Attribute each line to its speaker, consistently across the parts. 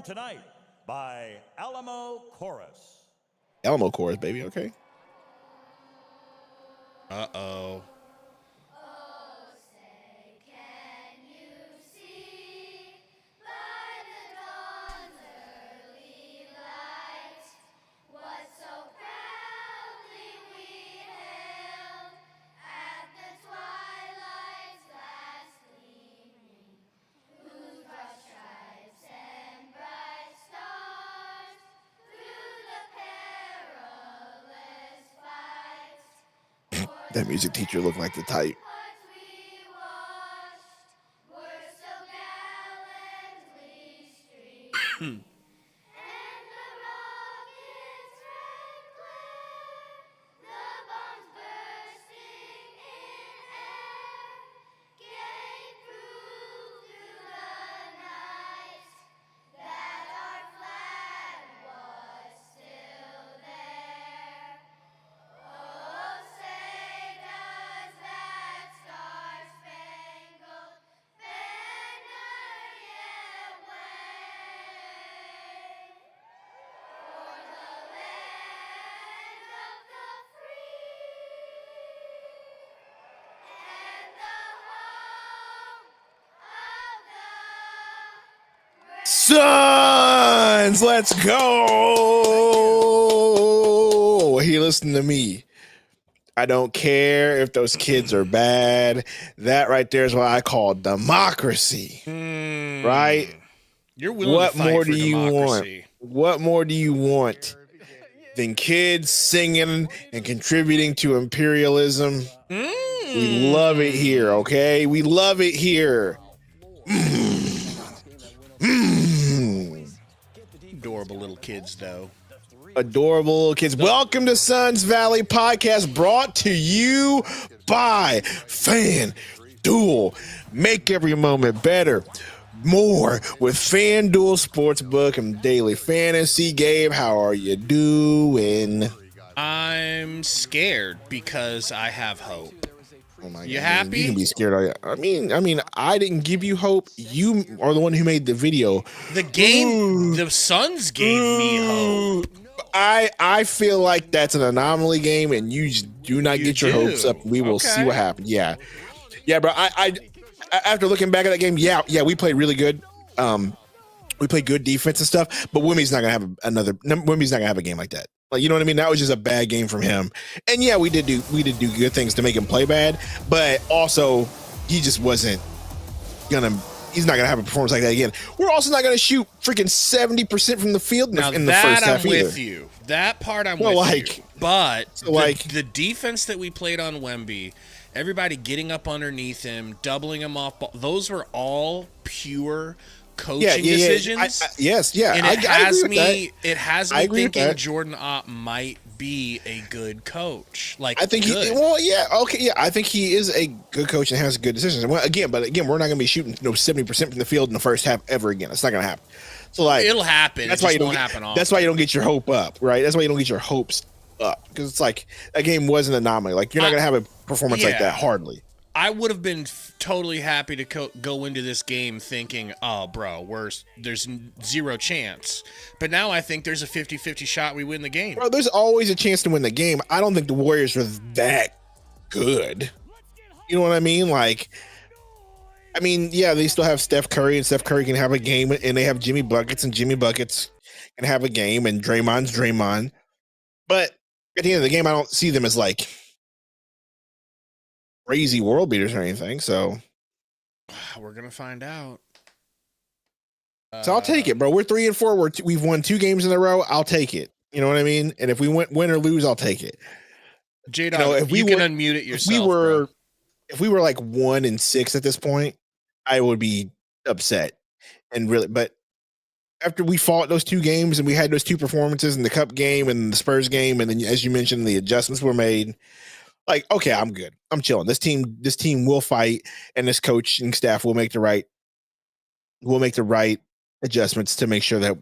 Speaker 1: performed tonight by Alamo Chorus.
Speaker 2: Alamo Chorus, baby. Okay.
Speaker 3: Uh-oh.
Speaker 2: That music teacher looked like the type. Sons, let's go. He listened to me. I don't care if those kids are bad. That right there is what I call democracy. Right?
Speaker 3: You're willing to fight for democracy.
Speaker 2: What more do you want than kids singing and contributing to imperialism? We love it here, okay? We love it here.
Speaker 3: Adorable little kids, though.
Speaker 2: Adorable little kids. Welcome to Suns Valley Podcast, brought to you by FanDuel. Make every moment better. More with FanDuel Sportsbook and Daily Fantasy. Gabe, how are you doing?
Speaker 3: I'm scared because I have hope.
Speaker 2: Oh my
Speaker 3: You
Speaker 2: God,
Speaker 3: happy?
Speaker 2: You can be scared. I mean, I didn't give you hope. You are the one who made the video.
Speaker 3: The game, the Suns gave me hope.
Speaker 2: I feel like that's an anomaly game, and you just do not get your hopes up. We will see what happens. Yeah, bro. I after looking back at that game, yeah, we played really good. We played good defense and stuff, but Wimmy's not gonna have Wimmy's not gonna have a game like that. Like, you know what I mean? That was just a bad game from him. And yeah, we did do good things to make him play bad, but also he just wasn't he's not gonna have a performance like that again. We're also not gonna shoot freaking 70% from the field in the first half either.
Speaker 3: With you. That part I'm with you. But the defense that we played on Wemby, everybody getting up underneath him, doubling him off, those were all pure coaching decisions.
Speaker 2: Yes.
Speaker 3: And it has me thinking Jordan Ott might be a good coach. Like, I think
Speaker 2: I think he is a good coach and has good decisions. Well, again, we're not going to be shooting 70% from the field in the first half ever again. It's not going to happen. So like,
Speaker 3: it'll happen.
Speaker 2: That's why you don't
Speaker 3: happen.
Speaker 2: That's why you don't get your hope up, right? That's why you don't get your hopes up, because it's like that game was an anomaly. Like, you're not going to have a performance like that hardly.
Speaker 3: I would have been totally happy to go into this game thinking, oh, bro, there's zero chance. But now I think there's a 50-50 shot we win the game.
Speaker 2: Bro, there's always a chance to win the game. I don't think the Warriors are that good. You know what I mean? Like, yeah, they still have Steph Curry, and Steph Curry can have a game, and they have Jimmy Buckets, and Jimmy Buckets can have a game, and Draymond's Draymond. But at the end of the game, I don't see them as like crazy world beaters or anything. So
Speaker 3: we're gonna find out.
Speaker 2: So I'll take it, bro. We're 3-4. We've won 2 games in a row. I'll take it. You know what I mean? And if we win or lose, I'll take it.
Speaker 3: J-Dog, if you can unmute it yourself.
Speaker 2: If we were like 1-6 at this point, I would be upset and really. But after we fought those 2 games and we had those 2 performances in the Cup game and the Spurs game, and then, as you mentioned, the adjustments were made. Like, okay, I'm good. I'm chilling. This team will fight, and this coaching staff will make the right adjustments to make sure that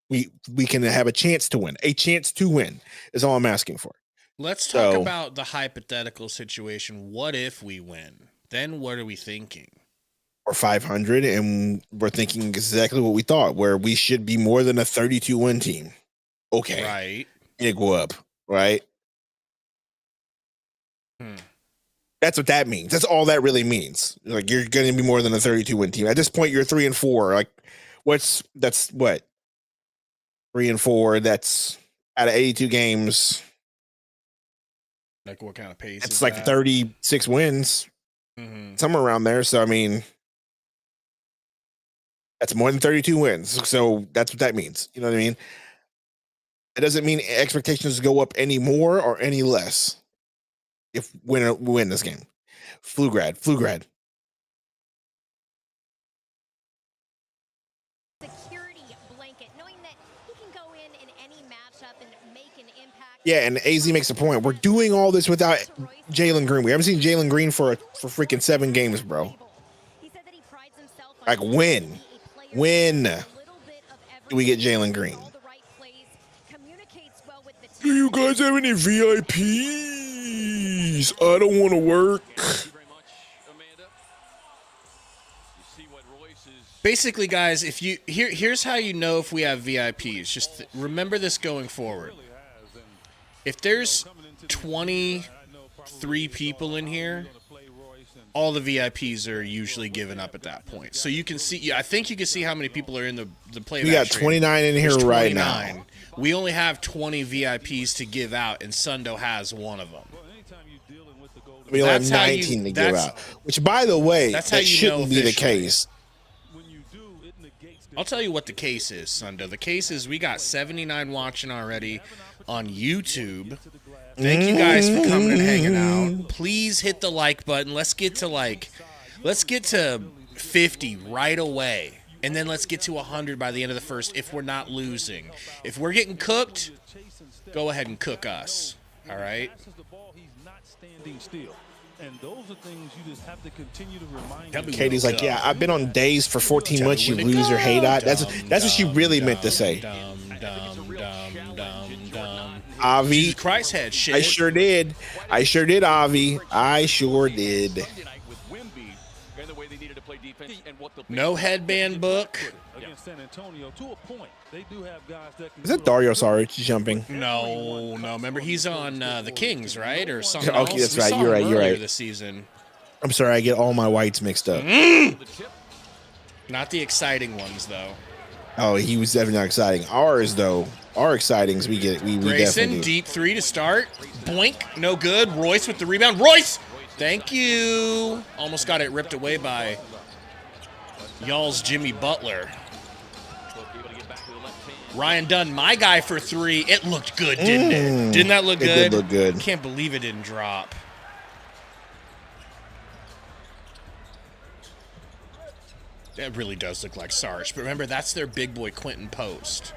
Speaker 2: we can have a chance to win. A chance to win is all I'm asking for.
Speaker 3: Let's talk about the hypothetical situation. What if we win? Then what are we thinking?
Speaker 2: or 500, and we're thinking exactly what we thought, where we should be more than a 32-win team. Okay.
Speaker 3: Right.
Speaker 2: It go up, right? That's what that means. That's all that really means. Like, you're going to be more than a 32-win team. At this point, you're 3-4. Like, that's what? 3-4. That's out of 82 games.
Speaker 3: Like, what kind of pace?
Speaker 2: It's like that? 36 wins, somewhere around there. So, I mean, that's more than 32 wins. So that's what that means. You know what I mean? It doesn't mean expectations go up any more or any less if we win this game. Flugrad.
Speaker 4: Security blanket, knowing that he can go in any matchup and make an impact.
Speaker 2: Yeah, and AZ makes a point. We're doing all this without Jalen Green. We haven't seen Jalen Green for freaking 7 games, bro. Like, when do we get Jalen Green? Do you guys have any VIPs? I don't want to work.
Speaker 3: Basically, guys, if you here's how you know if we have VIPs. Just remember this going forward. If there's 23 people in here, all the VIPs are usually given up at that point. So you can see, I think you can see how many people are in the playback.
Speaker 2: We got 29 in here right now.
Speaker 3: We only have 20 VIPs to give out, and Sundo has one of them.
Speaker 2: We only have 19 to give out. Which, by the way, that shouldn't be the case.
Speaker 3: I'll tell you what the case is, Sundo. The case is we got 79 watching already on YouTube. Thank you guys for coming and hanging out. Please hit the like button. Let's get to 50 right away. And then let's get to 100 by the end of the first if we're not losing. If we're getting cooked, go ahead and cook us. All right?
Speaker 5: And those are things you just have to continue to remind.
Speaker 2: Katie's like, yeah, I've been on days for 14 months. You loser, hate it. That's what she really meant to say. Avi,
Speaker 3: Christ head shit.
Speaker 2: I sure did, Avi. I sure did.
Speaker 3: No headband book.
Speaker 2: Is that Dario Saric jumping?
Speaker 3: No. Remember, he's on the Kings, right, or something
Speaker 2: okay,
Speaker 3: else?
Speaker 2: That's right. You're right.
Speaker 3: This season.
Speaker 2: I'm sorry, I get all my whites mixed up.
Speaker 3: Not the exciting ones, though.
Speaker 2: Oh, he was definitely not exciting. Ours, though, our excitings, we
Speaker 3: Grayson, deep 3 to start. Boink, no good. Royce with the rebound. Royce, thank you. Almost got it ripped away by y'all's Jimmy Butler. Ryan Dunn, my guy for 3. It looked good, didn't it? Didn't that look good?
Speaker 2: It did look good.
Speaker 3: Can't believe it didn't drop. That really does look like Sarge. But remember, that's their big boy Quentin Post.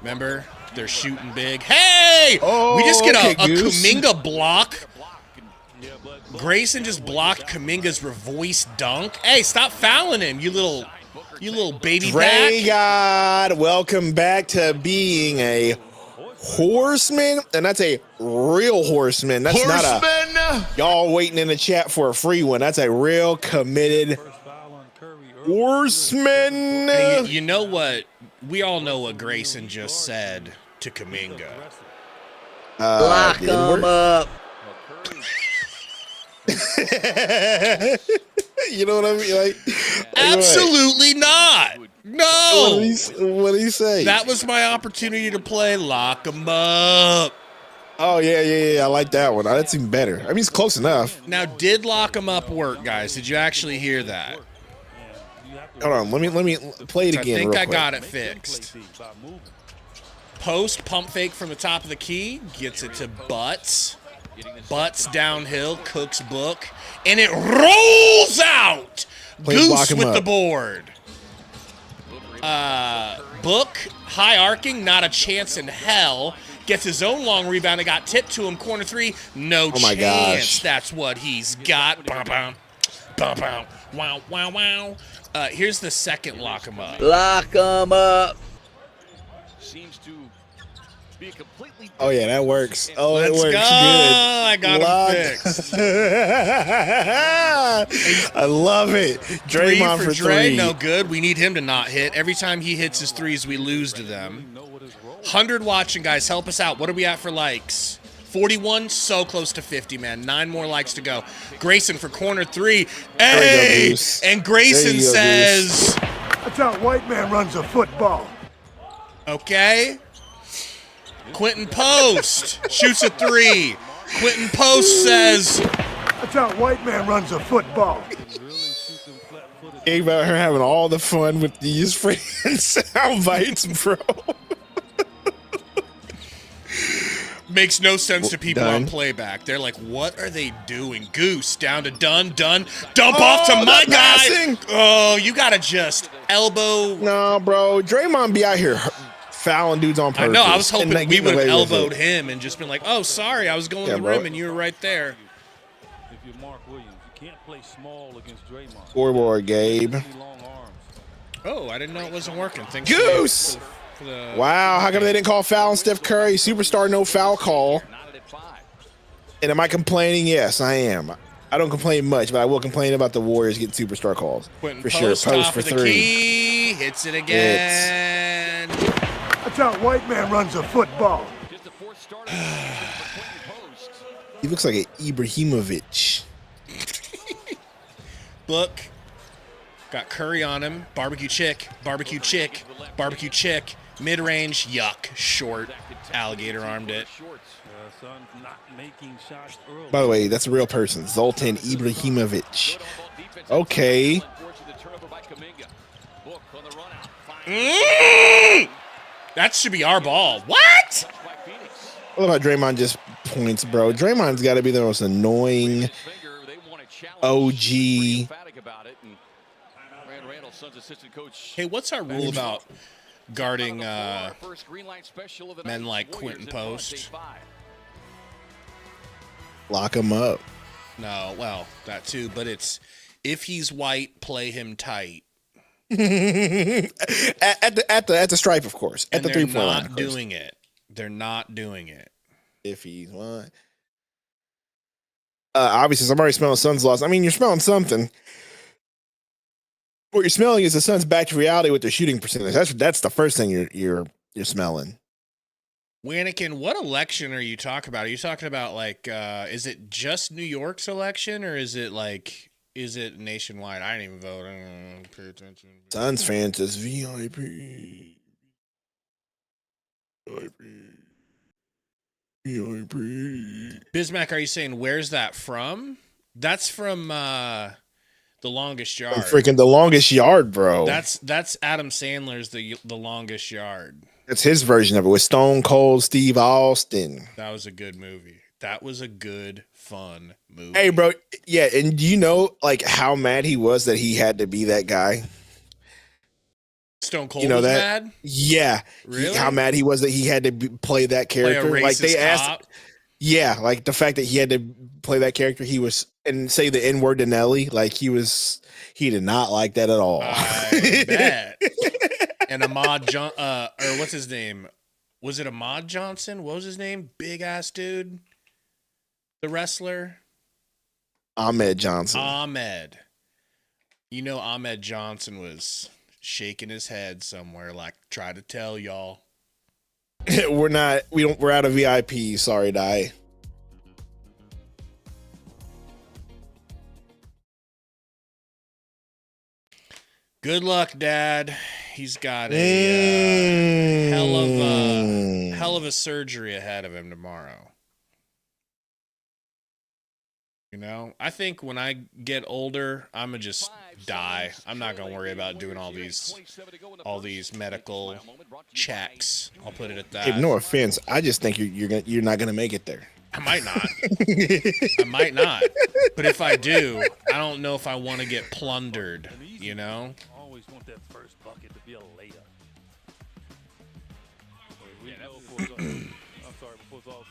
Speaker 3: Remember? They're shooting big. Hey!
Speaker 2: Oh,
Speaker 3: we just get a
Speaker 2: Goose.
Speaker 3: Kuminga block. Grayson just blocked Kuminga's reverse dunk. Hey, stop fouling him, you little baby
Speaker 2: Ray
Speaker 3: back.
Speaker 2: God, welcome back to being a horseman. And that's a real horseman. That's not a y'all waiting in the chat for a free one. That's a real committed horseman.
Speaker 3: Hey, you know what? We all know what Grayson just said to Kuminga.
Speaker 6: Lock him up.
Speaker 2: You know what I mean? Like,
Speaker 3: absolutely not. No.
Speaker 2: What did he say?
Speaker 3: That was my opportunity to play lock him up.
Speaker 2: Oh, yeah. I like that one. That's even better. I mean, it's close enough.
Speaker 3: Now, did lock him up work, guys? Did you actually hear that?
Speaker 2: Hold on. Let me play it again.
Speaker 3: I think
Speaker 2: real
Speaker 3: I
Speaker 2: quick.
Speaker 3: got it fixed. Post pump fake from the top of the key. Gets it to Butts. Butts downhill. Cook's book. And it rolls out. Goose with the board. Book, high arcing, not a chance in hell. Gets his own long rebound. It got tipped to him. Corner 3. No chance.
Speaker 2: Gosh.
Speaker 3: That's what he's got. Bum, bum, bum. Wow. Here's the second lock him up.
Speaker 6: Lock him up.
Speaker 5: Seems to
Speaker 2: Oh yeah, that works. Oh,
Speaker 3: Let's
Speaker 2: it works
Speaker 3: go.
Speaker 2: good.
Speaker 3: I got him fixed.
Speaker 2: I love it. Draymond
Speaker 3: for
Speaker 2: for
Speaker 3: Dre,
Speaker 2: 3.
Speaker 3: no good. We need him to not hit. Every time he hits his threes, we lose to them. 100 watching, guys. Help us out. What are we at for likes? 41, so close to 50, man. 9 more likes to go. Grayson for corner 3. Hey!
Speaker 2: Go,
Speaker 3: And Grayson says...
Speaker 7: That's how a white man runs a football.
Speaker 3: Okay. Quentin Post shoots a 3. Quentin Post says...
Speaker 7: That's how a white man runs a football.
Speaker 2: Gabe out here having all the fun with these freaking sound bites, bro.
Speaker 3: Makes no sense to people on playback. They're like, what are they doing? Goose down to Dunn. Dump off to my guy.
Speaker 2: Passing.
Speaker 3: Oh, you got to just elbow.
Speaker 2: No, bro. Draymond be out here fouling dudes on purpose.
Speaker 3: I know. I was hoping we would have elbowed
Speaker 2: it.
Speaker 3: him and just been like, oh, sorry. I was going to the rim and you were right there.
Speaker 5: If you're Mark Williams, you can't play small against Draymond.
Speaker 2: Scoreboard, Gabe.
Speaker 3: Oh, I didn't know it wasn't working. Thanks
Speaker 2: Goose. Wow, how come they didn't call foul on Steph Curry? Superstar no foul call. And am I complaining? Yes, I am. I don't complain much, but I will complain about the Warriors getting superstar calls.
Speaker 3: Quentin
Speaker 2: for sure. Post for 3.
Speaker 3: Key, hits it again.
Speaker 7: That's how a white man runs a football.
Speaker 2: He looks like an Ibrahimovic.
Speaker 3: Look. Got Curry on him. Barbecue chick. Mid-range, yuck. Short. Alligator armed it.
Speaker 2: By the way, that's a real person. Zoltan Ibrahimovic. Okay.
Speaker 3: That should be our ball. What?
Speaker 2: I love how Draymond just points, bro. Draymond's got to be the most annoying OG.
Speaker 3: Hey, what's our rule about guarding men like Quentin Post?
Speaker 2: Lock him up.
Speaker 3: No, well, that too, but it's if he's white, play him tight.
Speaker 2: at the stripe, of course. At the 3-point line.
Speaker 3: They're not doing it.
Speaker 2: If he's white. Obviously, I'm already smelling Suns loss. I mean, you're smelling something. What you're smelling is the Suns back to reality with their shooting percentage. That's the first thing you're smelling.
Speaker 3: Wanikin, what election are you talking about? Are you talking about like is it just New York's election or is it nationwide? I didn't even vote. I don't pay attention.
Speaker 2: Suns fans is VIP.
Speaker 3: Bismack, are you saying where's that from? That's from The Longest Yard.
Speaker 2: Freaking The Longest Yard, bro.
Speaker 3: That's Adam Sandler's The Longest Yard.
Speaker 2: That's his version of it with Stone Cold Steve Austin.
Speaker 3: That was a good movie. That was a good, fun movie.
Speaker 2: Hey, bro. Yeah, and do you know like how mad he was that he had to be that guy?
Speaker 3: Stone Cold was mad?
Speaker 2: Yeah.
Speaker 3: Really?
Speaker 2: How mad he was that he had to play that character.
Speaker 3: Play a
Speaker 2: like they asked.
Speaker 3: cop?
Speaker 2: Yeah, like the fact that he had to play that character, he was and say the N-word to Nelly, like he did not like that at all.
Speaker 3: I bet. And Ahmad or what's his name? Was it Ahmad Johnson? What was his name? Big ass dude. The wrestler?
Speaker 2: Ahmed Johnson.
Speaker 3: Ahmed. You know Ahmed Johnson was shaking his head somewhere like try to tell y'all.
Speaker 2: We're out of VIP. Sorry, Die.
Speaker 3: Good luck, Dad. He's got a hell of a surgery ahead of him tomorrow. You know, I think when I get older, I'm gonna just die. I'm not gonna worry about doing all these medical checks. I'll put it at that.
Speaker 2: Hey, no offense, I just think you're not gonna make it there.
Speaker 3: I might not. I might not. But if I do, I don't know if I want to get plundered. You know.
Speaker 5: Always want that first bucket to be a layup.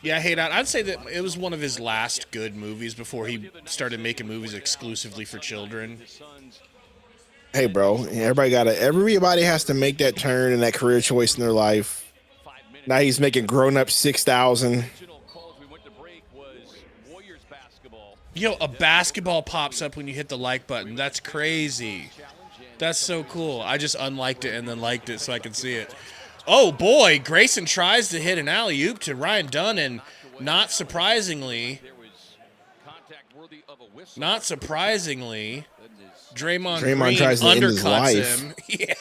Speaker 3: Yeah, hey, I'd say that it was one of his last good movies before he started making movies exclusively for children.
Speaker 2: Hey, bro, everybody has to make that turn and that career choice in their life. Now he's making grown up 6,000.
Speaker 3: Yo, a basketball pops up when you hit the like button. That's crazy. That's so cool. I just unliked it and then liked it so I could see it. Oh boy, Grayson tries to hit an alley-oop to Ryan Dunn, and not surprisingly, Draymond Green
Speaker 2: tries to end his
Speaker 3: undercuts
Speaker 2: life.
Speaker 3: him. Yeah.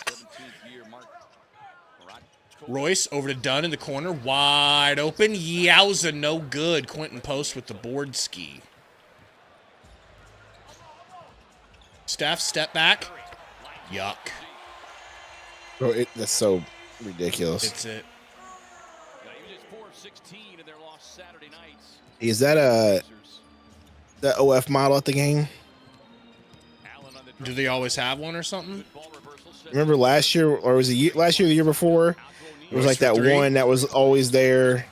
Speaker 3: Royce over to Dunn in the corner, wide open. Yowza, no good. Quentin Post with the board ski. Steph, step back. Yuck.
Speaker 2: Bro, that's so ridiculous.
Speaker 3: It's it.
Speaker 2: Is that the OF model at the game?
Speaker 3: Do they always have one or something?
Speaker 2: Remember last year, or was it last year or the year before? It was like that one that was always there.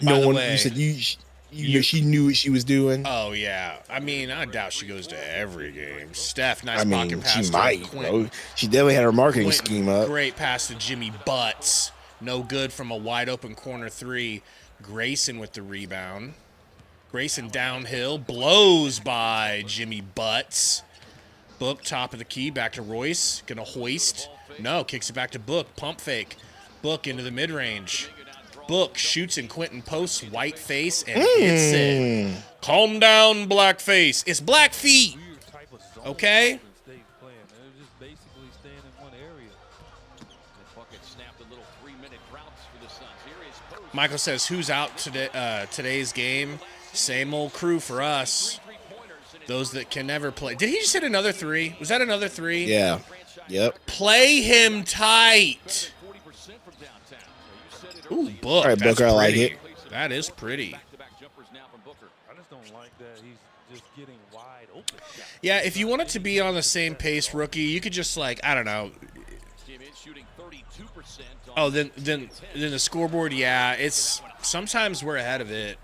Speaker 2: No one. You said she knew what she was doing.
Speaker 3: Oh yeah. I mean, I doubt she goes to every game. Steph, nice pocket pass.
Speaker 2: She might. Bro. She definitely had her marketing scheme up.
Speaker 3: Great pass to Jimmy Butts. No good from a wide open corner three. Grayson with the rebound. Grayson downhill, blows by Jimmy Butts. Book, top of the key, back to Royce. Gonna hoist. No, kicks it back to Book. Pump fake. Book into the mid-range. Book shoots in Quentin Post's white face and hits it. Calm down, black face. It's black feet. Okay? Michael says, who's out today? Today's game? Same old crew for us. Those that can never play. Did he just hit another three? Was that another three?
Speaker 2: Yeah. Yep.
Speaker 3: Play him tight. Ooh, Book.
Speaker 2: All right,
Speaker 3: That's
Speaker 2: Booker, I like
Speaker 3: pretty.
Speaker 2: it.
Speaker 3: That is pretty.
Speaker 5: I just don't like that he's just getting wide open.
Speaker 3: Yeah, if you want it to be on the same pace, rookie, you could just like, I don't know. Oh, then the scoreboard, yeah, it's sometimes we're ahead of it.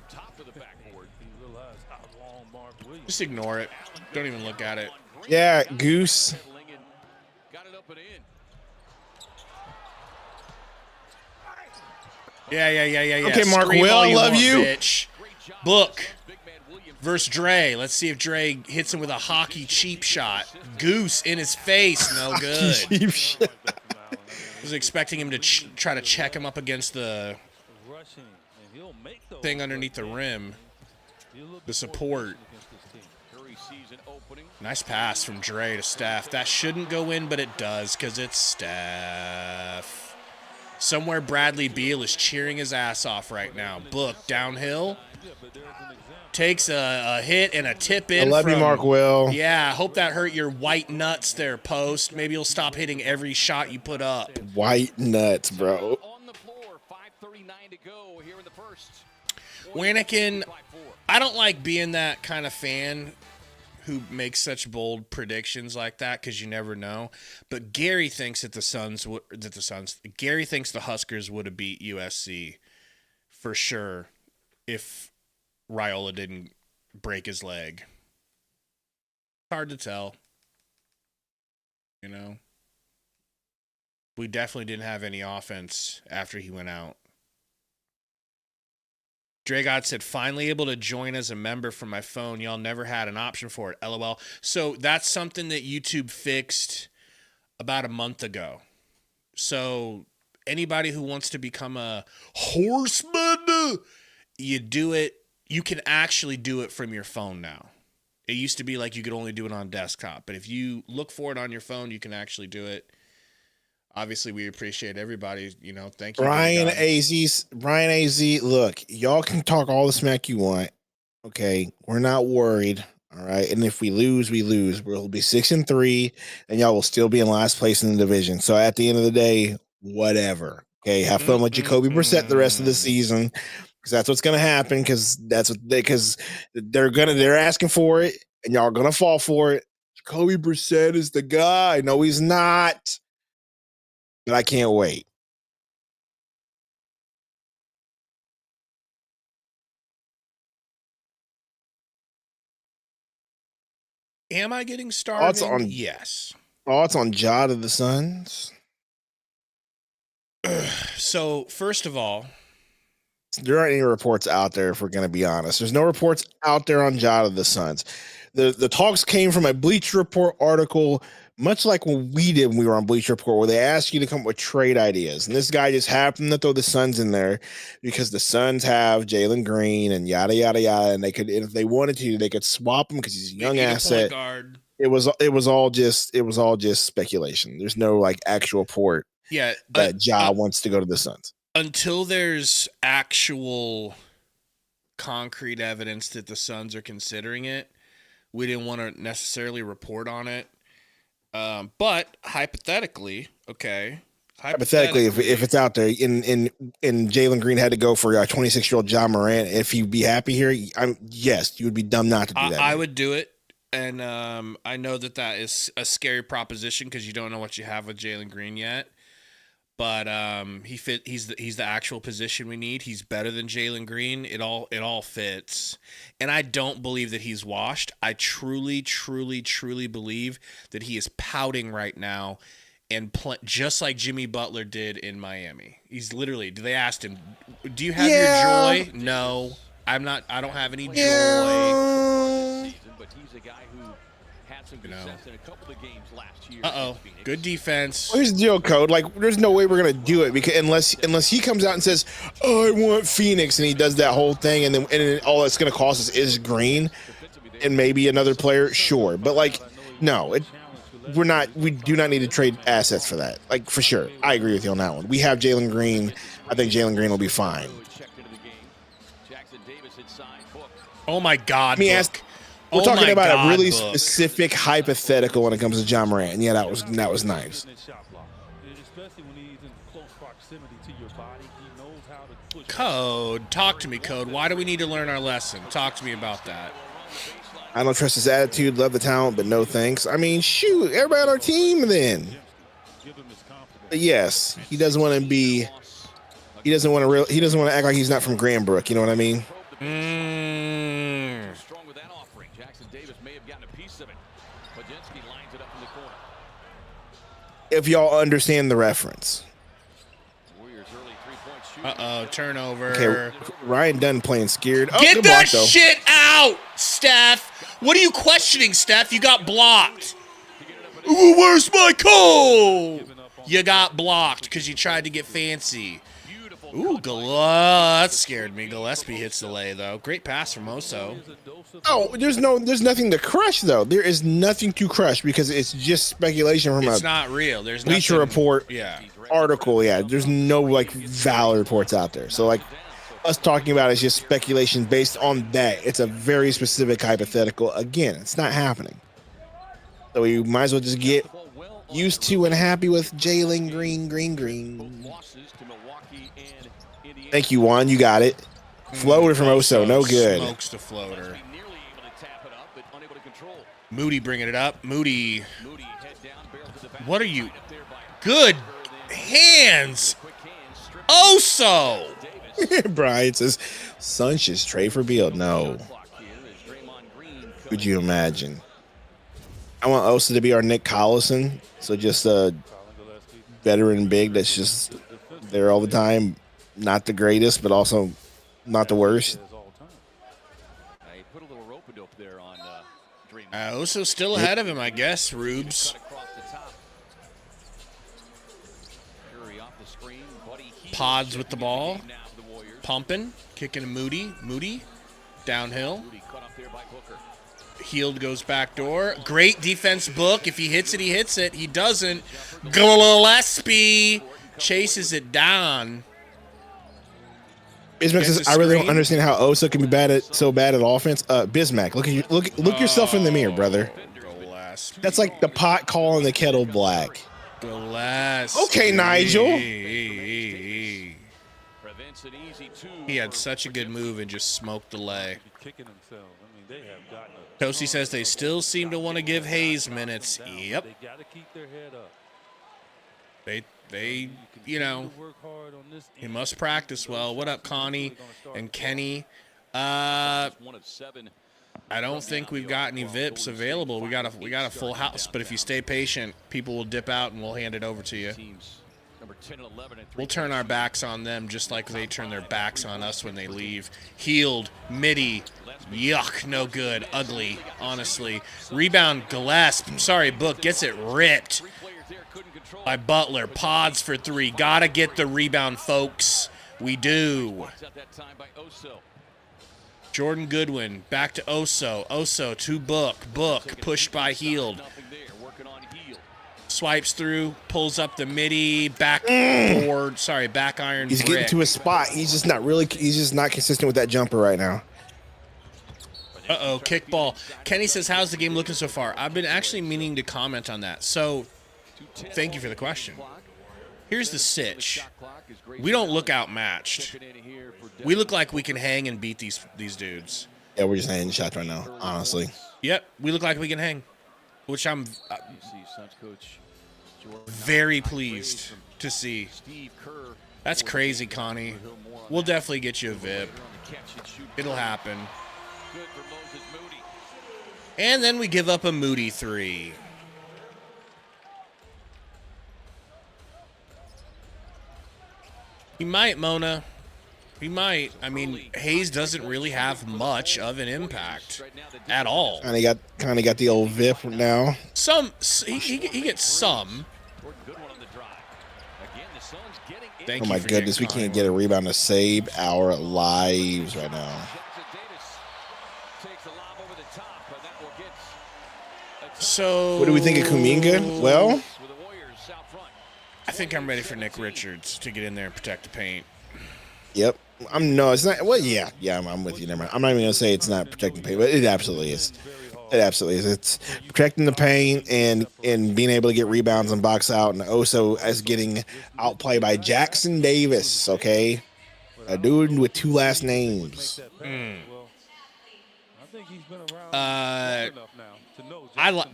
Speaker 3: Just ignore it. Don't even look at it.
Speaker 2: Yeah, Goose.
Speaker 3: Yeah.
Speaker 2: Okay, Mark
Speaker 3: Scream
Speaker 2: Will,
Speaker 3: all
Speaker 2: I love
Speaker 3: want,
Speaker 2: you.
Speaker 3: Bitch. Book versus Dre. Let's see if Dre hits him with a hockey cheap shot. Goose in his face. No good.
Speaker 2: Cheap shot.
Speaker 3: Was expecting him to try to check him up against the thing underneath the rim. The support. Nice pass from Dre to Steph. That shouldn't go in, but it does because it's Steph. Somewhere Bradley Beal is cheering his ass off right now. Book downhill. Takes a hit and a tip in.
Speaker 2: I love you, Mark Will.
Speaker 3: Yeah, hope that hurt your white nuts there, Post. Maybe you'll stop hitting every shot you put up.
Speaker 2: White nuts, bro.
Speaker 3: Wanikin, I don't like being that kind of fan who makes such bold predictions like that because you never know. But Gary thinks that Gary thinks the Huskers would have beat USC for sure if Raiola didn't break his leg. Hard to tell. You know? We definitely didn't have any offense after he went out. Dragod said, finally able to join as a member from my phone. Y'all never had an option for it. LOL. So that's something that YouTube fixed about a month ago. So anybody who wants to become a horseman, you do it. You can actually do it from your phone now. It used to be like you could only do it on desktop. But if you look for it on your phone, you can actually do it. Obviously, we appreciate everybody. You know, thank you.
Speaker 2: Brian AZ, look, y'all can talk all the smack you want. Okay. We're not worried. All right. And if we lose, we lose. We'll be 6-3, and y'all will still be in last place in the division. So at the end of the day, whatever. Okay. Have fun with Jacoby Brissett the rest of the season. Because that's what's gonna happen, because they're asking for it, and y'all are gonna fall for it. Jacoby Brissett is the guy. No, he's not. But I can't wait.
Speaker 3: Am I getting started?
Speaker 2: Yes. Thoughts on Jod of the Suns?
Speaker 3: So, first of all,
Speaker 2: there aren't any reports out there, if we're going to be honest. There's no reports out there on Ja to the Suns. The talks came from a Bleacher Report article, much like when we did when we were on Bleacher Report, where they asked you to come up with trade ideas. And this guy just happened to throw the Suns in there because the Suns have Jalen Green and yada, yada, yada. And they could, if they wanted to, they could swap him because he's a young asset. It was all just speculation. There's no like actual report that Ja wants to go to the Suns.
Speaker 3: Until there's actual concrete evidence that the Suns are considering it, we didn't want to necessarily report on it. But hypothetically,
Speaker 2: if it's out there, and Jalen Green had to go for a 26-year-old Ja Morant, if he'd be happy here, yes, you would be dumb not to do that.
Speaker 3: I would do it, and I know that is a scary proposition because you don't know what you have with Jalen Green yet. But he's the actual position we need. He's better than Jalen Green. It all fits. And I don't believe that he's washed. I truly, truly, truly believe that he is pouting right now and just like Jimmy Butler did in Miami. He's literally, they asked him, "Do you have your joy?" "No, I'm not. I don't have any joy." Good defense.
Speaker 2: Well, here's the deal, Code. Like, there's no way we're gonna do it because unless he comes out and says, "Oh, I want Phoenix," and he does that whole thing, and then all it's gonna cost us is Green and maybe another player. Sure, but like, no, we do not need to trade assets for that. Like, for sure, I agree with you on that one. We have Jalen Green. I think Jalen Green will be fine.
Speaker 3: Oh my God!
Speaker 2: We're talking about a really specific hypothetical when it comes to Ja Morant, and yeah, that was nice.
Speaker 3: Code, talk to me, Code. Why do we need to learn our lesson? Talk to me about that.
Speaker 2: I don't trust his attitude, love the talent, but no thanks. I mean, shoot, everybody on our team then. But yes, he doesn't want to act like he's not from Granbrook. You know what I mean? If y'all understand the reference.
Speaker 3: Turnover.
Speaker 2: Okay, Ryan Dunn playing scared.
Speaker 3: Get that shit out, Steph. What are you questioning, Steph? You got blocked. Where's my call? You got blocked because you tried to get fancy. Ooh, that scared me. Gillespie hits the lay, though. Great pass from Oso.
Speaker 2: Oh, there's nothing to crush, though. There is nothing to crush because it's just speculation from
Speaker 3: it's not real. There's
Speaker 2: Bleacher Report article. Yeah, there's no, like, valid reports out there. So, like, us talking about it is just speculation based on that. It's a very specific hypothetical. Again, it's not happening. So you might as well just get used to and happy with Jalen Green. Thank you, Juan. You got it. Floater from Oso. No good.
Speaker 3: Smokes the floater. Moody bringing it up. Moody. What are you? Good hands. Oso.
Speaker 2: Brian says, Suns should trade for Beal. No. Could you imagine? I want Oso to be our Nick Collison. So just a veteran big that's just there all the time. Not the greatest, but also not the worst.
Speaker 3: Oso still ahead of him, I guess, Rubes. Pods with the ball. Pumping. Kicking to Moody. Moody. Downhill. Healed goes back door. Great defense book. If he hits it, he hits it. He doesn't. Gillespie chases it down.
Speaker 2: Bismack says, I really don't understand how Oso can be so bad at offense. Bismack, look yourself in the mirror, brother.
Speaker 3: Gillespie.
Speaker 2: That's like the pot calling the kettle black.
Speaker 3: Gillespie.
Speaker 2: Okay, Nigel.
Speaker 3: He had such a good move and just smoked the lay. Toasty says they still seem to want to give Hayes minutes. Yep. They, you know, he must practice well. What up, Connie and Kenny? I don't think we've got any VIPs available. We got a full house, but if you stay patient, people will dip out and we'll hand it over to you. We'll turn our backs on them just like they turn their backs on us when they leave. Healed, midi, yuck, no good, ugly, honestly. Rebound, Gillespie, sorry, Book, gets it ripped by Butler. Pods for 3. Gotta get the rebound, folks. We do. Jordan Goodwin, back to Oso. Oso to Book. Book, pushed by Healed. Swipes through, pulls up the midi, backboard, back iron.
Speaker 2: He's getting to a spot. He's just not consistent with that jumper right now.
Speaker 3: Uh-oh, kickball. Kenny says, how's the game looking so far? I've been actually meaning to comment on that. So, thank you for the question. Here's the sitch. We don't look outmatched. We look like we can hang and beat these dudes.
Speaker 2: Yeah, we're just hanging shots right now, honestly.
Speaker 3: Yep, we look like we can hang, which I'm very pleased to see. That's crazy, Connie. We'll definitely get you a VIP. It'll happen. And then we give up a Moody 3. He might, Mona. He might. I mean, Hayes doesn't really have much of an impact at all.
Speaker 2: Kind of got the old VIP now.
Speaker 3: He gets some.
Speaker 2: Oh my goodness, we can't get a rebound to save our lives right now.
Speaker 3: So,
Speaker 2: what do we think of Kuminga? Well,
Speaker 3: I think I'm ready for Nick Richards to get in there and protect the paint.
Speaker 2: Yep. It's not. Well, yeah, I'm with you. Never mind. I'm not even gonna say it's not protecting the paint, but it absolutely is. It absolutely is. It's protecting the paint and being able to get rebounds and box out, and also as getting outplayed by Jackson Davis. Okay, a dude with 2 last names.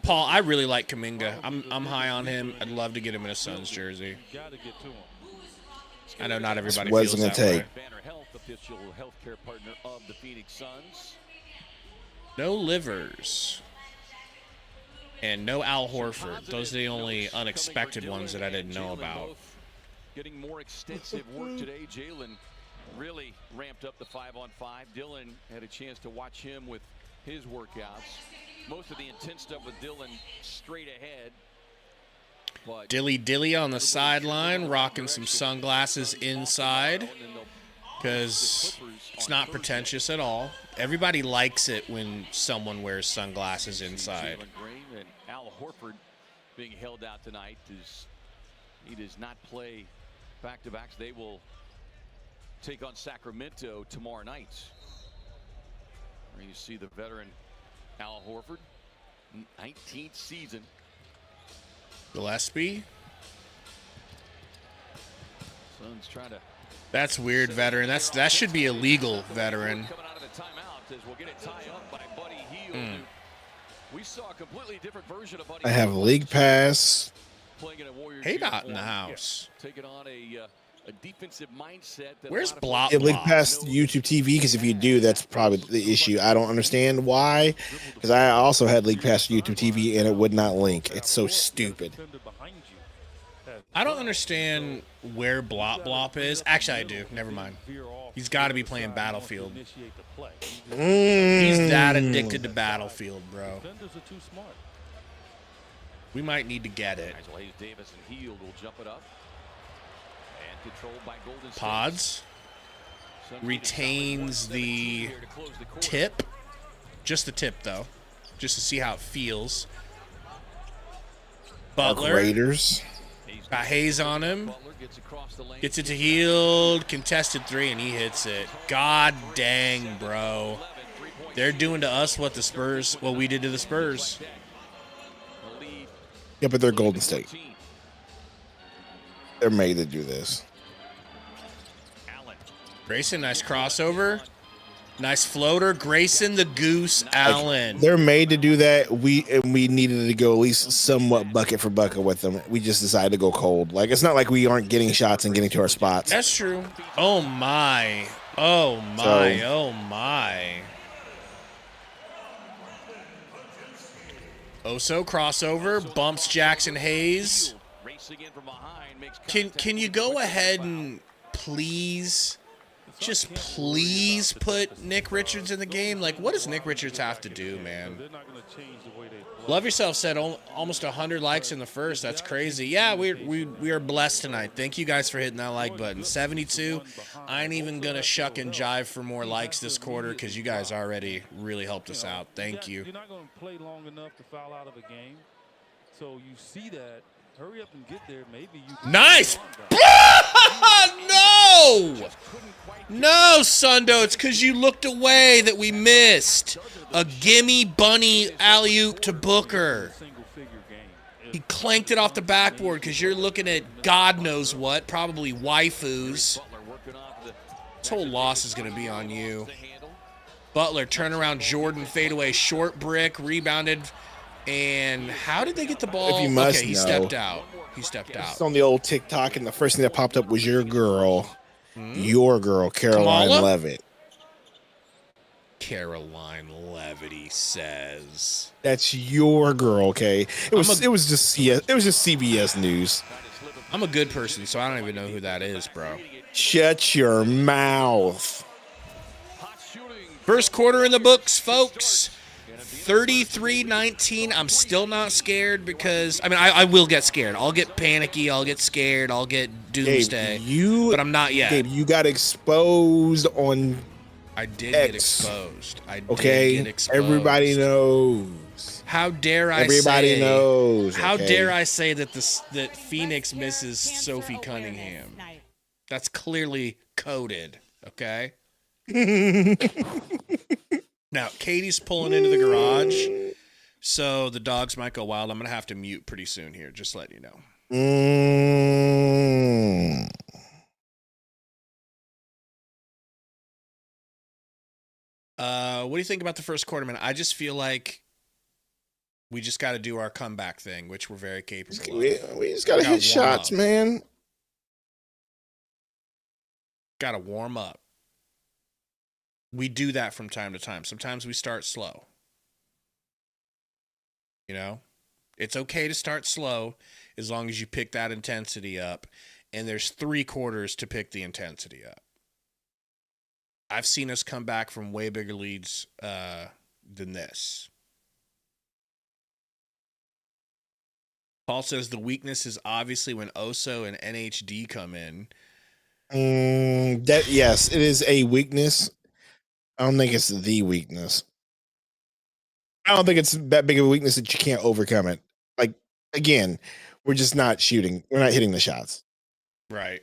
Speaker 3: Paul, I really like Kuminga. I'm high on him. I'd love to get him in a Suns jersey. I know not everybody feels that way. No Livers. And no Al Horford. Those are the only unexpected ones that I didn't know about.
Speaker 8: Getting more extensive work today. Jalen really ramped up the 5-on-5. Dylan had a chance to watch him with his workouts. Most of the intense stuff with Dylan straight ahead.
Speaker 3: Dilly on the sideline, rocking some sunglasses inside because it's not pretentious at all. Everybody likes it when someone wears sunglasses inside.
Speaker 8: And Al Horford being held out tonight. He does not play back-to-backs. They will take on Sacramento tomorrow night. Where you see the veteran Al Horford, 19th season.
Speaker 3: Gillespie.
Speaker 8: Suns trying to.
Speaker 3: That's weird, veteran. That should be illegal, veteran.
Speaker 8: Coming out of the timeout as we'll get it tied up by Buddy Hield. We saw a completely different version of Buddy.
Speaker 2: I have league pass.
Speaker 3: Hey, not in the house.
Speaker 8: Taking on a defensive mindset.
Speaker 3: Where's Blop?
Speaker 2: Yeah, league pass YouTube TV, because if you do, that's probably the issue. I don't understand why, because I also had league pass YouTube TV and it would not link. It's so stupid.
Speaker 3: I don't understand where Blop is. Actually, I do. Never mind. He's got to be playing Battlefield. He's that addicted to Battlefield, bro. We might need to get it.
Speaker 8: Davis and Hield will jump it up. And controlled by Golden State.
Speaker 3: Pods retains the tip. Just the tip, though. Just to see how it feels. Butler.
Speaker 2: Raiders.
Speaker 3: Got Hayes on him. Gets it to Hield. Contested 3, and he hits it. God dang, bro. They're doing to us what we did to the Spurs.
Speaker 2: Yeah, but they're Golden State. They're made to do this.
Speaker 3: Grayson, nice crossover. Nice floater. Grayson the Goose Allen.
Speaker 2: They're made to do that. We needed to go at least somewhat bucket for bucket with them. We just decided to go cold. Like, it's not like we aren't getting shots and getting to our spots.
Speaker 3: That's true. Oh, my. Oh, my. Oh, my. Oso crossover. Bumps Jackson Hayes. Can you go ahead and please, just please put Nick Richards in the game? Like, what does Nick Richards have to do, man? Love Yourself said almost 100 likes in the first. That's crazy. Yeah, we are blessed tonight. Thank you guys for hitting that like button. 72. I ain't even going to shuck and jive for more likes this quarter because you guys already really helped us out. Thank you.
Speaker 5: You're not going to play long enough to foul out of a game. So you see that. Hurry up and get there. Maybe you can.
Speaker 3: Nice. No! No, Sundo. It's because you looked away that we missed. A gimme bunny alley-oop to Booker. He clanked it off the backboard because you're looking at God knows what, probably waifus. This whole loss is going to be on you. Butler, turnaround, Jordan, fadeaway, short brick, rebounded. And how did they get the ball?
Speaker 2: If you must
Speaker 3: okay, he
Speaker 2: know.
Speaker 3: stepped out. He stepped out.
Speaker 2: It's on the old TikTok, and the first thing that popped up was your girl. Your girl, Caroline
Speaker 3: Kamala?
Speaker 2: Levitt.
Speaker 3: Caroline Levitt, he says.
Speaker 2: That's your girl, okay? It was just CBS News.
Speaker 3: I'm a good person, so I don't even know who that is, bro.
Speaker 2: Shut your mouth.
Speaker 3: First quarter in the books, folks. 33-19. I'm still not scared because I will get scared. I'll get panicky. I'll get scared. I'll get doomsday. But I'm not yet.
Speaker 2: Gabe, you got exposed on.
Speaker 3: I did
Speaker 2: X.
Speaker 3: get exposed. I did
Speaker 2: Okay,
Speaker 3: get exposed.
Speaker 2: everybody knows.
Speaker 3: How dare I?
Speaker 2: Everybody knows.
Speaker 3: How
Speaker 2: okay?
Speaker 3: dare I say that that Phoenix misses Sophie Cunningham? That's clearly coded. Okay. Now, Katie's pulling into the garage, so the dogs might go wild. I'm going to have to mute pretty soon here, just letting you know. What do you think about the first quarter, man? I just feel like we just got to do our comeback thing, which we're very capable of.
Speaker 2: We just got to hit shots, man.
Speaker 3: Got to warm up. We do that from time to time. Sometimes we start slow. You know? It's okay to start slow as long as you pick that intensity up. And there's 3 quarters to pick the intensity up. I've seen us come back from way bigger leads than this. Paul says the weakness is obviously when Oso and NHD come in.
Speaker 2: Yes, it is a weakness. I don't think it's the weakness. I don't think it's that big of a weakness that you can't overcome it. Like, again, we're just not shooting. We're not hitting the shots.
Speaker 3: Right.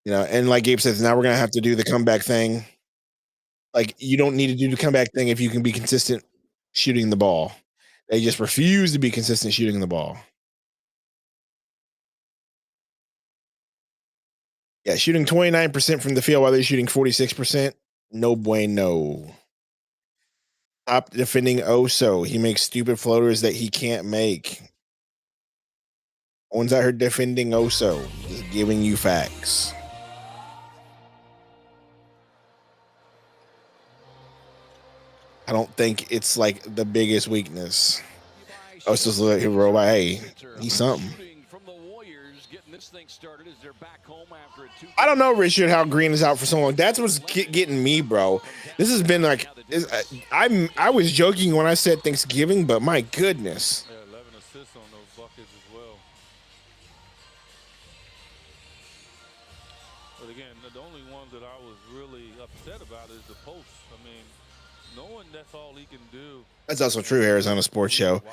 Speaker 2: You know, and like Gabe says, now we're going to have to do the comeback thing. Like, you don't need to do the comeback thing if you can be consistent shooting the ball. They just refuse to be consistent shooting the ball. Yeah, shooting 29% from the field while they're shooting 46%. No bueno. Top defending Oso. He makes stupid floaters that he can't make. One's out here defending Oso. Just giving you facts. I don't think it's like the biggest weakness. Oso's like a robot. Hey, he's something. I don't know, Richard, how Green is out for so long. That's what's getting me, bro. This has been like, I was joking when I said Thanksgiving, but my goodness.
Speaker 5: Yeah, 11 assists on those buckets as well. But again, the only one that I was really upset about is the post. I mean, knowing that's all he can do.
Speaker 2: That's also true, Arizona Sports Show.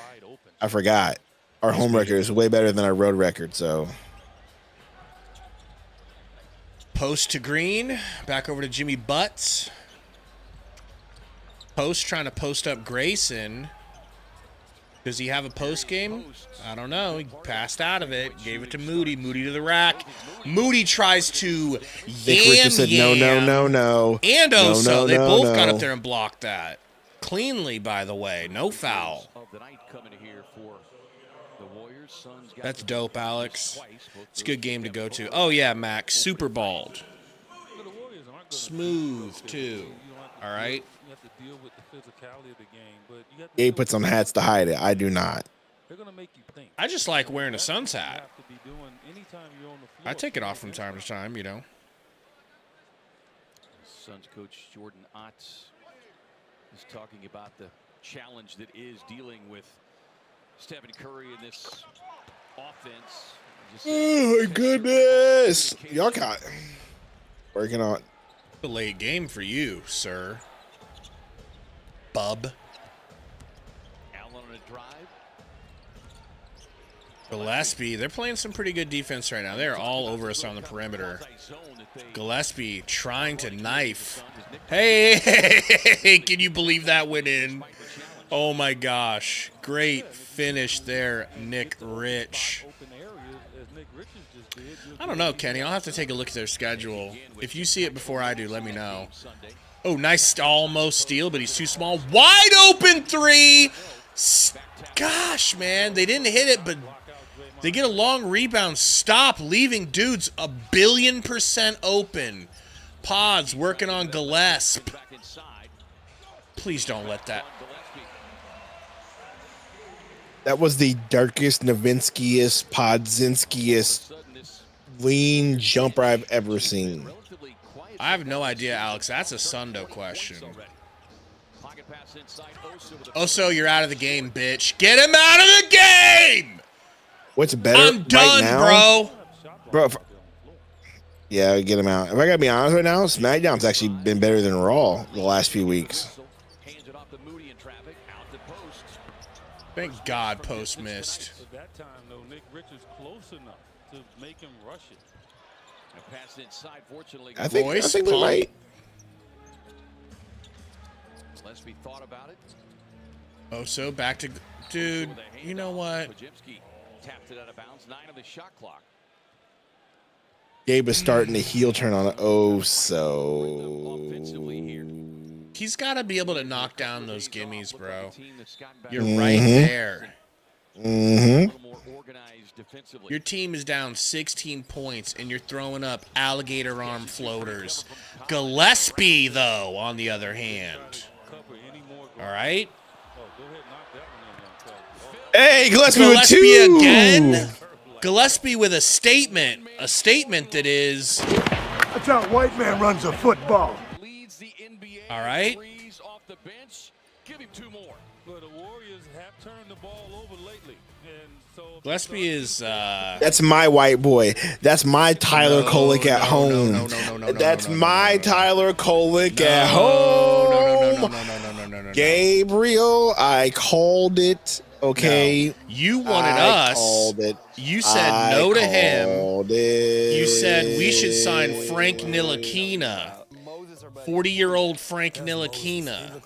Speaker 2: I forgot. Our home record is way better than our road record, so.
Speaker 3: Post to Green. Back over to Jimmy Butts. Post trying to post up Grayson. Does he have a post game? I don't know. He passed out of it. Gave it to Moody. Moody to the rack. Moody tries to
Speaker 2: Richard said no.
Speaker 3: And Oso. They both got
Speaker 2: no.
Speaker 3: up there and blocked that. Cleanly, by the way. No foul. That's dope, Alex. It's a good game to go to. Oh, yeah, Max. Super bald. Smooth, too. All right?
Speaker 2: Gabe puts on hats to hide it. I do not.
Speaker 5: They're going to make you think.
Speaker 3: I just like wearing a Suns
Speaker 5: You
Speaker 3: hat.
Speaker 5: have to be doing anytime you're on the floor.
Speaker 3: I take it off from time to time, you know.
Speaker 8: Suns coach Jordan Ott is talking about the challenge that is dealing with Stephen Curry in this offense.
Speaker 2: Oh my goodness! Y'all got working on
Speaker 3: A late game for you, sir. Bub.
Speaker 8: Allen on a drive.
Speaker 3: Gillespie, they're playing some pretty good defense right now. They're all over us on the perimeter. Gillespie trying to knife. Hey, can you believe that went in? Oh my gosh. Great finish there, Nick Rich. I don't know, Kenny. I'll have to take a look at their schedule. If you see it before I do, let me know. Oh, nice almost steal, but he's too small. Wide open three. Gosh, man. They didn't hit it, but they get a long rebound. Stop leaving dudes 1,000,000,000% open. Pods working on Gillespie. Please don't let that.
Speaker 2: That was the darkest, Nowitzki-est, Podzinski-est lean jumper I've ever seen.
Speaker 3: I have no idea, Alex. That's a Sundo question. Oso, you're out of the game, bitch. Get him out of the game!
Speaker 2: What's better
Speaker 3: I'm done,
Speaker 2: right now?
Speaker 3: bro.
Speaker 2: Yeah, get him out. If I gotta be honest right now, SmackDown's actually been better than Raw the last few weeks.
Speaker 3: Thank God Post missed.
Speaker 5: At that time, though, Nick Richards close enough to make him rush it.
Speaker 8: A pass inside, fortunately.
Speaker 2: I think we're right.
Speaker 8: Gillespie thought about it.
Speaker 3: Oso back to... Dude, you know what?
Speaker 8: Tapped it out of bounds. 9 on the shot clock.
Speaker 2: Gabe is starting to heel turn on Oso.
Speaker 3: He's got to be able to knock down those gimmies, bro. You're right there. Your team is down 16 points, and you're throwing up alligator arm floaters. Gillespie, though, on the other hand. All right?
Speaker 2: Hey, Gillespie with 2
Speaker 3: again. Gillespie with a statement that is.
Speaker 7: That's how a white man runs a football.
Speaker 3: All right.
Speaker 8: Give him 2 more.
Speaker 5: But the Warriors have turned the ball over lately, and so
Speaker 3: Gillespie is.
Speaker 2: That's my white boy. That's my Tyler Kolek at home. That's my Tyler Kolek at home.
Speaker 3: No.
Speaker 2: Gabriel, I called it. Okay.
Speaker 3: No. You wanted us.
Speaker 2: Called it.
Speaker 3: You said no to him. You said we should sign
Speaker 2: it.
Speaker 3: Frank Ntilikina. 40-year-old Frank Ntilikina.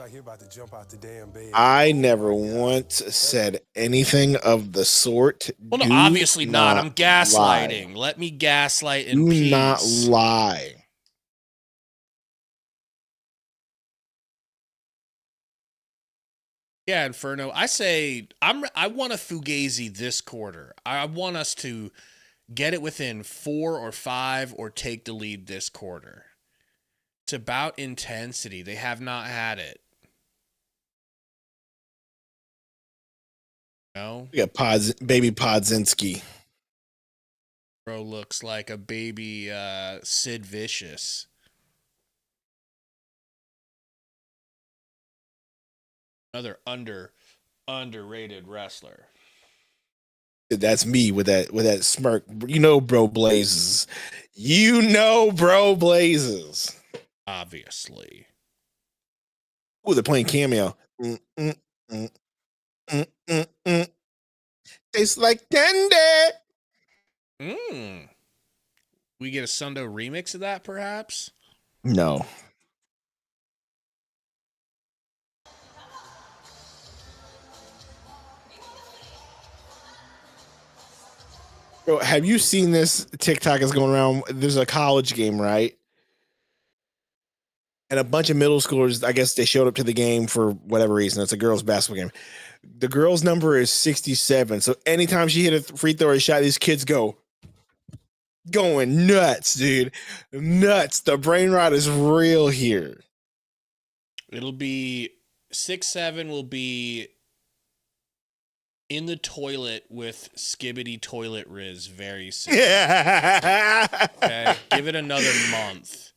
Speaker 2: I never once said anything of the sort.
Speaker 3: Well, no, obviously not. I'm gaslighting. Let me gaslight in peace.
Speaker 2: Do not lie.
Speaker 3: Yeah, Inferno. I say I want a Fugazi this quarter. I want us to get it within 4 or 5 or take the lead this quarter. It's about intensity. They have not had it. No?
Speaker 2: We got baby Podzinski.
Speaker 3: Bro looks like a baby Sid Vicious. Another underrated wrestler.
Speaker 2: That's me with that smirk. You know, bro blazes. You know, bro blazes.
Speaker 3: Obviously.
Speaker 2: Oh, they're playing Cameo. Tastes like candy.
Speaker 3: We get a Sundo remix of that, perhaps?
Speaker 2: No. Bro, have you seen this TikTok is going around? There's a college game, right? And a bunch of middle schoolers, I guess they showed up to the game for whatever reason. It's a girls' basketball game. The girl's number is 67. So anytime she hit a free throw or a shot, these kids going nuts, dude. Nuts. The brain rot is real here.
Speaker 3: It'll be 6'7" will be in the toilet with Skibbity Toilet Riz very soon. Okay? Give it another month.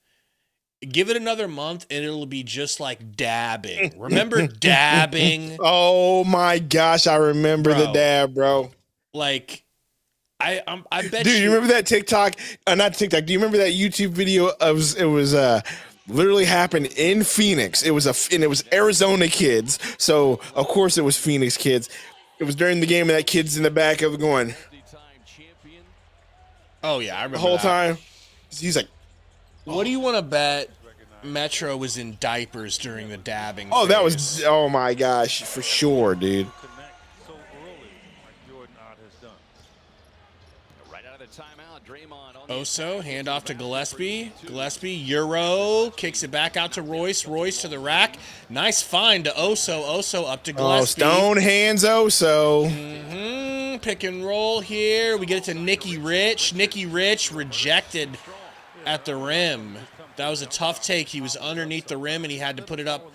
Speaker 3: Give it another month and it'll be just like dabbing. Remember dabbing?
Speaker 2: Oh my gosh, I remember the dab, bro.
Speaker 3: Like, I bet
Speaker 2: Dude, you remember that TikTok? Not TikTok. Do you remember that YouTube video of it was literally happened in Phoenix? It was Arizona kids. So of course it was Phoenix kids. It was during the game and that kid's in the back of going.
Speaker 3: Oh yeah, I remember
Speaker 2: the whole
Speaker 3: that.
Speaker 2: time. He's like,
Speaker 3: what do you want to bet Metro was in diapers during the dabbing?
Speaker 2: Oh,
Speaker 3: phase?
Speaker 2: that was, oh my gosh, for sure, dude.
Speaker 3: Oso, hand off to Gillespie. Gillespie, Euro, kicks it back out to Royce. Royce to the rack. Nice find to Oso. Oso up to Gillespie.
Speaker 2: Oh, stone hands Oso.
Speaker 3: Pick and roll here. We get it to Nicky Rich. Nicky Rich rejected at the rim. That was a tough take. He was underneath the rim, and he had to put it up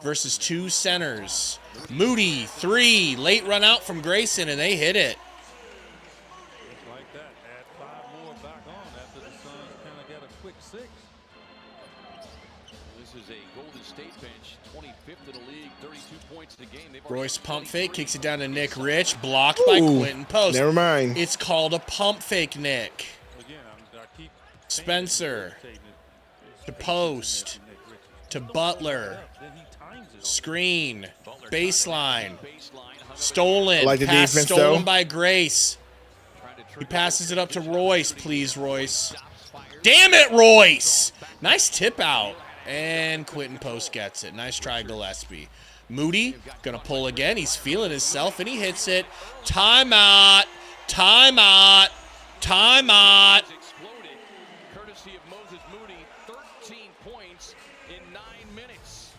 Speaker 3: versus two centers. Moody, 3. Late run out from Grayson, and they hit it.
Speaker 5: Like that, add 5 more back on after the Suns kind of got a quick 6.
Speaker 8: This is a Golden State bench, 25th in the league, 32 points a game.
Speaker 3: Royce pump fake, kicks it down to Nick Rich, blocked by Quentin Post.
Speaker 2: Never mind.
Speaker 3: It's called a pump fake, Nick.
Speaker 5: Again, I keep
Speaker 3: Spencer to Post to Butler. Screen, baseline, stolen.
Speaker 2: I like the
Speaker 3: pass
Speaker 2: defense,
Speaker 3: stolen
Speaker 2: though.
Speaker 3: by Grace. He passes it up to Royce. Please, Royce. Damn it, Royce! Nice tip out. And Quentin Post gets it. Nice try, Gillespie. Moody, gonna pull again. He's feeling himself, and he hits it. Timeout. Timeout. Timeout.
Speaker 8: Exploded, courtesy of Moses Moody, 13 points in 9 minutes.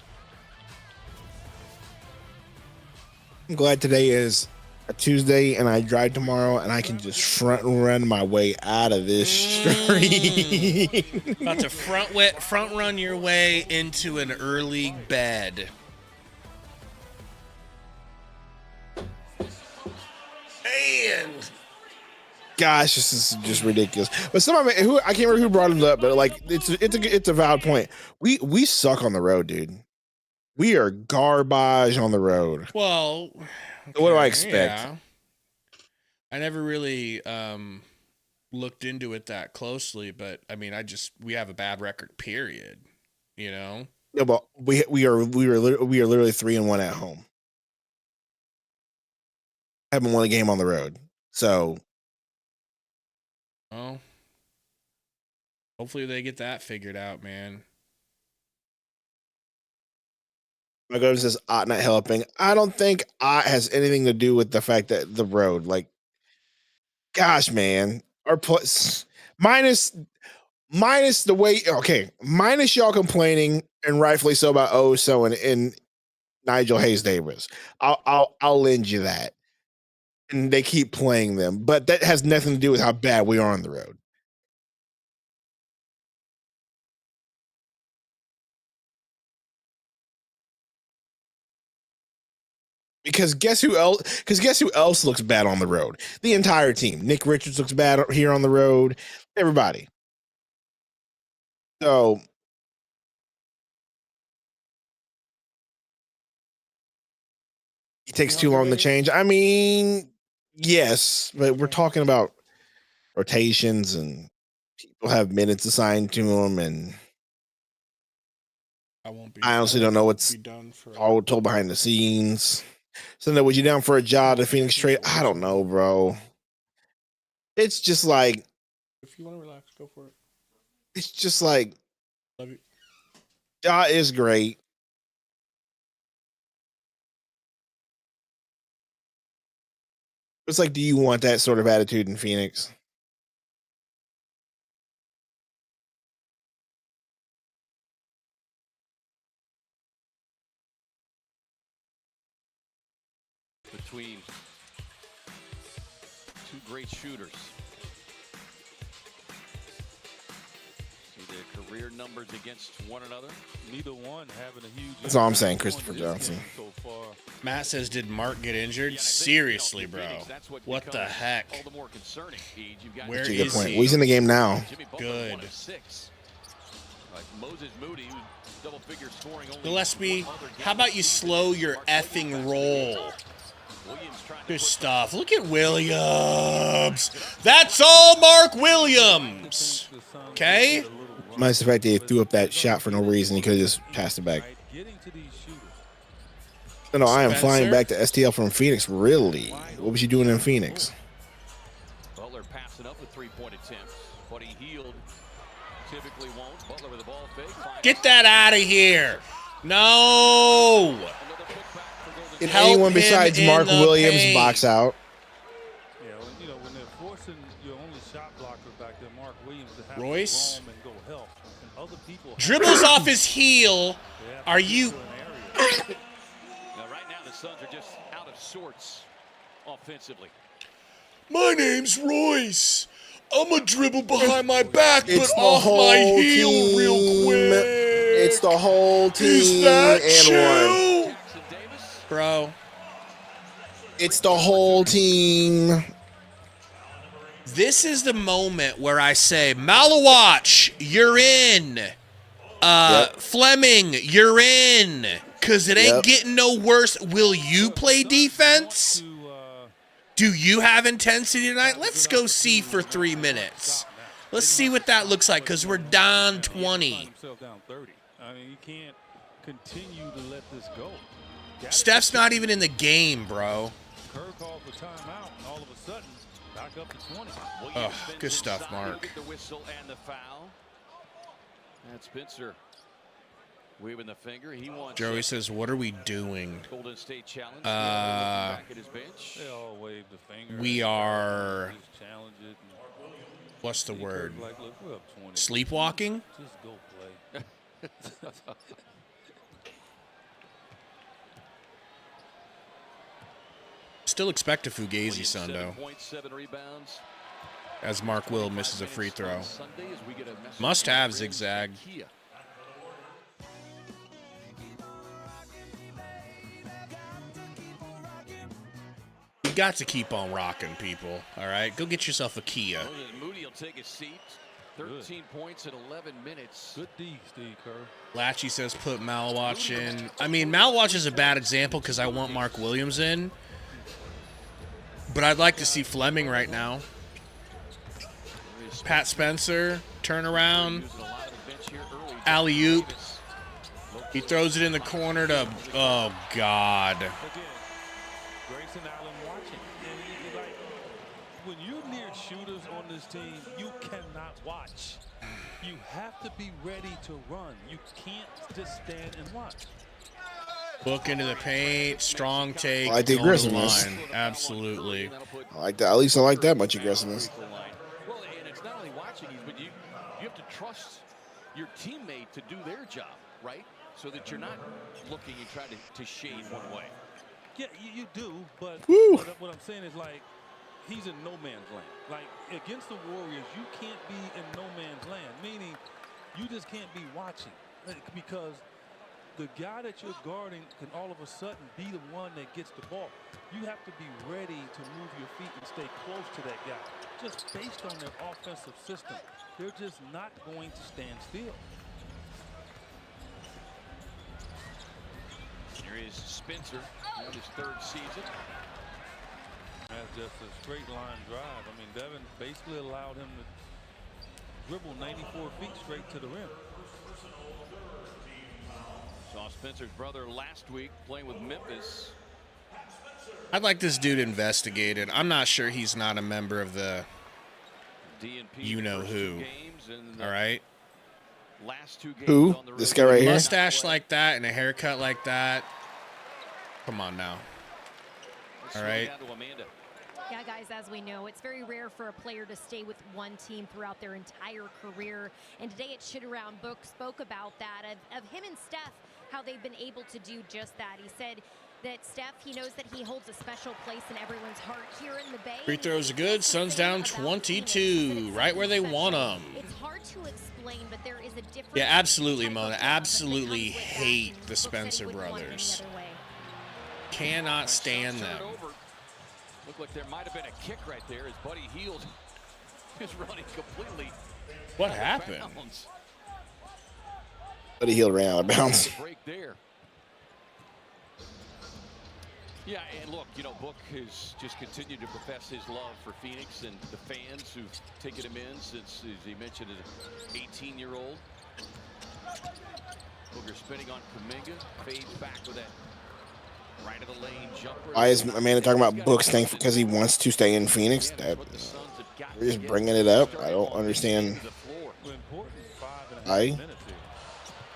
Speaker 2: I'm glad today is a Tuesday and I drive tomorrow and I can just front run my way out of this street.
Speaker 3: About to front run your way into an early bed. And
Speaker 2: Gosh, this is just ridiculous. But somebody who I can't remember who brought it up, but like it's a valid point. We suck on the road, dude. We are garbage on the road.
Speaker 3: well,
Speaker 2: What do I expect?
Speaker 3: yeah. I never really looked into it that closely, but I mean, we have a bad record, period. You know?
Speaker 2: No, but we are literally 3-1 at home. Haven't won a game on the road, so
Speaker 3: Well, hopefully they get that figured out, man.
Speaker 2: my goes says not helping. I don't think has anything to do with the fact that the road, like, gosh, man, our plus minus the way. Okay, minus y'all complaining and rightfully so about Oso and Nigel Hayes Davis. I'll lend you that. And they keep playing them, but that has nothing to do with how bad we are on the road. Because guess who else looks bad on the road? The entire team. Nick Richards looks bad here on the road. Everybody. So it takes too long to change. I mean, yes, but we're talking about rotations and people have minutes assigned to them, and I honestly don't know what's all told behind the scenes. So, was you down for a job at Phoenix trade? I don't know, bro. It's just like,
Speaker 3: If you want to relax, go for it.
Speaker 2: it's just like,
Speaker 3: Love you.
Speaker 2: Ja is great. It's like, do you want that sort of attitude in Phoenix?
Speaker 8: Between two great shooters. See their Career numbers against one another.
Speaker 5: Neither one having a huge.
Speaker 2: That's all I'm saying, Christopher Johnson.
Speaker 5: So far.
Speaker 3: Matt says, did Mark get injured? Seriously, bro. What the heck?
Speaker 8: All the more concerning.
Speaker 3: Where
Speaker 2: That's a good
Speaker 3: is
Speaker 2: point.
Speaker 3: he?
Speaker 2: Well, he's in the game now.
Speaker 3: Good.
Speaker 8: Like Moses Moody, double figure scoring only.
Speaker 3: Gillespie, how about you slow your effing roll? Good stuff. Look at Williams. That's all Mark Williams. Okay?
Speaker 2: Minus the fact that he threw up that shot for no reason. He could have just passed it back. No, I am flying back to STL from Phoenix. Really? What was you doing in Phoenix?
Speaker 8: Butler passing up with 3-point attempts, but he healed. Typically won't. Butler with the ball fake.
Speaker 3: Get that out of here. No.
Speaker 2: Can anyone besides Mark Williams box out?
Speaker 5: Yeah, you know, when they're forcing your only shot blocker back there, Mark Williams, to have
Speaker 3: Royce
Speaker 5: to roam and go help, and other people
Speaker 3: dribbles off his heel. Are you?
Speaker 8: Now, right now, the Suns are just out of sorts offensively.
Speaker 3: My name's Royce. I'm a dribble behind my back,
Speaker 2: It's
Speaker 3: but
Speaker 2: the
Speaker 3: off
Speaker 2: whole
Speaker 3: my heel
Speaker 2: team.
Speaker 3: real quick.
Speaker 2: It's the whole team
Speaker 3: Is that
Speaker 2: and
Speaker 3: true?
Speaker 2: one.
Speaker 3: Bro.
Speaker 2: It's the whole team.
Speaker 3: This is the moment where I say, Malawach, you're in. Fleming, you're in. Because it ain't getting no worse. Will you play defense? Do you have intensity tonight? Let's go see for 3 minutes. Let's see what that looks like, because we're down 20.
Speaker 5: I mean, you can't continue to let this go.
Speaker 3: Steph's not even in the game, bro.
Speaker 5: Kerr calls the timeout, and all of a sudden, back up to 20.
Speaker 3: Oh, good stuff, Mark.
Speaker 8: The whistle and the foul. That's Spencer waving the finger. He wants.
Speaker 3: Joey says, "What are we doing?"
Speaker 8: Golden State challenge. Back at his bench.
Speaker 5: They all wave the finger.
Speaker 3: We are.
Speaker 5: Just challenge it.
Speaker 3: What's the word?
Speaker 5: Like, look, we're up 20.
Speaker 3: Sleepwalking?
Speaker 5: Just go play.
Speaker 3: Still expect a Fugazi, Sundo.
Speaker 8: 7 rebounds.
Speaker 3: As Mark Will misses a free throw. Must have zigzag. You got to keep on rocking, people. All right, go get yourself a Kia.
Speaker 8: Moody will take a seat. 13 points in 11 minutes.
Speaker 5: Good D, Steve Kerr.
Speaker 3: Latchy says put Malawach in. I mean, Malawach is a bad example because I want Mark Williams in. But I'd like to see Fleming right now. Pat Spencer, turnaround. Alley-oop. He throws it in the corner to, oh, God.
Speaker 5: Again, Grayson Allen watching. And like, when you're near shooters on this team, you cannot watch. You have to be ready to run. You can't just stand and watch.
Speaker 3: Book into the paint, strong take.
Speaker 2: I like the aggressiveness.
Speaker 3: Absolutely.
Speaker 2: I like that. At least I like that much aggressiveness.
Speaker 8: Well, and it's not only watching you, but you have to trust your teammate to do their job, right? So that you're not looking and trying to shade one way.
Speaker 5: Yeah, you do, but what I'm saying is, like, he's in no man's land. Like, against the Warriors, you can't be in no man's land, meaning you just can't be watching, because the guy that you're guarding can all of a sudden be the one that gets the ball. You have to be ready to move your feet and stay close to that guy. Just based on their offensive system, they're just not going to stand still.
Speaker 8: Here is Spencer in his 3rd season.
Speaker 5: That's just a straight line drive. I mean, Devin basically allowed him to dribble 94 feet straight to the rim.
Speaker 8: Saw Spencer's brother last week playing with Memphis.
Speaker 3: I'd like this dude investigated. I'm not sure he's not a member of the you-know-who. All right?
Speaker 8: Last 2 games.
Speaker 2: Who? This guy right here?
Speaker 3: Mustache like that and a haircut like that. Come on now. All right?
Speaker 4: Yeah, guys, as we know, it's very rare for a player to stay with one team throughout their entire career. And today at Shit Around Book spoke about that, of him and Steph, how they've been able to do just that. He said that Steph, he knows that he holds a special place in everyone's heart here in the Bay.
Speaker 3: Free throws are good. Suns down 22, right where they want them.
Speaker 4: It's hard to explain lane, but there is a different.
Speaker 3: Yeah, absolutely, Mona. Absolutely hate the Spencer brothers. Cannot stand them.
Speaker 8: Looked like there might have been a kick right there as Buddy Hield is running completely.
Speaker 3: What happened?
Speaker 2: Buddy Hield ran out of bounds.
Speaker 8: Break there. Yeah, and look, you know, Book has just continued to profess his love for Phoenix and the fans who've taken him in since, as he mentioned, an 18-year-old. Booker spinning on Kuminga, fades back with that right of the lane jumper.
Speaker 2: Why is Amanda talking about Book staying because he wants to stay in Phoenix? That we're just bringing it up. I don't understand.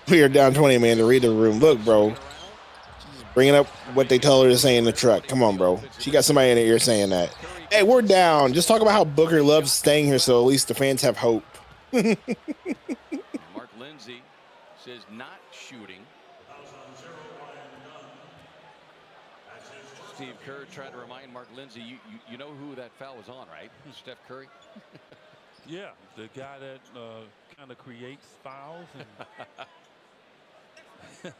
Speaker 2: We are down 20, man. To read the room. Look, bro. Bringing up what they tell her to say in the truck. Come on, bro. She got somebody in her ear saying that. Hey, we're down. Just talk about how Booker loves staying here, so at least the fans have hope.
Speaker 8: Mark Lindsay says not shooting. Steve Kerr tried to remind Mark Lindsay, you know who that foul was on, right? Steph Curry.
Speaker 5: Yeah, the guy that kind of creates fouls and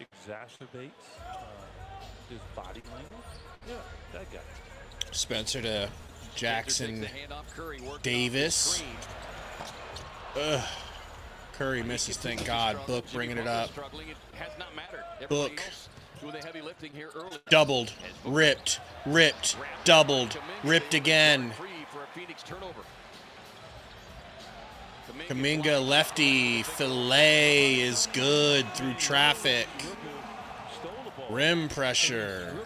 Speaker 5: exacerbates his body language. Yeah, that guy.
Speaker 3: Spencer to Jackson Davis. Ugh. Curry misses, thank God. Book bringing it up. Book. Doubled. Ripped. Doubled. Ripped again. Kuminga lefty. Filet is good through traffic. Rim pressure.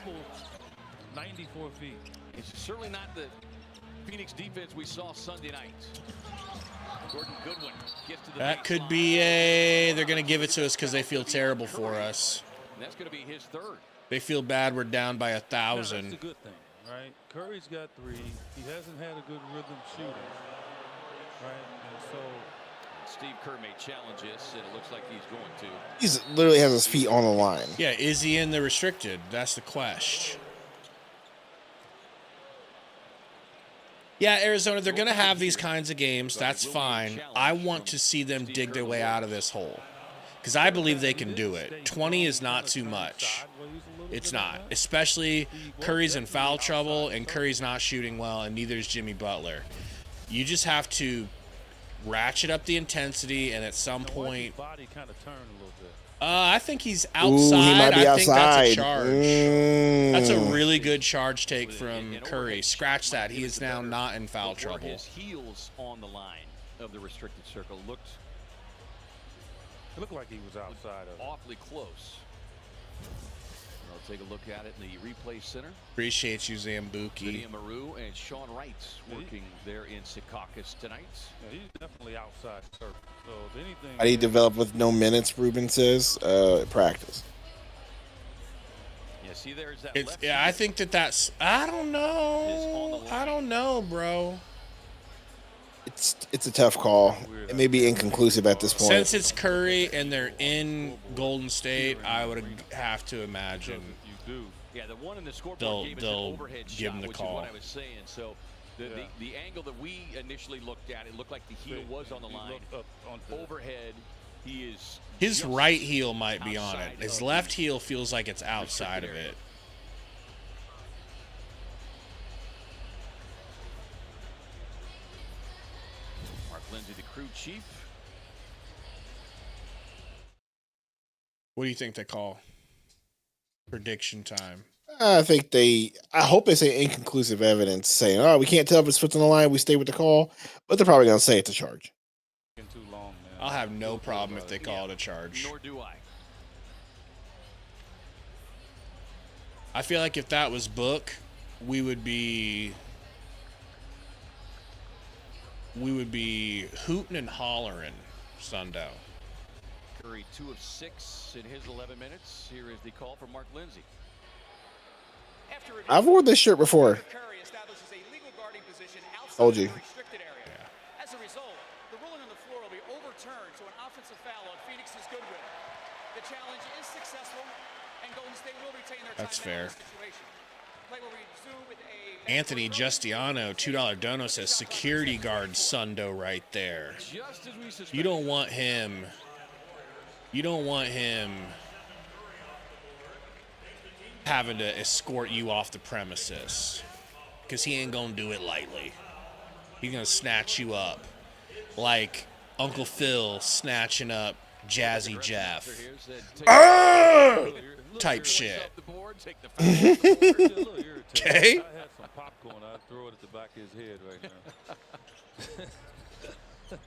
Speaker 5: 94 feet.
Speaker 8: It's certainly not the Phoenix defense we saw Sunday night. Gordon Goodwin gets to the
Speaker 3: that could be a. They're going to give it to us because they feel terrible for us.
Speaker 8: And that's going to be his third.
Speaker 3: They feel bad we're down by 1,000.
Speaker 5: Yeah, that's a good thing, right? Curry's got 3. He hasn't had a good rhythm shooting, right? And so
Speaker 8: Steve Kerr may challenge this, and it looks like he's going to.
Speaker 2: He's literally has his feet on the line.
Speaker 3: Yeah, is he in the restricted? That's the question. Yeah, Arizona, they're going to have these kinds of games. That's fine. I want to see them dig their way out of this hole because I believe they can do it. 20 is not too much. It's not, especially Curry's in foul trouble and Curry's not shooting well, and neither is Jimmy Butler. You just have to ratchet up the intensity, and at some point,
Speaker 5: body kind of turned a little bit.
Speaker 3: I think he's outside.
Speaker 2: Ooh, he might be
Speaker 3: I think that's a
Speaker 2: outside.
Speaker 3: charge. That's a really good charge take from Curry. Scratch that. He is now not in foul trouble.
Speaker 8: His heels on the line of the restricted circle
Speaker 5: It looked like he was outside of
Speaker 8: awfully close. I'll take a look at it in the replay center.
Speaker 3: Appreciate you, Zambuki.
Speaker 8: Lydia Maru and Sean Wright working there in Secaucus tonight.
Speaker 5: Yeah, he's definitely outside circle. So if anything,
Speaker 2: How do you develop with no minutes? Ruben says practice.
Speaker 8: Yeah, see, there's that.
Speaker 3: Yeah, I think that's. I don't know. I don't know, bro.
Speaker 2: It's a tough call. It may be inconclusive at this point.
Speaker 3: Since it's Curry and they're in Golden State, I would have to imagine
Speaker 5: you do.
Speaker 8: Yeah, the one in the scoreboard game is an overhead
Speaker 3: give him
Speaker 8: shot,
Speaker 3: the
Speaker 8: which
Speaker 3: call.
Speaker 8: is what I was saying. So the angle that we initially looked at, it looked like the heel was on the line. Overhead, he is.
Speaker 3: His right heel might be on it. His left heel feels like it's outside of it.
Speaker 8: Mark Lindsay, the crew chief.
Speaker 3: What do you think they call? Prediction time.
Speaker 2: I hope they say inconclusive evidence, saying, "Oh, we can't tell if it's foot on the line. We stay with the call," but they're probably gonna say it's a charge.
Speaker 5: Too long, man.
Speaker 3: I'll have no problem if they call it a charge.
Speaker 8: Nor do I.
Speaker 3: I feel like if that was Book, we would be hooting and hollering, Sundo.
Speaker 8: Curry 2 of 6 in his 11 minutes. Here is the call from Mark Lindsay.
Speaker 2: I've worn this shirt before. Told you.
Speaker 9: As a result, the ruling on the floor will be overturned to an offensive foul on Phoenix's Goodwin. The challenge is successful, and Golden State will retain their
Speaker 3: That's fair.
Speaker 9: situation.
Speaker 3: Anthony Giustiano, $2 dono, says security guard Sundo right there. You don't want him. You don't want him having to escort you off the premises, because he ain't going to do it lightly. He's going to snatch you up like Uncle Phil snatching up Jazzy Jeff. Type shit. Okay?
Speaker 5: Popcorn, I'd throw it at the back of his head right now.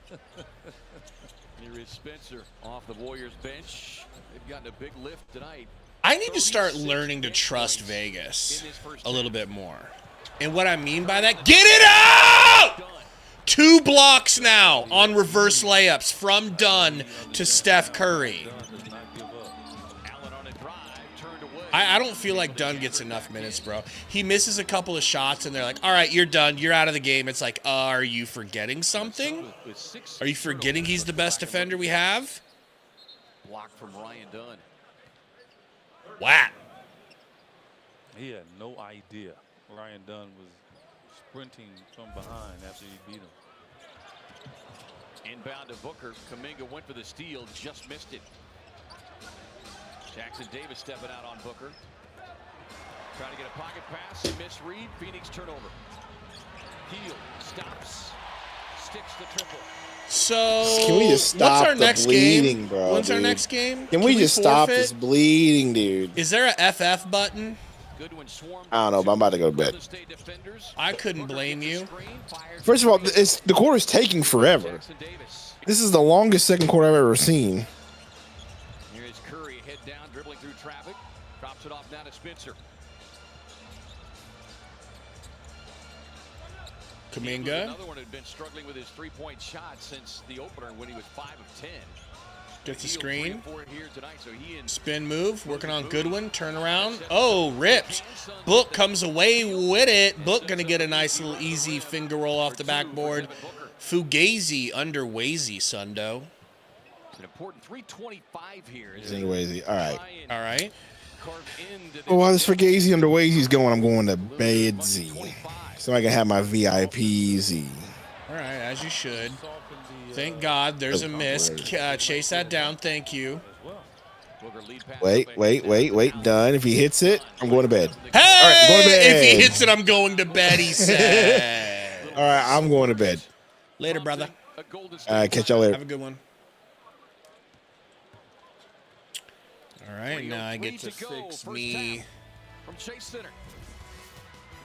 Speaker 8: Here is Spencer off the Warriors bench. They've gotten a big lift tonight.
Speaker 3: I need to start learning to trust Vegas a little bit more. And what I mean by that, get it out! 2 blocks now on reverse layups from Dunn to Steph Curry. I don't feel like Dunn gets enough minutes, bro. He misses a couple of shots, and they're like, all right, you're done. You're out of the game. It's like, are you forgetting something? Are you forgetting he's the best defender we have?
Speaker 8: Block from Ryan Dunn.
Speaker 3: Whap.
Speaker 5: He had no idea Ryan Dunn was sprinting from behind after he beat him.
Speaker 8: Inbound to Booker. Kuminga went for the steal, just missed it. Jackson Davis stepping out on Booker. Trying to get a pocket pass. Misread. Phoenix turnover. Heel stops. Sticks the triple.
Speaker 3: So
Speaker 2: can we just stop
Speaker 3: what's our next
Speaker 2: bleeding,
Speaker 3: game?
Speaker 2: bro?
Speaker 3: When's our
Speaker 2: dude?
Speaker 3: next game?
Speaker 2: Can we just stop this bleeding, dude?
Speaker 3: Is there a FF button?
Speaker 2: I don't know, but I'm about to go to bed.
Speaker 3: I couldn't blame you.
Speaker 2: First of all, the quarter's taking forever. This is the longest second quarter I've ever seen.
Speaker 8: Here's Curry, head down, dribbling through traffic. Drops it off now to Spencer.
Speaker 3: Kuminga.
Speaker 8: Another one had been struggling with his three-point shot since the opener when he was 5 of 10.
Speaker 3: Gets the screen.
Speaker 8: Here tonight, so
Speaker 3: Spin move. Working on Goodwin. Turn around. Oh, ripped. Book comes away with it. Book going to get a nice little easy finger roll off the backboard. Fugazi under Wazy, Sundo.
Speaker 8: An important 3:25 here.
Speaker 2: Wazy. All right.
Speaker 3: All right.
Speaker 2: Oh, while this Fugazi under Wazy's going, I'm going to bed Z. So I can have my VIP Z.
Speaker 3: All right, as you should. Thank God there's a miss. Chase that down. Thank you.
Speaker 2: Wait. Done. If he hits it, I'm going to bed.
Speaker 3: Hey!
Speaker 2: All right, I'm going to bed.
Speaker 3: If he hits it, I'm going to bed, he said.
Speaker 2: All right, I'm going to bed.
Speaker 3: Later, brother.
Speaker 2: Catch y'all later.
Speaker 3: Have a good one. All right, now I get to fix me.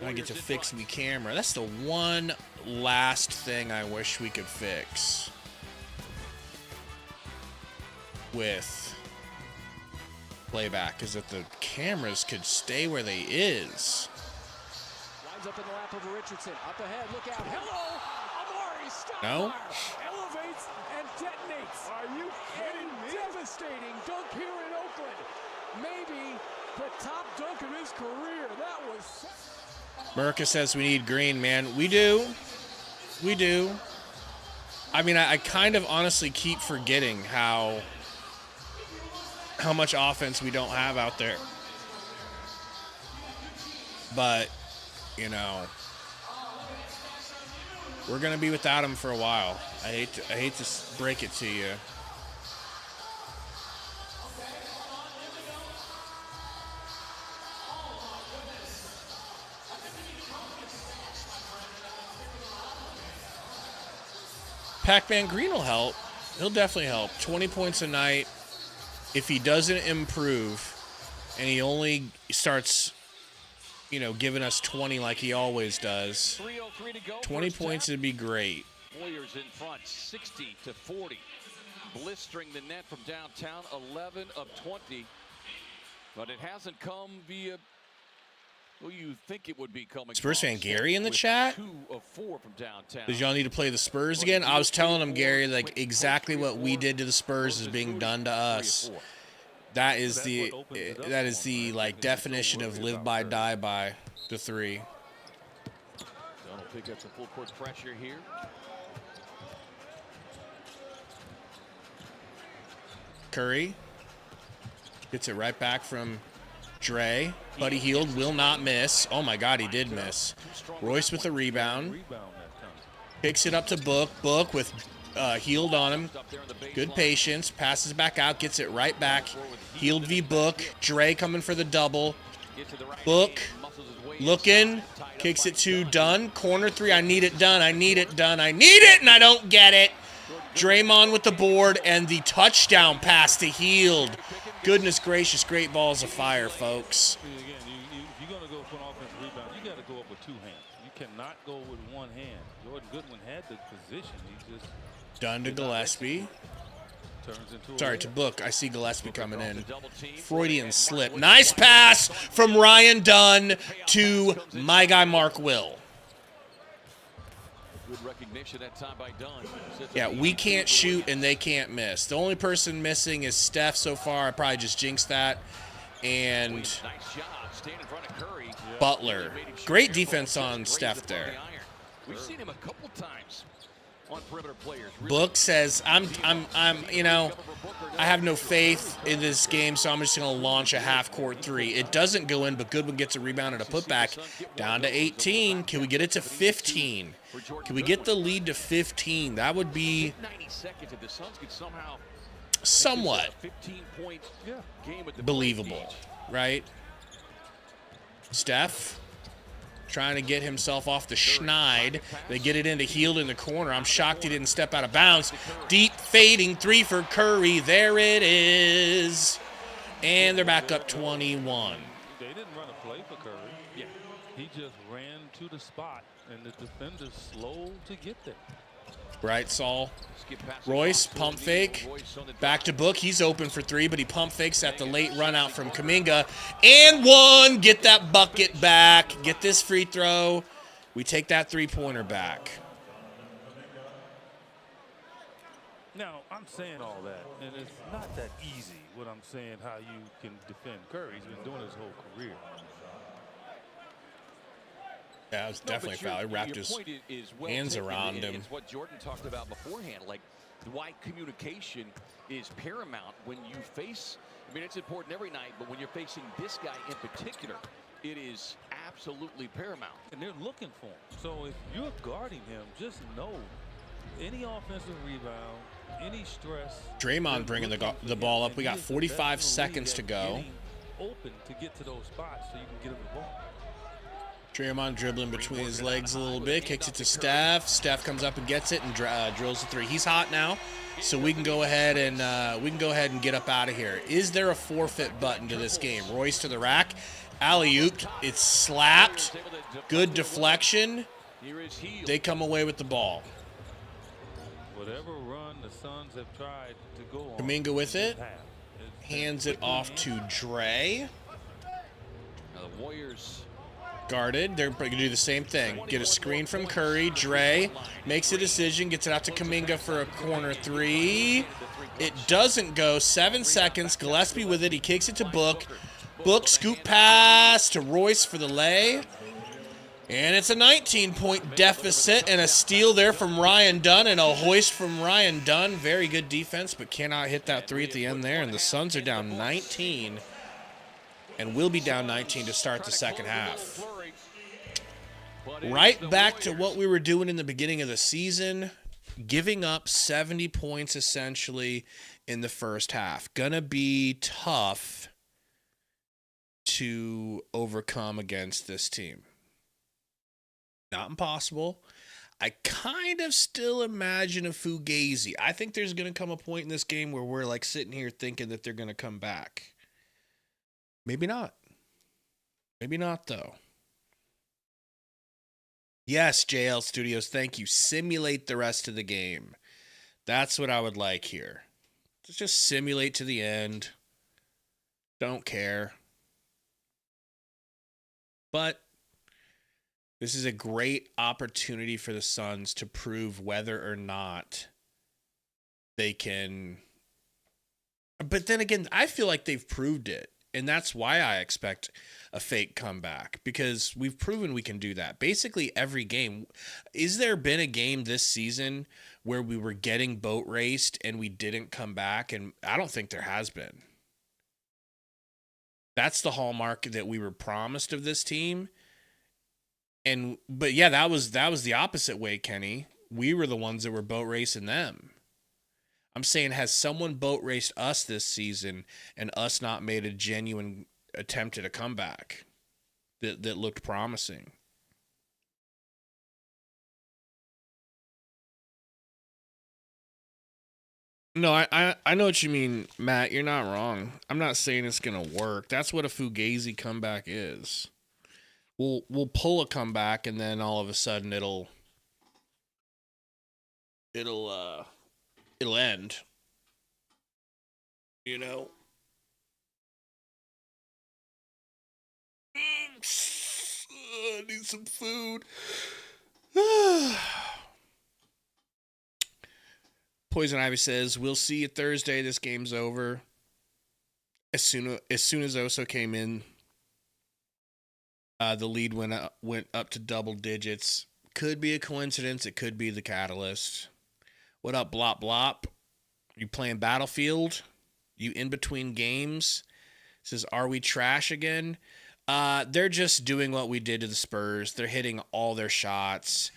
Speaker 3: I get to fix me camera. That's the one last thing I wish we could fix with playback, is that the cameras could stay where they is.
Speaker 10: Lines up in the lap of Richardson. Up ahead, look out. Hello, Amari Stoudemire.
Speaker 3: No?
Speaker 10: Elevates and detonates. Are you kidding me? Devastating dunk here in Oakland. Maybe the top dunk of his career. That was...
Speaker 3: Merca says we need green, man. We do. We do. I mean, I kind of honestly keep forgetting how much offense we don't have out there. But, you know, we're going to be without him for a while. I hate to break it to you. Pac-Man Green will help. He'll definitely help. 20 points a night. If he doesn't improve and he only starts, you know, giving us 20 like he always does, 20 points would be great.
Speaker 8: Warriors in front, 60-40. Blistering the net from downtown, 11 of 20. But it hasn't come via... Well, you think it would be coming.
Speaker 3: Spurs fan Gary in the chat?
Speaker 8: 2 of 4 from downtown.
Speaker 3: Does y'all need to play the Spurs again? I was telling him, Gary, like exactly what we did to the Spurs is being done to us. That is the like definition of live by, die by, the 3.
Speaker 8: Dunn will pick up some full court pressure here.
Speaker 3: Curry gets it right back from Dre, Buddy Hield will not miss. Oh my God, he did miss. Royce with the rebound. Picks it up to Book. Book with Hield on him. Good patience. Passes back out. Gets it right back. Hield v. Book. Dre coming for the double. Book looking. Kicks it to Dunn. Corner three. I need it done. I need it done. I need it, and I don't get it. Draymond with the board and the touchdown pass to Hield. Goodness gracious, great balls of fire, folks.
Speaker 5: Again, you're going to go for an offensive rebound. You got to go up with two hands. You cannot go with one hand. Jordan Goodwin had the position. He just
Speaker 3: Dunn to Gillespie. Sorry, to Book. I see Gillespie coming in. Freudian slip. Nice pass from Ryan Dunn to my guy Mark Will.
Speaker 8: Good recognition that time by Dunn.
Speaker 3: Yeah, we can't shoot and they can't miss. The only person missing is Steph so far. I probably just jinxed that. And Butler. Great defense on Steph there.
Speaker 8: We've seen him a couple times on perimeter players.
Speaker 3: Book says, you know, I have no faith in this game, so I'm just going to launch a half-court three. It doesn't go in, but Goodwin gets a rebound and a putback. Down to 18. Can we get it to 15? Can we get the lead to 15? That would be somewhat believable, right? Steph trying to get himself off the schneid. They get it into Hield in the corner. I'm shocked he didn't step out of bounds. Deep fading three for Curry. There it is. And they're back up 21.
Speaker 5: They didn't run a play for Curry. Yeah. He just ran to the spot, and the defender's slow to get there.
Speaker 3: Right, Saul. Royce, pump fake. Back to Book. He's open for three, but he pump fakes at the late run out from Kuminga. And one. Get that bucket back. Get this free throw. We take that three-pointer back.
Speaker 5: Now, I'm saying all that, and it's not that easy what I'm saying, how you can defend Curry. He's been doing his whole career.
Speaker 3: Yeah, it was definitely a foul. He wrapped his hands around him.
Speaker 8: It's what Jordan talked about beforehand, like why communication is paramount when you face, I mean, it's important every night, but when you're facing this guy in particular, it is absolutely paramount.
Speaker 5: And they're looking for him. So if you're guarding him, just know any offensive rebound, any stress.
Speaker 3: Draymond bringing the ball up. We got 45 seconds to go.
Speaker 5: Open to get to those spots so you can get him the ball.
Speaker 3: Draymond dribbling between his legs a little bit, kicks it to Steph. Steph comes up and gets it and drills the three. He's hot now, so we can go ahead and get up out of here. Is there a forfeit button to this game? Royce to the rack, alley-ooped. It's slapped. Good deflection. They come away with the ball.
Speaker 5: Whatever run the Suns have tried to go on.
Speaker 3: Kuminga with it. Hands it off to Dre.
Speaker 8: Now the Warriors
Speaker 3: guarded. They're going to do the same thing. Get a screen from Curry. Dre makes a decision, gets it out to Kuminga for a corner three. It doesn't go. 7 seconds. Gillespie with it. He kicks it to Book. Book, scoop pass to Royce for the lay. And it's a 19-point deficit and a steal there from Ryan Dunn and a hoist from Ryan Dunn. Very good defense, but cannot hit that three at the end there. And the Suns are down 19 and will be down 19 to start the second half. Right back to what we were doing in the beginning of the season, giving up 70 points essentially in the first half. Gonna be tough to overcome against this team. Not impossible. I kind of still imagine a Fugazi. I think there's going to come a point in this game where we're like sitting here thinking that they're going to come back. Maybe not. Maybe not, though. Yes, JL Studios, thank you. Simulate the rest of the game. That's what I would like here. Just simulate to the end. Don't care. But this is a great opportunity for the Suns to prove whether or not they can. But then again, I feel like they've proved it. And that's why I expect a fake comeback, because we've proven we can do that. Basically every game. Is there been a game this season where we were getting boat raced and we didn't come back? And I don't think there has been. That's the hallmark that we were promised of this team. But yeah, that was the opposite way, Kenny. We were the ones that were boat racing them. I'm saying, has someone boat raced us this season and us not made a genuine attempt at a comeback that looked promising? No, I know what you mean, Matt. You're not wrong. I'm not saying it's gonna work. That's what a fugazi comeback is. We'll pull a comeback and then all of a sudden it'll end. You know. I need some food. Poison Ivy says, "We'll see you Thursday. This game's over." As soon as Oso came in, the lead went up to double digits. Could be a coincidence. It could be the catalyst. What up, Blop Blop? You playing Battlefield? You in between games? Says, "Are we trash again?" They're just doing what we did to the Spurs. They're hitting all their shots.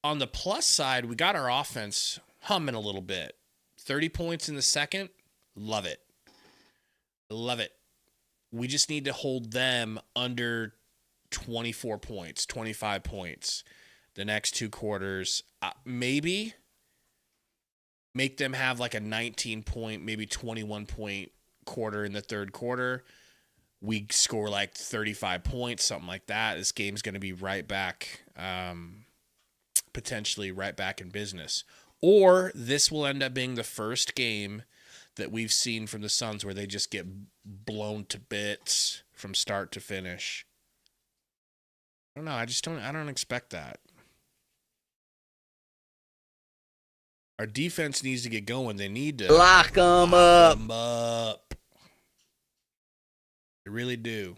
Speaker 3: On the plus side, we got our offense humming a little bit. 30 points in the second. Love it. Love it. We just need to hold them under 24 points, 25 points the next two quarters. Maybe make them have like a 19-point, maybe 21-point quarter in the third quarter. We score like 35 points, something like that. This game's going to be right back, potentially right back in business. Or this will end up being the first game that we've seen from the Suns where they just get blown to bits from start to finish. I don't know. I don't expect that. Our defense needs to get going. They need to
Speaker 6: lock them
Speaker 3: up. They really do.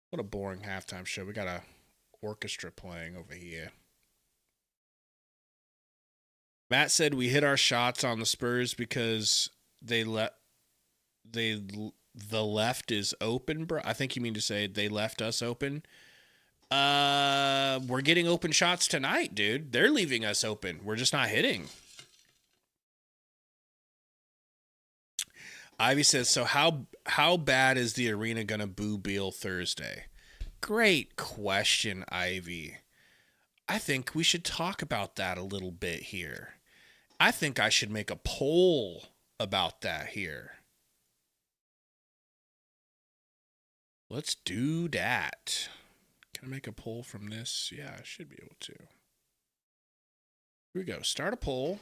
Speaker 3: What a boring halftime show. We got a orchestra playing over here. Matt said we hit our shots on the Spurs because the left is open, bro. I think you mean to say they left us open. We're getting open shots tonight, dude. They're leaving us open. We're just not hitting. Ivy says, "So how bad is the arena gonna boo Beal Thursday?" Great question, Ivy. I think we should talk about that a little bit here. I think I should make a poll about that here. Let's do that. Can I make a poll from this? Yeah, I should be able to. Here we go. Start a poll.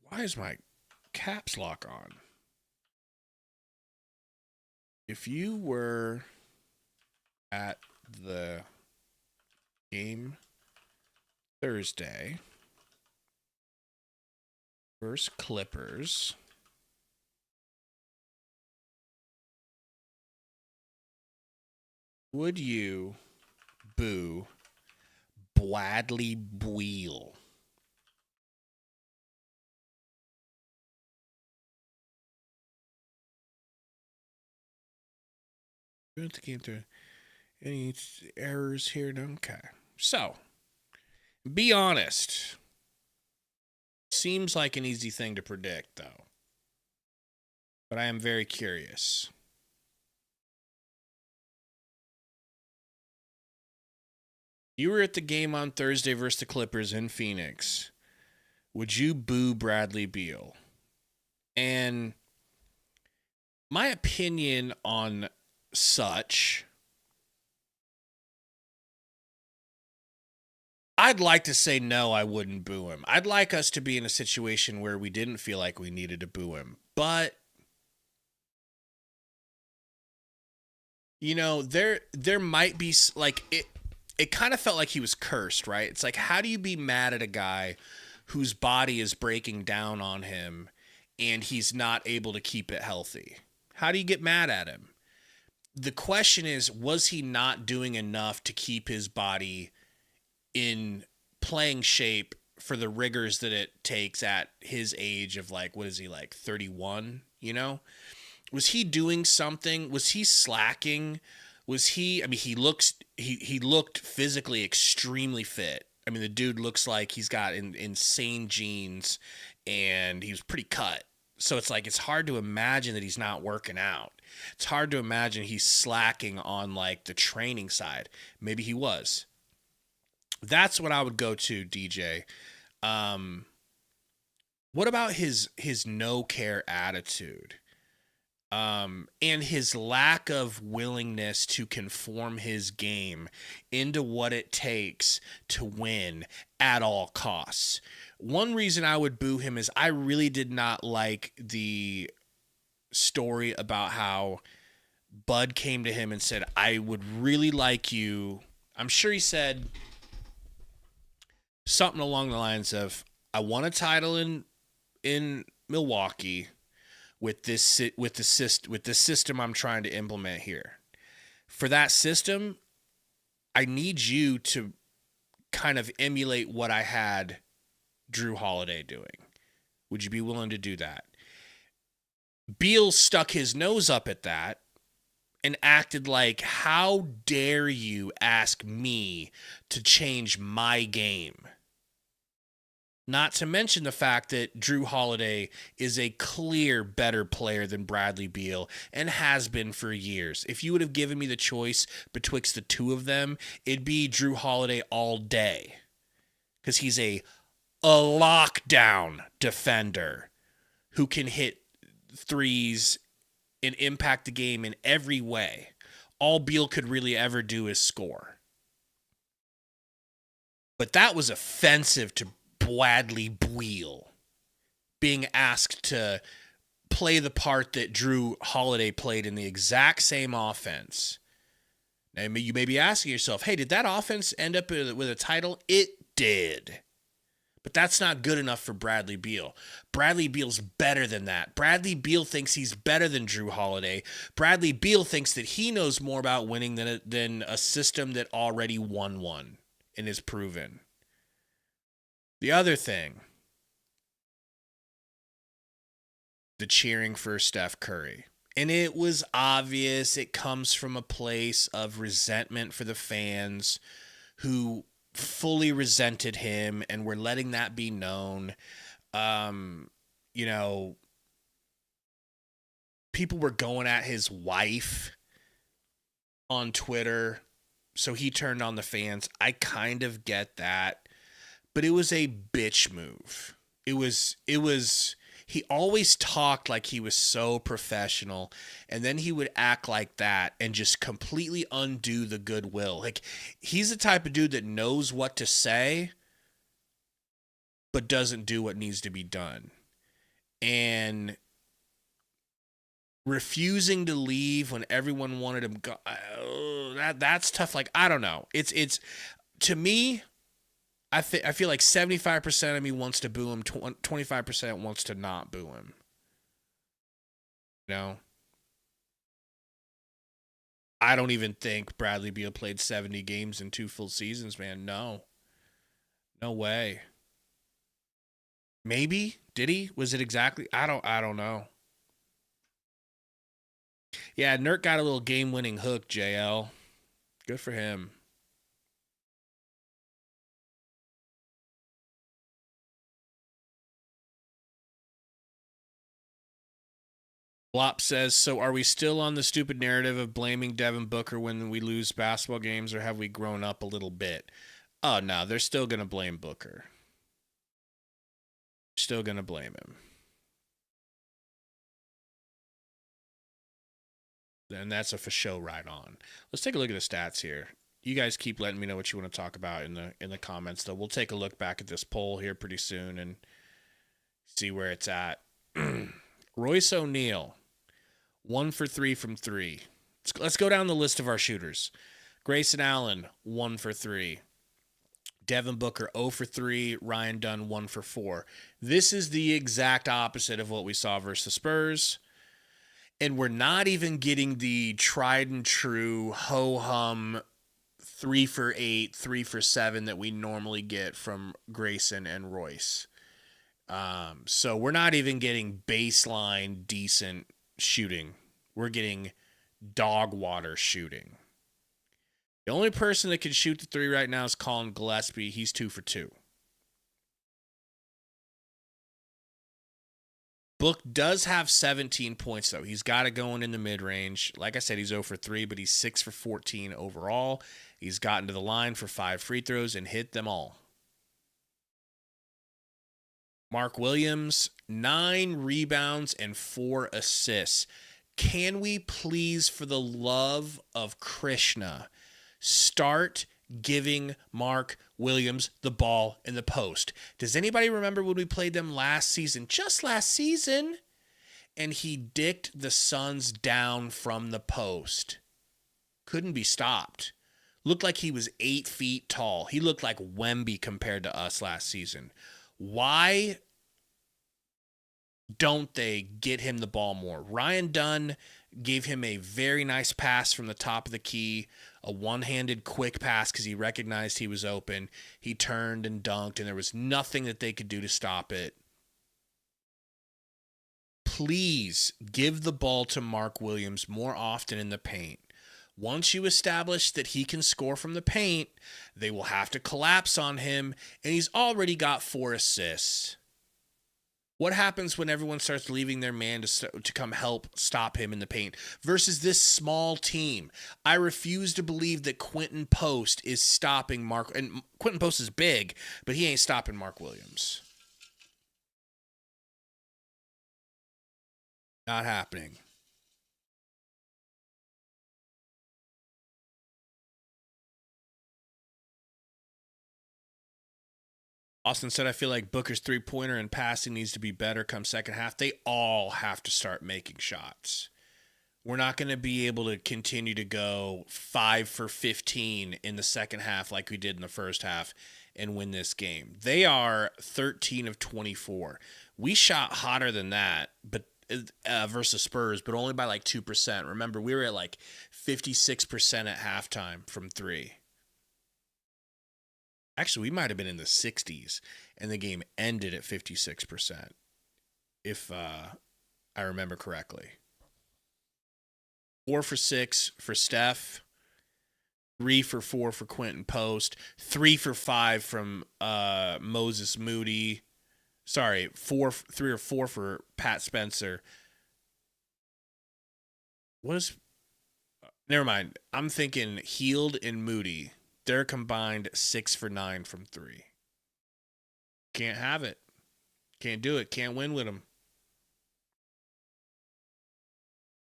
Speaker 3: Why is my caps lock on? If you were at the game Thursday versus Clippers, would you boo Bradley Beal? The game through any errors here? No? Okay. So, be honest. Seems like an easy thing to predict, though. But I am very curious. You were at the game on Thursday versus the Clippers in Phoenix. Would you boo Bradley Beal? And my opinion on such, I'd like to say no, I wouldn't boo him. I'd like us to be in a situation where we didn't feel like we needed to boo him. But, you know, there might be, like, it kind of felt like he was cursed, right? It's like, how do you be mad at a guy whose body is breaking down on him and he's not able to keep it healthy? How do you get mad at him? the question is, was he not doing enough to keep his body in playing shape for the rigors that it takes at his age of like, what is he, like 31, you know? Was he doing something? Was he slacking? Was he, I mean, he looked physically extremely fit. I mean, the dude looks like he's got insane genes and he was pretty cut. So it's like, it's hard to imagine that he's not working out. It's hard to imagine he's slacking on like the training side. Maybe he was. That's what I would go to, DJ. What about his no care attitude? And his lack of willingness to conform his game into what it takes to win at all costs. One reason I would boo him is I really did not like the story about how Bud came to him and said, I would really like you. I'm sure he said something along the lines of, I want a title in Milwaukee with the system I'm trying to implement here. For that system, I need you to kind of emulate what I had Drew Holiday doing. Would you be willing to do that? Beal stuck his nose up at that and acted like, how dare you ask me to change my game? Not to mention the fact that Drew Holiday is a clear better player than Bradley Beal and has been for years. If you would have given me the choice betwixt the two of them, it'd be Drew Holiday all day. Because he's a lockdown defender who can hit threes and impact the game in every way. All Beal could really ever do is score. But that was offensive to Bradley Beal being asked to play the part that Drew Holiday played in the exact same offense. Now, you may be asking yourself, hey, did that offense end up with a title? It did. But that's not good enough for Bradley Beal. Bradley Beal's better than that. Bradley Beal thinks he's better than Drew Holiday. Bradley Beal thinks that he knows more about winning than a system that already won one and is proven. The other thing, the cheering for Steph Curry. And it was obvious it comes from a place of resentment for the fans who fully resented him and were letting that be known. You know, people were going at his wife on Twitter, so he turned on the fans. I kind of get that. But it was a bitch move. It was, he always talked like he was so professional, and then he would act like that and just completely undo the goodwill. Like, he's the type of dude that knows what to say, but doesn't do what needs to be done. And refusing to leave when everyone wanted him go, that's tough. Like, I don't know. It's to me, I feel like 75% of me wants to boo him, 25% wants to not boo him. You know? I don't even think Bradley Beal played 70 games in 2 full seasons, man. No. No way. Maybe? Did he? Was it exactly? I don't know. Yeah, Nurk got a little game-winning hook, JL. Good for him. Blop says, so are we still on the stupid narrative of blaming Devin Booker when we lose basketball games, or have we grown up a little bit? Oh, no, they're still going to blame Booker. Still going to blame him. And that's a for show right on. Let's take a look at the stats here. You guys keep letting me know what you want to talk about in the comments, though. We'll take a look back at this poll here pretty soon and see where it's at. Royce O'Neal, 1 for 3 from 3. Let's go down the list of our shooters. Grayson Allen, 1 for 3. Devin Booker, 0 for 3. Ryan Dunn, 1 for 4. This is the exact opposite of what we saw versus the Spurs. And we're not even getting the tried and true ho-hum 3 for 8, 3 for 7 that we normally get from Grayson and Royce. So we're not even getting baseline decent shooting. We're getting dog water shooting. The only person that can shoot the 3 right now is Colin Gillespie. He's 2 for 2. Book does have 17 points, though. He's got it going in the mid-range. Like I said, he's 0 for 3, but he's 6 for 14 overall. He's gotten to the line for 5 free throws and hit them all. Mark Williams, 9 rebounds and 4 assists. Can we please, for the love of Krishna, start giving Mark Williams the ball in the post? Does anybody remember when we played them last season? Just last season. And he dicked the Suns down from the post. Couldn't be stopped. Looked like he was 8 feet tall. He looked like Wemby compared to us last season. Why don't they get him the ball more? Ryan Dunn gave him a very nice pass from the top of the key, a one-handed quick pass because he recognized he was open. He turned and dunked, and there was nothing that they could do to stop it. Please give the ball to Mark Williams more often in the paint. Once you establish that he can score from the paint, they will have to collapse on him, and he's already got 4 assists. What happens when everyone starts leaving their man to come help stop him in the paint versus this small team? I refuse to believe that Quentin Post is stopping Mark. And Quentin Post is big, but he ain't stopping Mark Williams. Not happening. Austin said, I feel like Booker's three-pointer and passing needs to be better come second half. They all have to start making shots. We're not going to be able to continue to go 5 for 15 in the second half like we did in the first half and win this game. They are 13 of 24. We shot hotter than that, but versus Spurs, but only by like 2%. Remember, we were at like 56% at halftime from 3. Actually, we might have been in the 60s, and the game ended at 56%, if I remember correctly. 4 for 6 for Steph, 3 for 4 for Quentin Post, 3 for 5 from Moses Moody. Sorry, 3 or 4 for Pat Spencer. Never mind. I'm thinking Heald and Moody. They're combined 6 for 9 from 3. Can't have it. Can't do it. Can't win with them.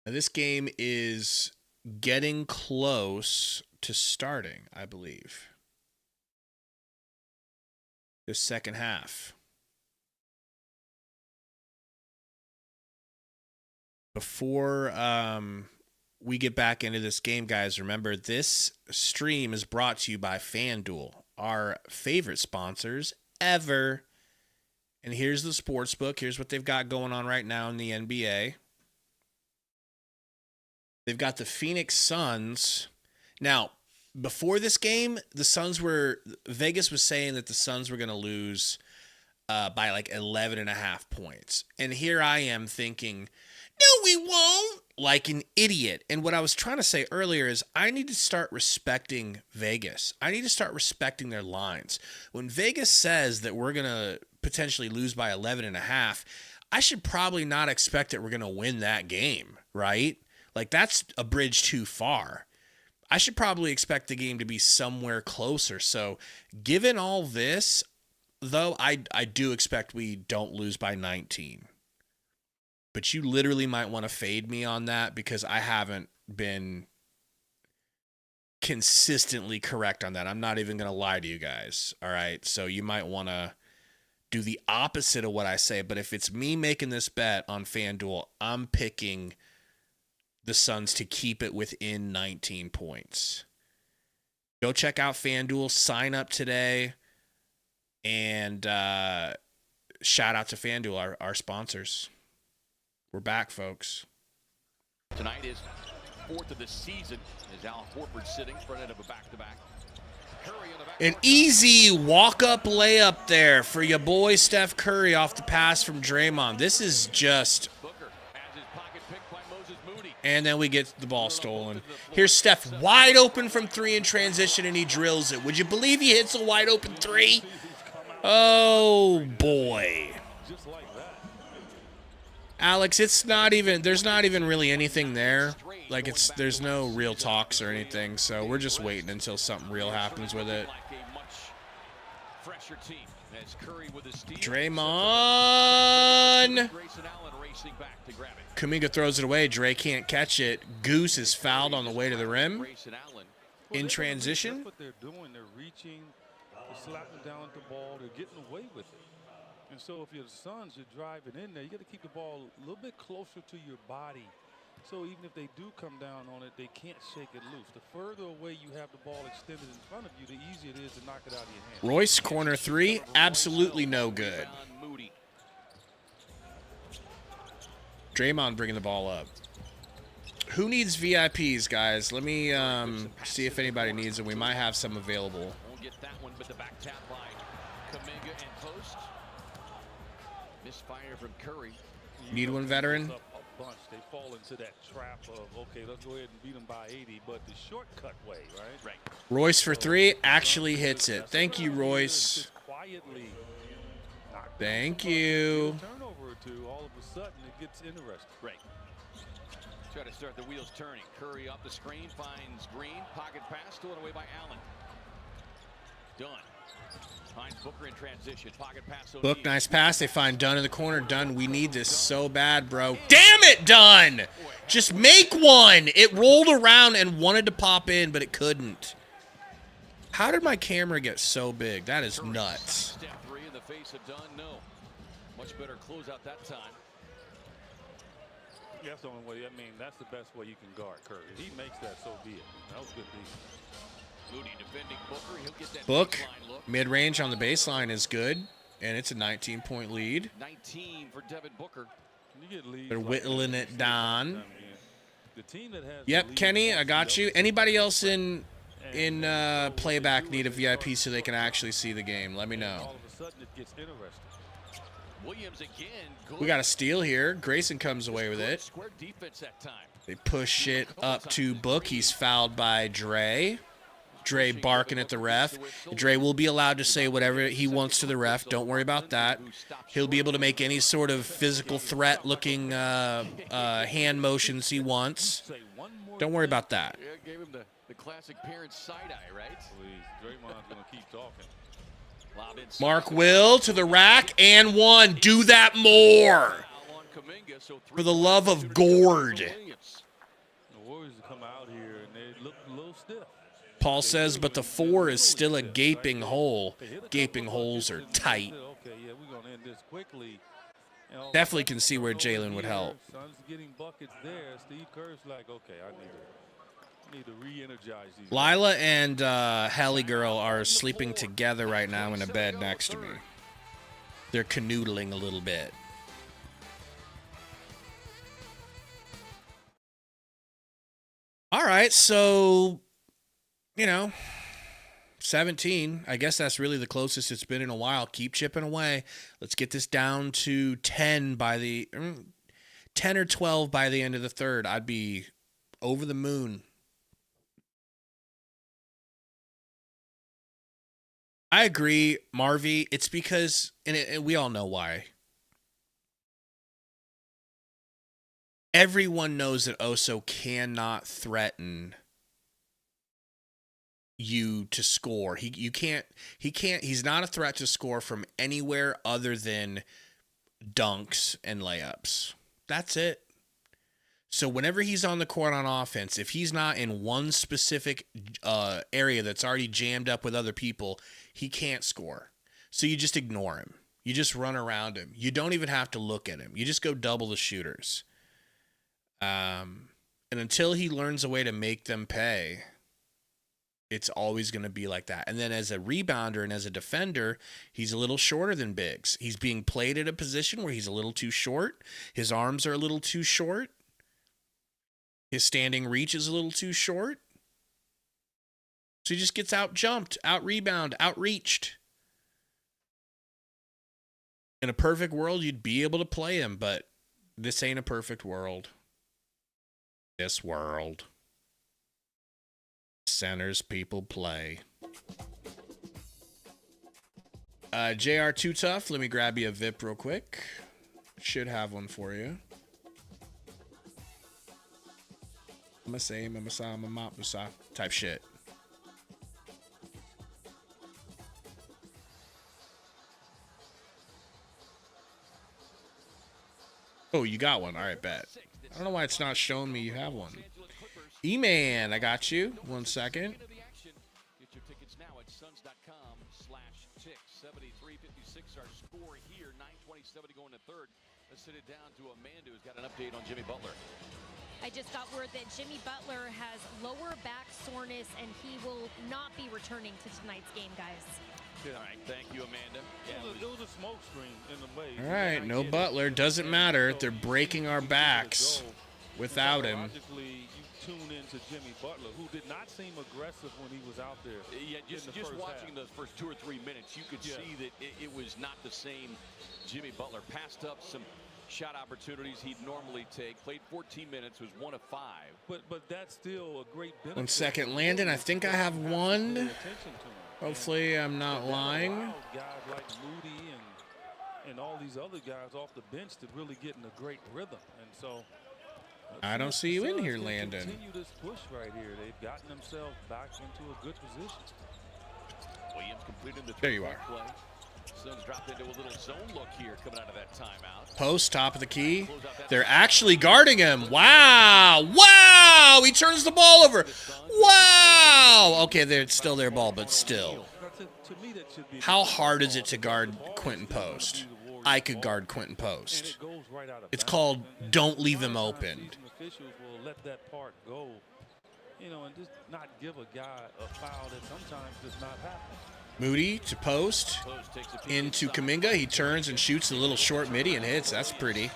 Speaker 3: Now, this game is getting close to starting, I believe. The second half. Before we get back into this game, guys, remember this stream is brought to you by FanDuel, our favorite sponsors ever. And here's the sports book. Here's what they've got going on right now in the NBA. They've got the Phoenix Suns. Now, before this game, Vegas was saying that the Suns were going to lose by like 11.5 points. And here I am thinking, no, we won't, like an idiot. And what I was trying to say earlier is I need to start respecting Vegas. I need to start respecting their lines. When Vegas says that we're going to potentially lose by 11.5, I should probably not expect that we're going to win that game, right? Like, that's a bridge too far. I should probably expect the game to be somewhere closer. So given all this, though, I do expect we don't lose by 19. But you literally might want to fade me on that because I haven't been consistently correct on that. I'm not even going to lie to you guys. All right. So you might want to do the opposite of what I say. But if it's me making this bet on FanDuel, I'm picking the Suns to keep it within 19 points. Go check out FanDuel. Sign up today. And shout out to FanDuel, our sponsors. We're back, folks.
Speaker 8: Tonight is 4th of the season as Al Horford sitting front end of a back-to-back.
Speaker 3: An easy walk-up layup there for your boy Steph Curry off the pass from Draymond. This is just... And then we get the ball stolen. Here's Steph wide open from 3 in transition, and he drills it. Would you believe he hits a wide open 3? Oh, boy. Alex, it's not even, there's not even really anything there. Like, there's no real talks or anything, so we're just waiting until something real happens with it. Draymond! Kuminga throws it away. Dre can't catch it. Goose is fouled on the way to the rim. In transition.
Speaker 5: What they're doing, they're reaching, they're slapping down at the ball, they're getting away with it. And so if you're the Suns, you're driving in there, you got to keep the ball a little bit closer to your body. So even if they do come down on it, they can't shake it loose. The further away you have the ball extended in front of you, the easier it is to knock it out of your hand.
Speaker 3: Royce, corner 3, absolutely no good. Draymond bringing the ball up. Who needs VIPs, guys? Let me see if anybody needs them. We might have some available.
Speaker 8: Won't get that one, but the back tap by Kuminga and post. Misfire from Curry.
Speaker 3: Need one veteran?
Speaker 5: Bunch, they fall into that trap of, okay, let's go ahead and beat them by 80, but the shortcut way, right?
Speaker 8: Right.
Speaker 3: Royce for 3 actually hits it. Thank you, Royce. Thank you.
Speaker 5: Turnover or two, all of a sudden it gets interesting.
Speaker 8: Right. Try to start the wheels turning. Curry up the screen, finds Green, pocket pass, stolen away by Allen. Dunn. Finds Booker in transition. Pocket pass.
Speaker 3: Book, nice pass. They find Dunn in the corner. Dunn, we need this so bad, bro. Damn it, Dunn! Just make one! It rolled around and wanted to pop in, but it couldn't. How did my camera get so big? That is nuts.
Speaker 8: Step 3 in the face of Dunn. No. Much better close out that time.
Speaker 5: Yeah, that's the only way. I mean, that's the best way you can guard Curry. If he makes that, so be it. That was good defense.
Speaker 8: Moody defending Booker. He'll get that
Speaker 3: Book, mid-range on the baseline is good, and it's a 19-point lead.
Speaker 8: 19 for Devin Booker.
Speaker 3: They're whittling it down.
Speaker 5: The team that has
Speaker 3: Yep, Kenny, I got you. Anybody else in playback need a VIP so they can actually see the game? Let me know.
Speaker 5: All of a sudden, it gets interesting.
Speaker 8: Williams again.
Speaker 3: We got a steal here. Grayson comes away with it.
Speaker 8: Square defense that time.
Speaker 3: They push it up to Book. He's fouled by Dre. Dre barking at the ref. Dre will be allowed to say whatever he wants to the ref. Don't worry about that. He'll be able to make any sort of physical threat-looking hand motions he wants. Don't worry about that.
Speaker 8: Yeah, gave him the classic parent side-eye, right?
Speaker 5: Please, Draymond's going to keep talking.
Speaker 3: Mark Will to the rack and one. Do that more. For the love of Gord.
Speaker 5: The Warriors come out here and they look a little stiff.
Speaker 3: Paul says, but the 4 is still a gaping hole. Gaping holes are tight.
Speaker 5: Okay, yeah, we're going to end this quickly.
Speaker 3: Definitely can see where Jalen would help.
Speaker 5: Suns getting buckets there. Steve Kerr's like, okay, I need to re-energize these.
Speaker 3: Lila and Halle Girl are sleeping together right now in a bed next to me. They're canoodling a little bit. All right, so, 17. I guess that's really the closest it's been in a while. Keep chipping away. Let's get this down to 10 or 12 by the end of the third. I'd be over the moon. I agree, Marvy. It's because, and we all know why. Everyone knows that Oso cannot threaten you to score. He's not a threat to score from anywhere other than dunks and layups. That's it. So whenever he's on the court on offense, if he's not in one specific area that's already jammed up with other people, he can't score. So you just ignore him. You just run around him. You don't even have to look at him. You just go double the shooters. And until he learns a way to make them pay, it's always going to be like that. And then as a rebounder and as a defender, he's a little shorter than Biggs. He's being played at a position where he's a little too short. His arms are a little too short. His standing reach is a little too short. So he just gets out-jumped, out-rebound, out-reached. In a perfect world, you'd be able to play him, but this ain't a perfect world. This world. Centers people play. JR Too Tough, let me grab you a VIP real quick. Should have one for you. Type shit. Oh, you got one. All right, bet. I don't know why it's not showing me you have one. E-Man, I got you. 1 second.
Speaker 8: Get your tickets now at suns.com/ticks. 73-56 our score here. 9:27 to go in the third. Let's send it down to Amanda, who's got an update on Jimmy Butler.
Speaker 4: I just got word that Jimmy Butler has lower back soreness and he will not be returning to tonight's game, guys.
Speaker 8: All right, thank you, Amanda.
Speaker 5: Yeah, it was a smoke screen in the way.
Speaker 3: All right, no Butler. Doesn't matter. They're breaking our backs without him.
Speaker 5: Logically, you tune into Jimmy Butler, who did not seem aggressive when he was out there.
Speaker 8: Yeah, just watching those first 2 or 3 minutes, you could see that it was not the same Jimmy Butler. Passed up some shot opportunities he'd normally take. Played 14 minutes, was 1 of 5.
Speaker 5: But that's still a great benefit.
Speaker 3: 1 second, Landon. I think I have one. Hopefully I'm not lying.
Speaker 5: Guys like Moody and all these other guys off the bench that really get in a great rhythm. And so
Speaker 3: I don't see you in here, Landon.
Speaker 5: Continue this push right here. They've gotten themselves back into a good position.
Speaker 8: Williams completed the
Speaker 3: there you are.
Speaker 8: Play. Suns dropped into a little zone look here coming out of that timeout.
Speaker 3: Post, top of the key. They're actually guarding him. Wow. Wow. He turns the ball over. Wow. Okay, it's still their ball, but still. How hard is it to guard Quentin Post? I could guard Quentin Post. It's called don't leave him open.
Speaker 5: Officials will let that part go, and just not give a guy a foul that sometimes does not happen.
Speaker 3: Moody to Post, into Kuminga. He turns and shoots a little short midi and hits. That's pretty.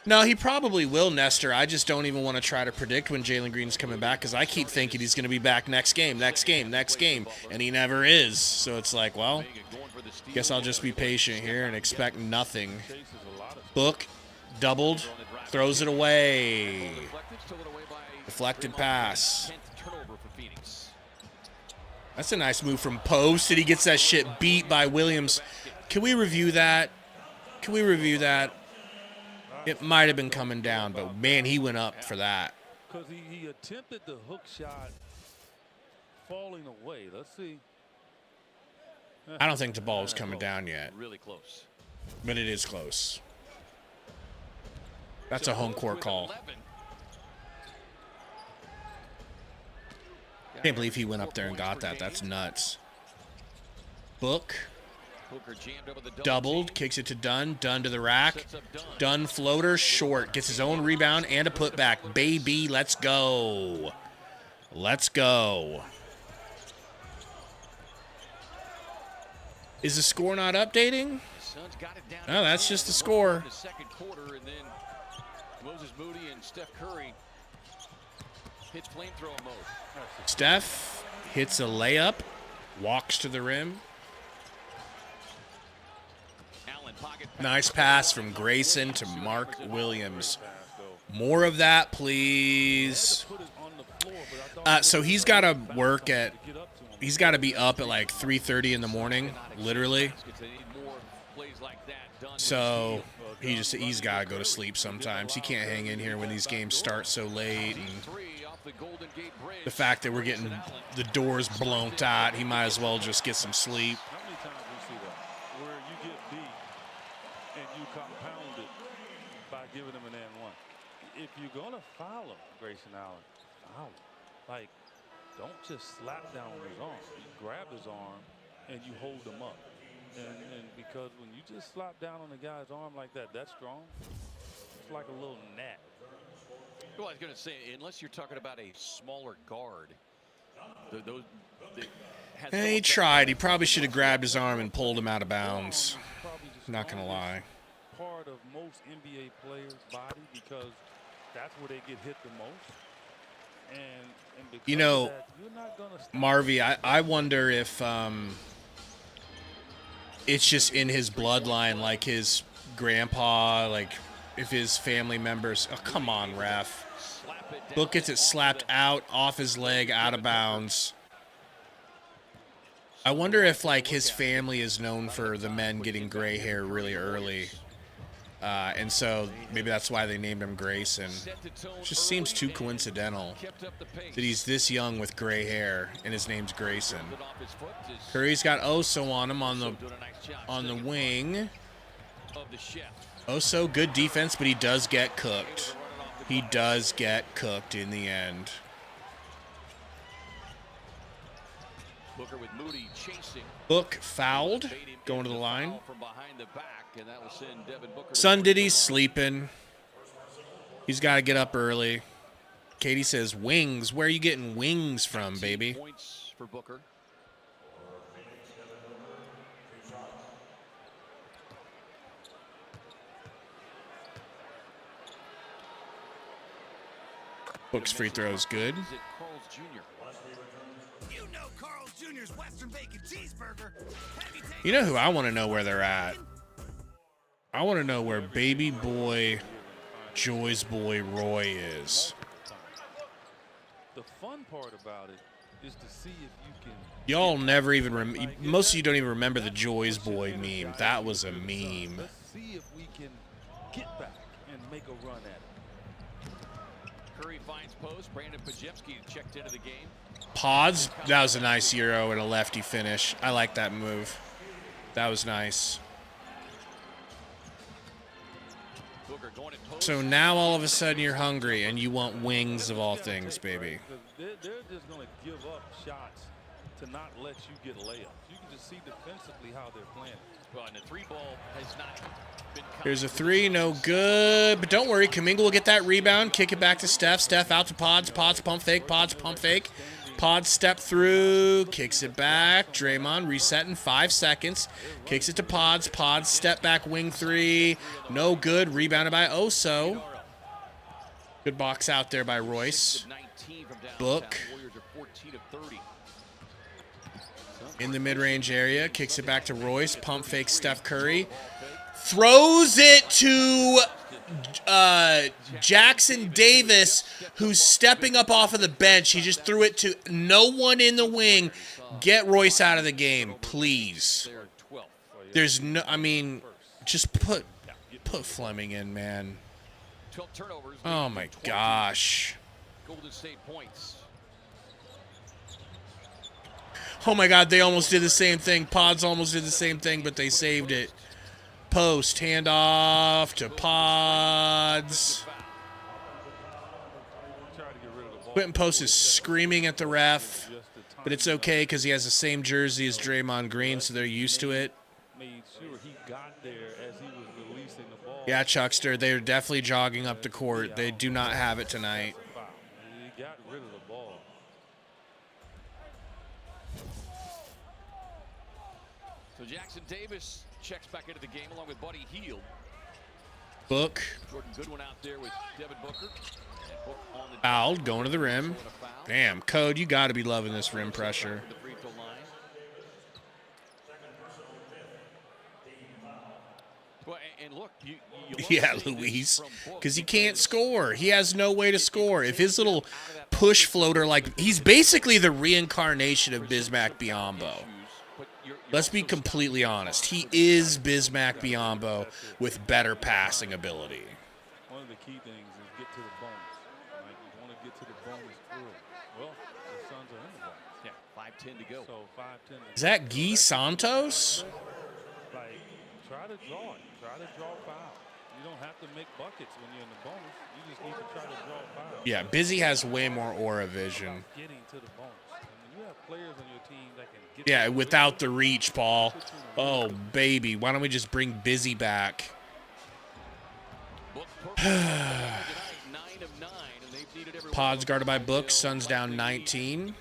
Speaker 3: No, he probably will, Nestor. I just don't even want to try to predict when Jalen Green's coming back because I keep thinking he's going to be back next game, and he never is. So it's like, well, guess I'll just be patient here and expect nothing. Book, doubled, throws it away. Deflected pass. That's a nice move from Post, and he gets that shit beat by Williams. Can we review that? It might have been coming down, but, man, he went up for that.
Speaker 5: Because he attempted the hook shot falling away. Let's see.
Speaker 3: I don't think the ball was coming down yet.
Speaker 8: Really close.
Speaker 3: But it is close. That's a home court call. Can't believe he went up there and got that. That's nuts. Book. Doubled. Kicks it to Dunn. Dunn to the rack. Dunn floater. Short. Gets his own rebound and a putback. Baby, let's go. Let's go. Is the score not updating? No, that's just the score.
Speaker 8: Moses Moody and Steph Curry hit flamethrower mode.
Speaker 3: Steph hits a layup, walks to the rim. Nice pass from Grayson to Mark Williams. More of that, please. So he's got to work at. He's got to be up at like 3:30 in the morning, literally. So he's got to go to sleep sometimes. He can't hang in here when these games start so late. And the fact that we're getting the doors blown out, he might as well just get some sleep.
Speaker 5: How many times do you see that? Where you get beat and you compound it by giving him an and one. If you're going to foul him, Grayson Allen, foul him. Like, don't just slap down his arm. You grab his arm and you hold him up. And because when you just slap down on a guy's arm like that, that's strong. It's like a little gnat.
Speaker 8: Well, I was going to say, unless you're talking about a smaller guard,
Speaker 3: He tried. He probably should have grabbed his arm and pulled him out of bounds. Not going to lie.
Speaker 5: part of most NBA players' body because that's where they get hit the most. And because
Speaker 3: You know,
Speaker 5: of that, you're not gonna stop.
Speaker 3: Marvy, I wonder if it's just in his bloodline, like his grandpa, like if his family members. Oh, come on, ref. Book gets it slapped out, off his leg, out of bounds. I wonder if, like, his family is known for the men getting gray hair really early. And so maybe that's why they named him Grayson. It just seems too coincidental that he's this young with gray hair and his name's Grayson. Curry's got Oso on him on the wing. Oso, good defense, but he does get cooked. He does get cooked in the end. Book fouled, going to the line. Sundiddy's sleeping. He's got to get up early. Katie says, wings. Where are you getting wings from, baby? Book's free throw is good. You know who I want to know where they're at? I want to know where baby boy, Joy's boy Roy is.
Speaker 5: The fun part about it is to see if you can.
Speaker 3: Y'all never even most of you don't even remember the Joy's boy meme. That was a meme.
Speaker 5: Let's see if we can get back and make a run at it.
Speaker 8: Curry finds post. Brandon Pajemski checked into the game.
Speaker 3: Pods, that was a nice Euro and a lefty finish. I like that move. That was nice. So now all of a sudden you're hungry and you want wings of all things, baby.
Speaker 5: They're just going to give up shots to not let you get layups. You can just see defensively how they're playing.
Speaker 8: Well, and the three ball has not been.
Speaker 3: Here's a three, no good. But don't worry, Kuminga will get that rebound, kick it back to Steph. Steph out to Pods. Pods pump fake. Pods pump fake. Pods step through, kicks it back. Draymond resetting 5 seconds. Kicks it to Pods. Pods step back, wing three. No good. Rebounded by Oso. Good box out there by Royce. Book. In the mid-range area. Kicks it back to Royce. Pump fake Steph Curry. Throws it to Jackson Davis, who's stepping up off of the bench. He just threw it to no one in the wing. Get Royce out of the game, please. There's no, I mean, just put Fleming in, man. Oh my gosh.
Speaker 8: Golden State points.
Speaker 3: Oh my God, they almost did the same thing. Pods almost did the same thing, but they saved it. Post, handoff to Pods. Quentin Post is screaming at the ref, but it's okay because he has the same jersey as Draymond Green, so they're used to it. Yeah, Chuckster, they're definitely jogging up the court. They do not have it tonight.
Speaker 5: He got rid of the ball.
Speaker 8: So Jackson Davis checks back into the game along with Buddy Hield.
Speaker 3: Book.
Speaker 8: Jordan Goodwin out there with Devin Booker.
Speaker 3: Fouled, going to the rim. Damn, Code, you got to be loving this rim pressure.
Speaker 8: Well, and look,
Speaker 3: yeah, Luis, because he can't score. He has no way to score. If his little push floater, like, he's basically the reincarnation of Bismack Biyombo. Let's be completely honest. He is Bismack Biyombo with better passing ability.
Speaker 5: One of the key things is get to the bonus. Like, you want to get to the bonus early. Well, the Suns are in the bonus.
Speaker 8: Yeah, 5:10 to go.
Speaker 5: So 5:10.
Speaker 3: Is that Guy Santos?
Speaker 5: Like, try to draw it. Try to draw foul. You don't have to make buckets when you're in the bonus. You just need to try to draw foul.
Speaker 3: Yeah, Busy has way more aura vision.
Speaker 5: Getting to the bonus. And when you have players on your team that can get
Speaker 3: Yeah, without the reach, Paul. Oh, baby. Why don't we just bring Busy back?
Speaker 8: Pods
Speaker 3: guarded by Book. Suns down 19.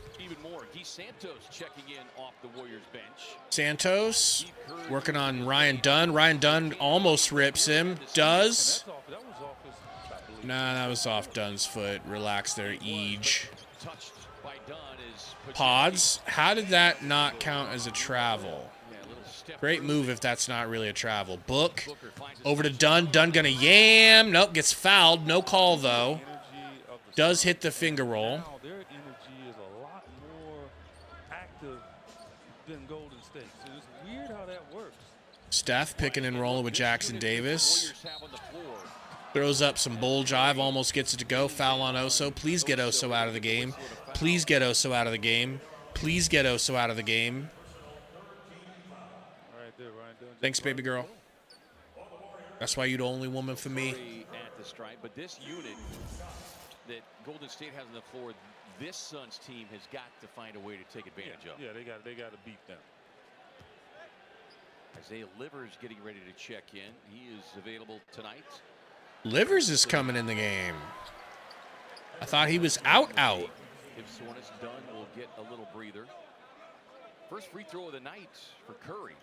Speaker 8: Santos checking in off the Warriors bench.
Speaker 3: Santos working on Ryan Dunn. Ryan Dunn almost rips him. Does. Nah, that was off Dunn's foot. Relax there, Eej. Pods, how did that not count as a travel? Great move if that's not really a travel. Book, over to Dunn. Dunn gonna yam. Nope, gets fouled. No call, though. Does hit the finger roll.
Speaker 5: Their energy is a lot more active than Golden State. So it's weird how that works.
Speaker 3: Steph picking and rolling with Jackson Davis. Throws up some bull jive, almost gets it to go. Foul on Oso. Please get Oso out of the game. Please get Oso out of the game. Please get Oso out of the game. Thanks, baby girl. That's why you're the only woman for me.
Speaker 8: At the stripe, but this unit that Golden State has on the floor, this Suns team has got to find a way to take advantage of.
Speaker 5: Yeah, they got to beat them.
Speaker 8: Isaiah Livers getting ready to check in. He is available tonight.
Speaker 3: Livers is coming in the game. I thought he was out.
Speaker 8: If Soren's done, we'll get a little breather. First free throw of the night for Curry.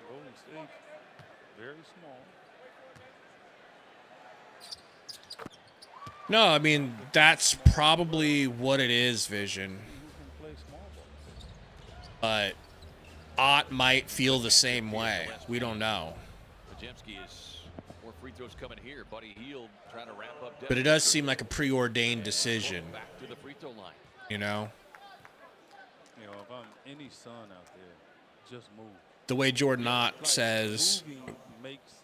Speaker 5: Golden State, very small.
Speaker 3: No, I mean, that's probably what it is, Vision. But Ott might feel the same way. We don't know.
Speaker 8: More free throws coming here. Buddy Hield trying to wrap up.
Speaker 3: But it does seem like a preordained decision.
Speaker 8: Back to the free throw line.
Speaker 3: You know?
Speaker 5: If I'm any son out there, just move.
Speaker 3: The way Jordan Ott says,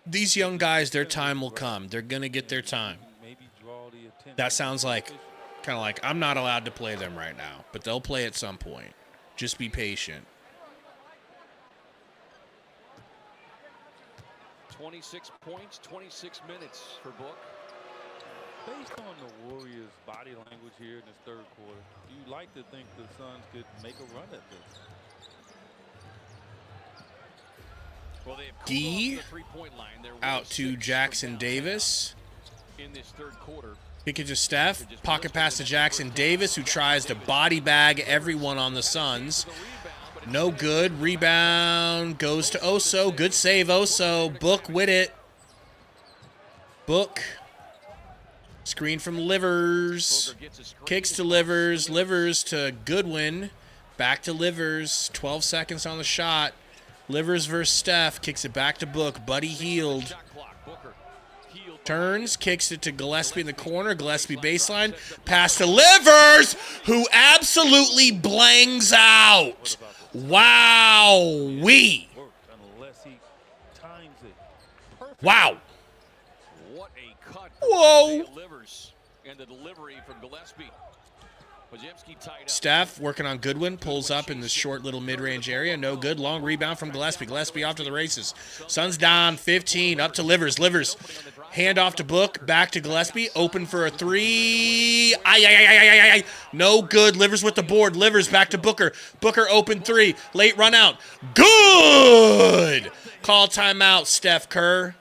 Speaker 3: these young guys, their time will come. They're going to get their time. That sounds like, kind of like, I'm not allowed to play them right now, but they'll play at some point. Just be patient.
Speaker 8: 26 points, 26 minutes for Book.
Speaker 5: Based on the Warriors' body language here in this third quarter, you'd like to think the Suns could make a run at this.
Speaker 8: Well, they have
Speaker 3: D
Speaker 8: the three-point line.
Speaker 3: out to Jackson Davis.
Speaker 8: In this third quarter.
Speaker 3: Kick it to Steph. Pocket pass to Jackson Davis, who tries to body bag everyone on the Suns. No good. Rebound goes to Oso. Good save, Oso. Book with it. Book. Screen from Livers. Kicks to Livers. Livers to Goodwin. Back to Livers. 12 seconds on the shot. Livers versus Steph. Kicks it back to Book. Buddy Hield. Turns, kicks it to Gillespie in the corner. Gillespie baseline. Pass to Livers, who absolutely blangs out. Wow-wee. Wow.
Speaker 8: What a cut.
Speaker 3: Whoa.
Speaker 8: Livers and the delivery from Gillespie.
Speaker 3: Steph working on Goodwin, pulls up in this short little mid-range area. No good. Long rebound from Gillespie. Gillespie off to the races. Suns down 15. Up to Livers. Livers. Hand off to Book. Back to Gillespie. Open for a three. No good. Livers with the board. Livers back to Booker. Booker open three. Late run out. Good. Call timeout, Steph Kerr.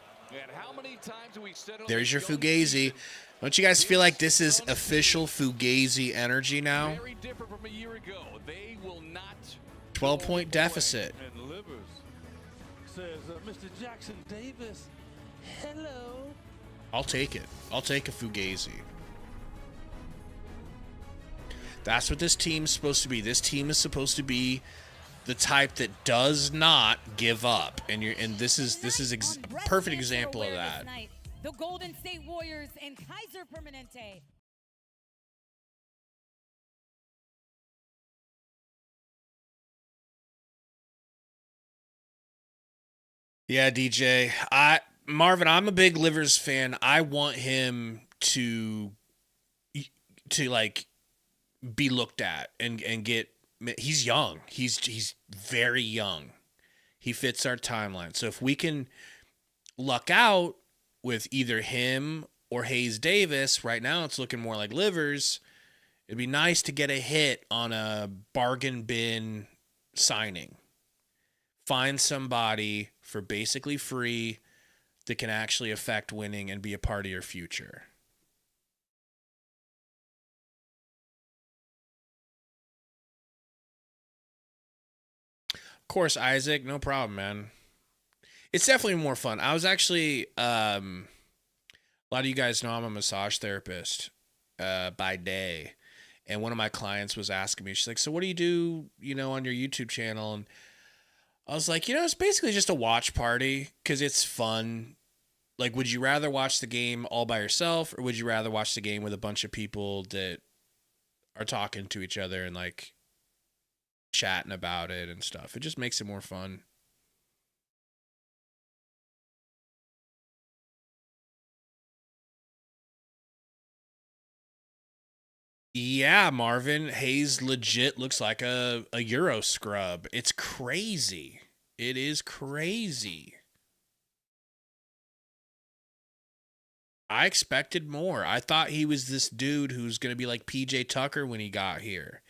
Speaker 3: There's your Fugazi. Don't you guys feel like this is official Fugazi energy now? 12-point deficit.
Speaker 5: And Livers says, Mr. Jackson Davis, hello.
Speaker 3: I'll take it. I'll take a Fugazi. That's what this team's supposed to be. This team is supposed to be the type that does not give up, and this is a perfect example of that.
Speaker 11: The Golden State Warriors and Kaiser Permanente.
Speaker 3: Yeah, DJ. Marvin, I'm a big Livers fan. I want him to like be looked at and get. He's young. He's very young. He fits our timeline. So if we can luck out with either him or Hayes Davis, right now it's looking more like Livers. It'd be nice to get a hit on a bargain bin signing. Find somebody for basically free that can actually affect winning and be a part of your future. Of course, Isaac, no problem, man. It's definitely more fun. I was actually, a lot of you guys know I'm a massage therapist by day. And one of my clients was asking me, she's like, so what do you do, on your YouTube channel? And I was like, it's basically just a watch party because it's fun. Like, would you rather watch the game all by yourself, or would you rather watch the game with a bunch of people that are talking to each other and, like, chatting about it and stuff? It just makes it more fun. Yeah, Marvin, Hayes legit looks like a Euro scrub. It's crazy. It is crazy. I expected more. I thought he was this dude who's going to be like PJ Tucker when he got here.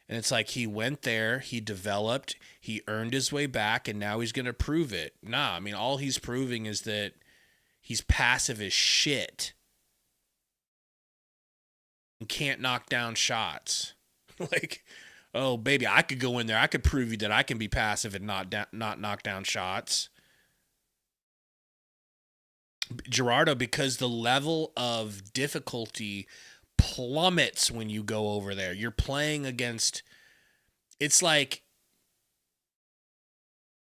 Speaker 3: And it's like he went there, he developed, he earned his way back, and now he's going to prove it. Nah, I mean, all he's proving is that he's passive as shit. And can't knock down shots. Like, oh, baby, I could go in there. I could prove you that I can be passive and not knock down shots. Gerardo, because the level of difficulty plummets when you go over there. You're playing against, it's like,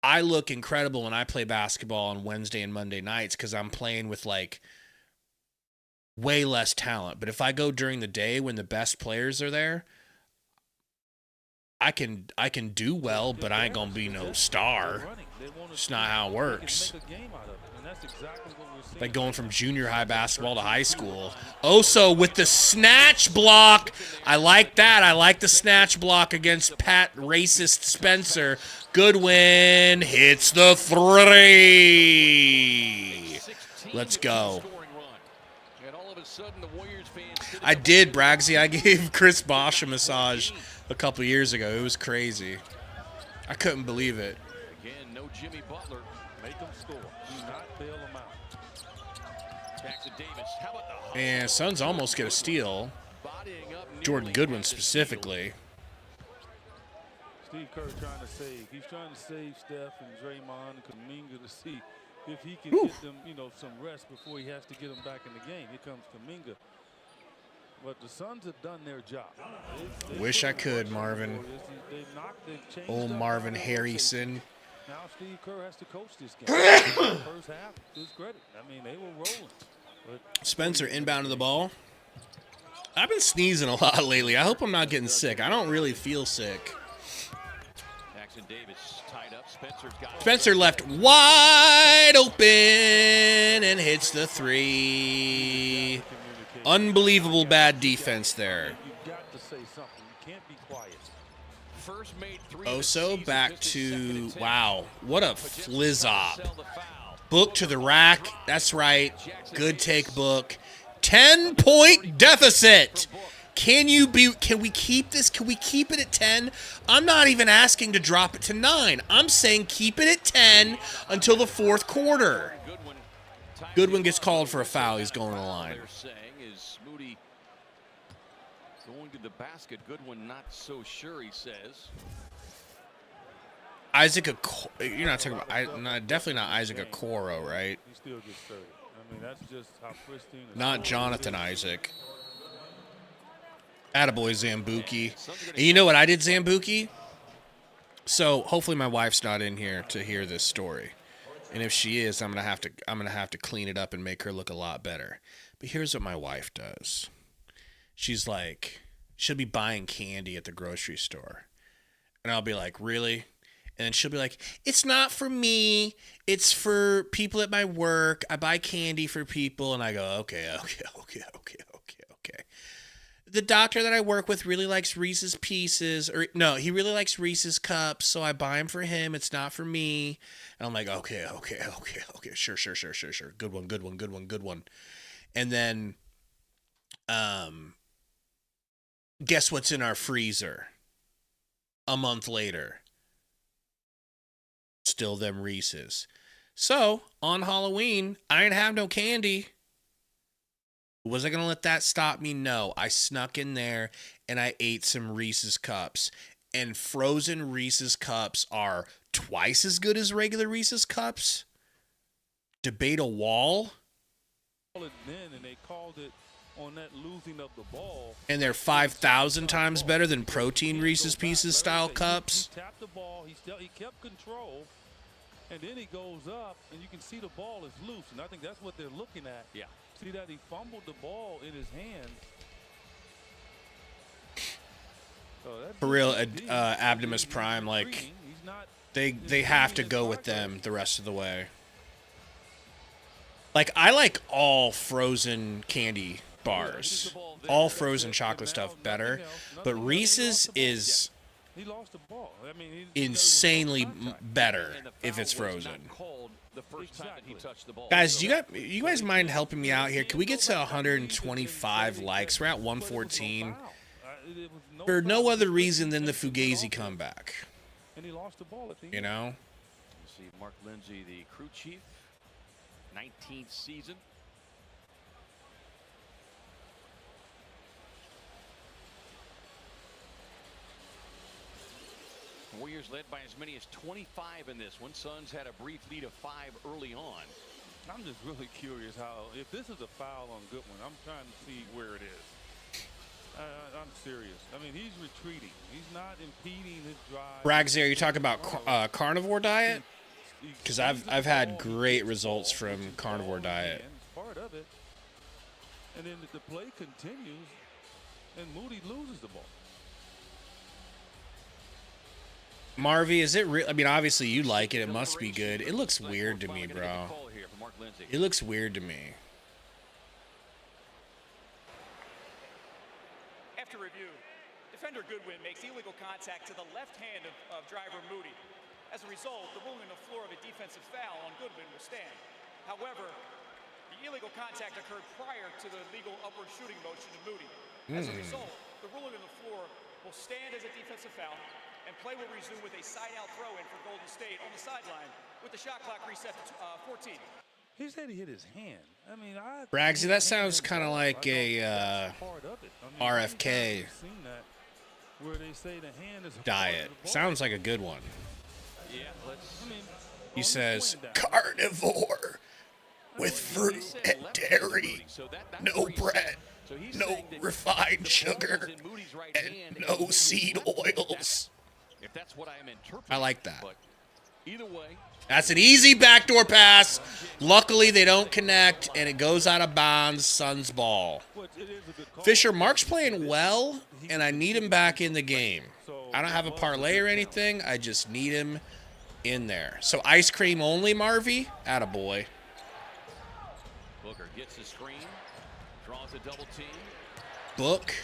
Speaker 3: I look incredible when I play basketball on Wednesday and Monday nights because I'm playing with, like, way less talent. But if I go during the day when the best players are there, I can do well, but I ain't gonna be no star. It's not how it works. Like going from junior high basketball to high school. Oso with the snatch block. I like that. I like the snatch block against Pat Racist Spencer. Goodwin hits the three. Let's go. I did, Bragsy. I gave Chris Bosh a massage a couple years ago. It was crazy. I couldn't believe it.
Speaker 5: Again, no Jimmy Butler. Make them score. Do not bail them out. Jackson Davis. How about the
Speaker 3: And Suns almost get a steal. Jordan Goodwin specifically.
Speaker 5: Steve Kerr trying to save. He's trying to save Steph and Draymond and Kuminga to see if he can get them, some rest before he has to get them back in the game. Here comes Kuminga. But the Suns have done their job.
Speaker 3: Wish I could, Marvin. Old Marvin Harrison.
Speaker 5: Now Steve Kerr has to coach this game. First half, to his credit. I mean, they were rolling. But
Speaker 3: Spencer inbound to the ball. I've been sneezing a lot lately. I hope I'm not getting sick. I don't really feel sick.
Speaker 8: Jackson Davis tied up.
Speaker 3: Spencer left wide open and hits the three. Unbelievable bad defense there. Oso back to, wow, what a flizzop. Book to the rack. That's right. Good take, Book. 10-point deficit. Can we keep this? Can we keep it at 10? I'm not even asking to drop it to 9. I'm saying keep it at 10 until the fourth quarter. Goodwin gets called for a foul. He's going to the line.
Speaker 8: Going to the basket. Goodwin not so sure, he says.
Speaker 3: Isaac, you're not talking about, definitely not Isaac Okoro, right?
Speaker 5: He still gets 30. I mean, that's just how pristine.
Speaker 3: Not Jonathan Isaac. Attaboy, Zambuki. And you know what I did, Zambuki? So hopefully my wife's not in here to hear this story. And if she is, I'm gonna have to clean it up and make her look a lot better. But here's what my wife does. She's like, she'll be buying candy at the grocery store. And I'll be like, really? And then she'll be like, it's not for me. It's for people at my work. I buy candy for people. And I go, okay. The doctor that I work with really likes Reese's Pieces. Or no, he really likes Reese's Cups. So I buy them for him. It's not for me. And I'm like, okay. Sure. Good one. And then, guess what's in our freezer? A month later. Still them Reese's. So, on Halloween, I didn't have no candy. Was I going to let that stop me? No. I snuck in there and I ate some Reese's Cups. And frozen Reese's Cups are twice as good as regular Reese's Cups. Debate a wall.
Speaker 5: And they called it on that losing of the ball.
Speaker 3: And they're 5,000 times better than protein Reese's Pieces style cups.
Speaker 5: He tapped the ball. He kept control. And then he goes up, and you can see the ball is loose. And I think that's what they're looking at.
Speaker 8: Yeah.
Speaker 5: See that he fumbled the ball in his hand.
Speaker 3: For real, Abdomus Prime, like, they have to go with them the rest of the way. Like, I like all frozen candy bars, all frozen chocolate stuff better, but Reese's is insanely better if it's frozen. Guys, you guys mind helping me out here? Can we get to 125 likes? We're at 114. For no other reason than the Fugazi comeback. You know?
Speaker 8: See Mark Lindsay, the crew chief, 19th season. Warriors led by as many as 25 in this one. Suns had a brief lead of 5 early on.
Speaker 5: I'm just really curious how, if this is a foul on Goodwin, I'm trying to see where it is. I'm serious. I mean, he's retreating. He's not impeding his drive.
Speaker 3: Brags there, you talk about carnivore diet? Because I've had great results from carnivore diet.
Speaker 5: Part of it. And then the play continues, and Moody loses the ball.
Speaker 3: Marvy, is it real? I mean, obviously you like it. It must be good. It looks weird to me, bro. It looks weird to me.
Speaker 9: After review, defender Goodwin makes illegal contact to the left hand of driver Moody. As a result, the ruling on the floor of a defensive foul on Goodwin will stand. However, the illegal contact occurred prior to the legal upward shooting motion to Moody. As a result, the ruling on the floor will stand as a defensive foul, and play will resume with a side-out throw-in for Golden State on the sideline with the shot clock reset to 14.
Speaker 5: He said he hit his hand. I mean,
Speaker 3: Bragsy, that sounds kind of like a RFK diet. Sounds like a good one. He says, carnivore with fruit and dairy, no bread, no refined sugar, and no seed oils. I like that. That's an easy backdoor pass. Luckily, they don't connect, and it goes out of bounds. Suns ball. Fisher, Mark's playing well, and I need him back in the game. I don't have a parlay or anything. I just need him in there. So ice cream only, Marvy? Attaboy.
Speaker 8: Booker gets the screen, draws a double team.
Speaker 3: Book.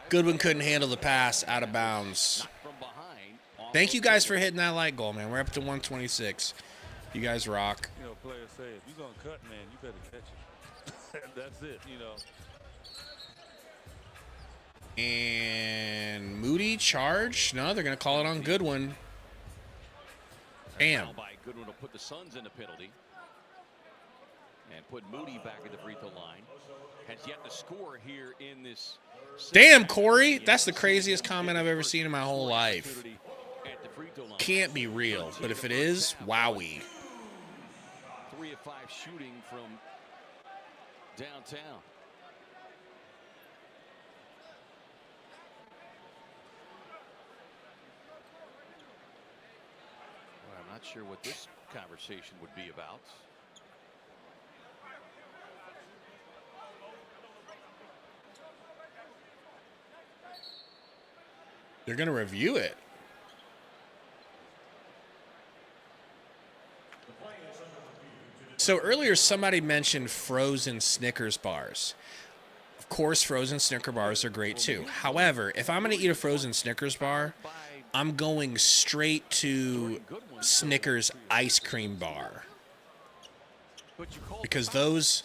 Speaker 3: Goodwin couldn't handle the pass, out of bounds. Thank you guys for hitting that like goal, man. We're up to 126. You guys rock.
Speaker 5: You know, players say, if you're going to cut, man, you better catch it. That's it, you know.
Speaker 3: And Moody charge? No, they're going to call it on Goodwin. Damn.
Speaker 8: Goodwin will put the Suns in the penalty and put Moody back at the free throw line. Has yet to score here in this.
Speaker 3: Damn, Corey. That's the craziest comment I've ever seen in my whole life. Can't be real, but if it is, wowie.
Speaker 8: 3 of 5 shooting from downtown. Well, I'm not sure what this conversation would be about.
Speaker 3: They're going to review it. So earlier somebody mentioned frozen Snickers bars. Of course, frozen Snicker bars are great too. However, if I'm going to eat a frozen Snickers bar, I'm going straight to Snickers ice cream bar. Because those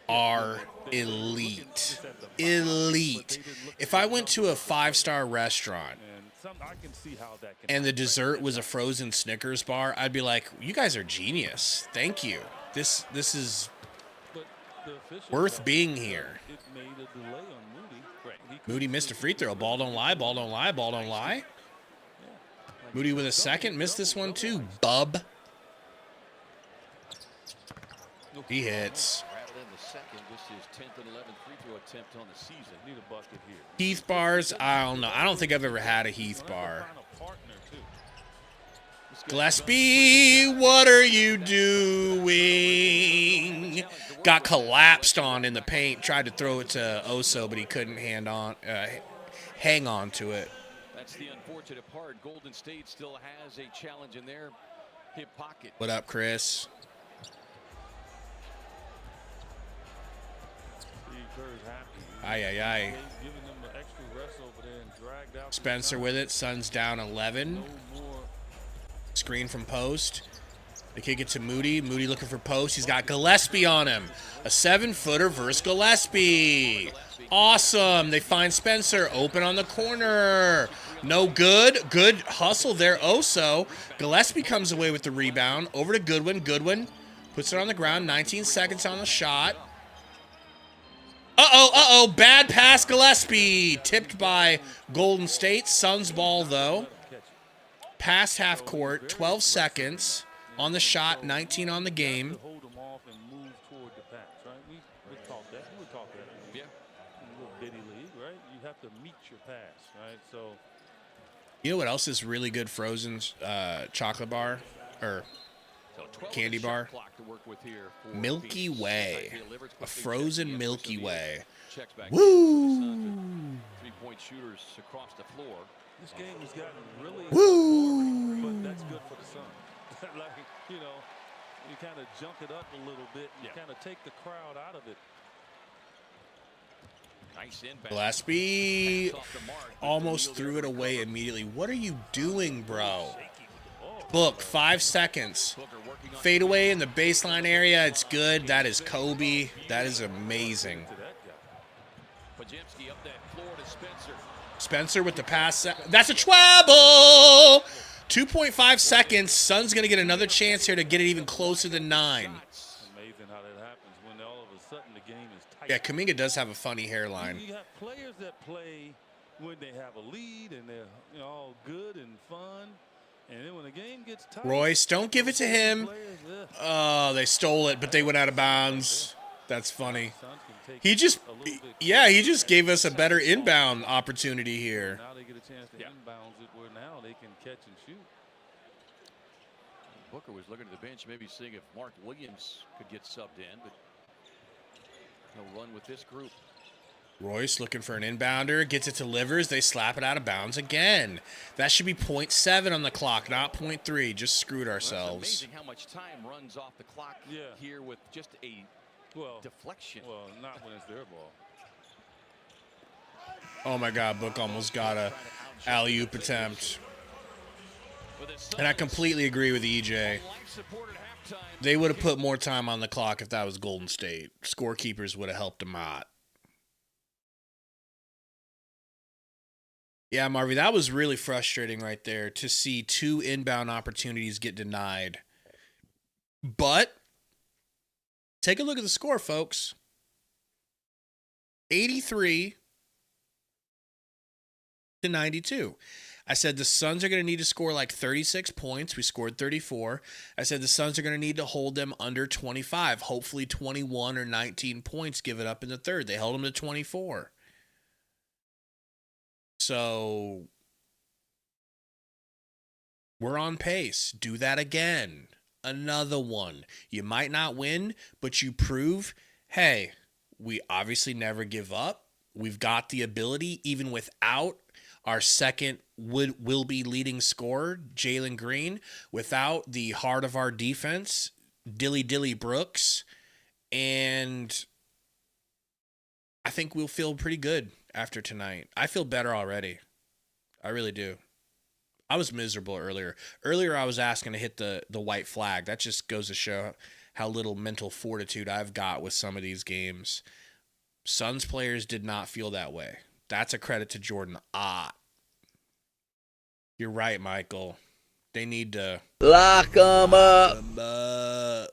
Speaker 3: are elite. Elite. If I went to a 5-star restaurant
Speaker 5: I can see how that can.
Speaker 3: And the dessert was a frozen Snickers bar, I'd be like, you guys are genius. Thank you. This is worth being here.
Speaker 5: It made a delay on Moody. Right.
Speaker 3: Moody missed a free throw. Ball don't lie, ball don't lie, ball don't lie. Moody with a second. Missed this one too, bub. He hits. Heath bars, I don't know. I don't think I've ever had a Heath bar. Gillespie, what are you doing? Got collapsed on in the paint. Tried to throw it to Oso, but he couldn't hang on to it.
Speaker 8: That's the unfortunate part. Golden State still has a challenge in their hip pocket.
Speaker 3: What up, Chris? Aye, aye, aye. Spencer with it. Suns down 11. Screen from post. They kick it to Moody. Moody looking for post. He's got Gillespie on him. A 7-footer versus Gillespie. Awesome. They find Spencer. Open on the corner. No good. Good hustle there, Oso. Gillespie comes away with the rebound. Over to Goodwin. Goodwin puts it on the ground. 19 seconds on the shot. Uh-oh. Bad pass, Gillespie. Tipped by Golden State. Suns ball, though. Past half court. 12 seconds on the shot. 19 on the game.
Speaker 5: Hold them off and move toward the pass, right? We taught that. We taught that. Yeah. In a little bitty league, right? You have to meet your pass, right? So.
Speaker 3: You know what else is really good frozen chocolate bar? Or candy bar? Milky Way. A frozen Milky Way. Woo!
Speaker 8: 3-point shooters across the floor.
Speaker 5: This game has gotten really
Speaker 3: woo,
Speaker 5: but that's good for the Suns. Like, you know, you kind of jump it up a little bit. You kind of take the crowd out of it.
Speaker 8: Nice inbound.
Speaker 3: Gillespie almost threw it away immediately. What are you doing, bro? Book, 5 seconds. Fade away in the baseline area. It's good. That is Kobe. That is amazing. Spencer with the pass. That's a treble. 2.5 seconds. Suns going to get another chance here to get it even closer than 9.
Speaker 5: Amazing how that happens when all of a sudden the game is tight.
Speaker 3: Yeah, Kuminga does have a funny hairline.
Speaker 5: You have players that play when they have a lead and they're all good and fun. And then when the game gets tight,
Speaker 3: Royce, don't give it to him. Oh, they stole it, but they went out of bounds. That's funny. He just gave us a better inbound opportunity here.
Speaker 5: Now they get a chance to inbounds it where now they can catch and shoot.
Speaker 8: Booker was looking at the bench, maybe seeing if Mark Williams could get subbed in, but he'll run with this group.
Speaker 3: Royce looking for an inbounder, gets it to Livers. They slap it out of bounds again. That should be 0.7 on the clock, not 0.3. Just screwed ourselves.
Speaker 8: Well, it's amazing how much time runs off the clock here with just a deflection.
Speaker 5: Well, not when it's their ball.
Speaker 3: Oh my God, Book almost got a alley-oop attempt. And I completely agree with EJ. They would have put more time on the clock if that was Golden State. Scorekeepers would have helped them out. Yeah, Marvy, that was really frustrating right there to see 2 inbound opportunities get denied. But take a look at the score, folks. 83-92. I said the Suns are going to need to score like 36 points. We scored 34. I said the Suns are going to need to hold them under 25. Hopefully 21 or 19 points, give it up in the third. They held them to 24. So we're on pace. Do that again. Another one. You might not win, but you prove, hey, we obviously never give up. We've got the ability, even without our second will be leading scorer, Jalen Green, without the heart of our defense, Dilly Brooks. And I think we'll feel pretty good after tonight. I feel better already. I really do. I was miserable earlier. Earlier, I was asking to hit the white flag. That just goes to show how little mental fortitude I've got with some of these games. Suns players did not feel that way. That's a credit to Jordan Ott. You're right, Michael. They need to
Speaker 6: lock them up.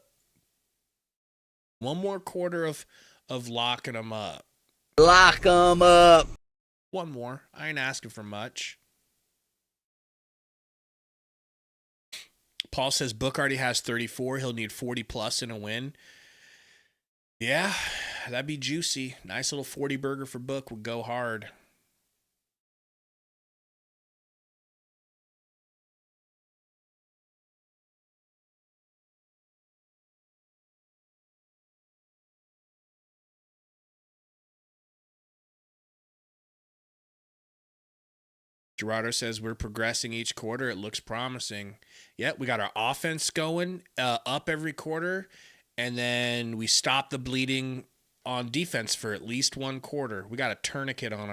Speaker 3: One more quarter of locking them up.
Speaker 6: Lock them up.
Speaker 3: One more. I ain't asking for much. Paul says Book already has 34. He'll need 40 plus in a win. Yeah, that'd be juicy. Nice little 40 burger for Book would go hard. Gerardo says we're progressing each quarter. It looks promising. Yep, we got our offense going up every quarter, and then we stop the bleeding on defense for at least one quarter. We got a tourniquet on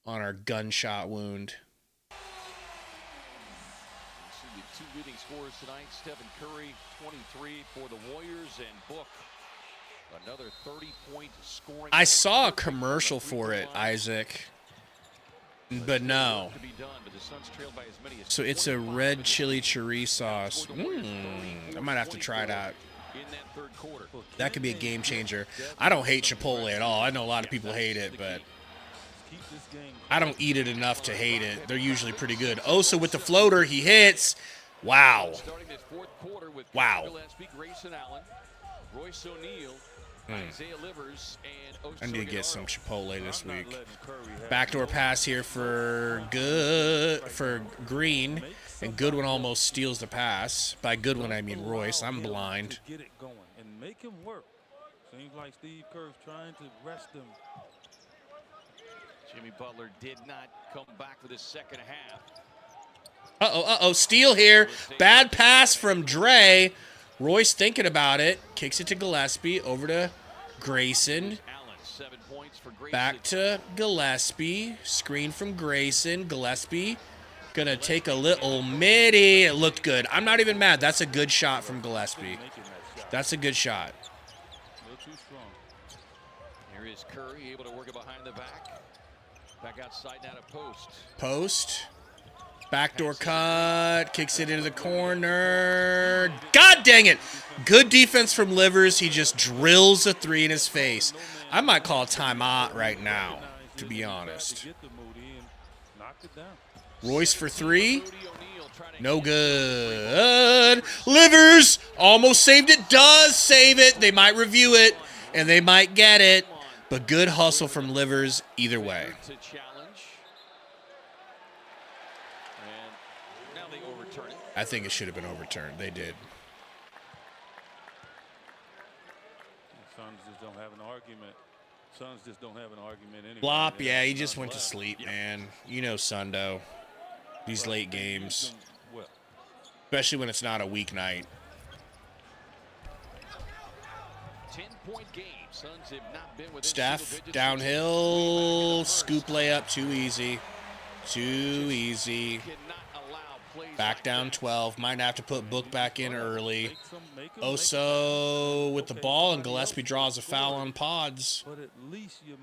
Speaker 3: our gunshot wound.
Speaker 8: The two leading scorers tonight, Stephen Curry, 23 for the Warriors, and Book, another 30-point scoring.
Speaker 3: I saw a commercial for it, Isaac. But no. So it's a red chili chorizo sauce. I might have to try it out. That could be a game changer. I don't hate Chipotle at all. I know a lot of people hate it, but I don't eat it enough to hate it. They're usually pretty good. Oh, so with the floater, he hits. Wow. Wow. I need to get some Chipotle this week. Backdoor pass here for Green, and Goodwin almost steals the pass. By Goodwin, I mean Royce. I'm blind.
Speaker 5: Get it going and make him work. Seems like Steve Kerr's trying to rest him.
Speaker 8: Jimmy Butler did not come back for the second half.
Speaker 3: Uh-oh, steal here. Bad pass from Dre. Royce thinking about it. Kicks it to Gillespie. Over to Grayson. Back to Gillespie. Screen from Grayson. Gillespie gonna take a little midi. It looked good. I'm not even mad. That's a good shot from Gillespie. That's a good shot.
Speaker 8: Here is Curry able to work it behind the back. Back outside now to Post.
Speaker 3: Post. Backdoor cut. Kicks it into the corner. God dang it. Good defense from Livers. He just drills a three in his face. I might call a timeout right now, to be honest. Royce for three. No good. Livers almost saved it. Does save it. They might review it, and they might get it. But good hustle from Livers either way. I think it should have been overturned. They did.
Speaker 5: Suns just don't have an argument. Suns just don't have an argument anyway.
Speaker 3: Flop, yeah, he just went to sleep, man. You know Sundo. These late games. Especially when it's not a weeknight.
Speaker 8: 10-point game. Suns have not been within
Speaker 3: Steph, downhill. Scoop layup, too easy. Too easy. Back down 12. Might have to put Book back in early. Oso with the ball, and Gillespie draws a foul on Pods.
Speaker 5: But at least you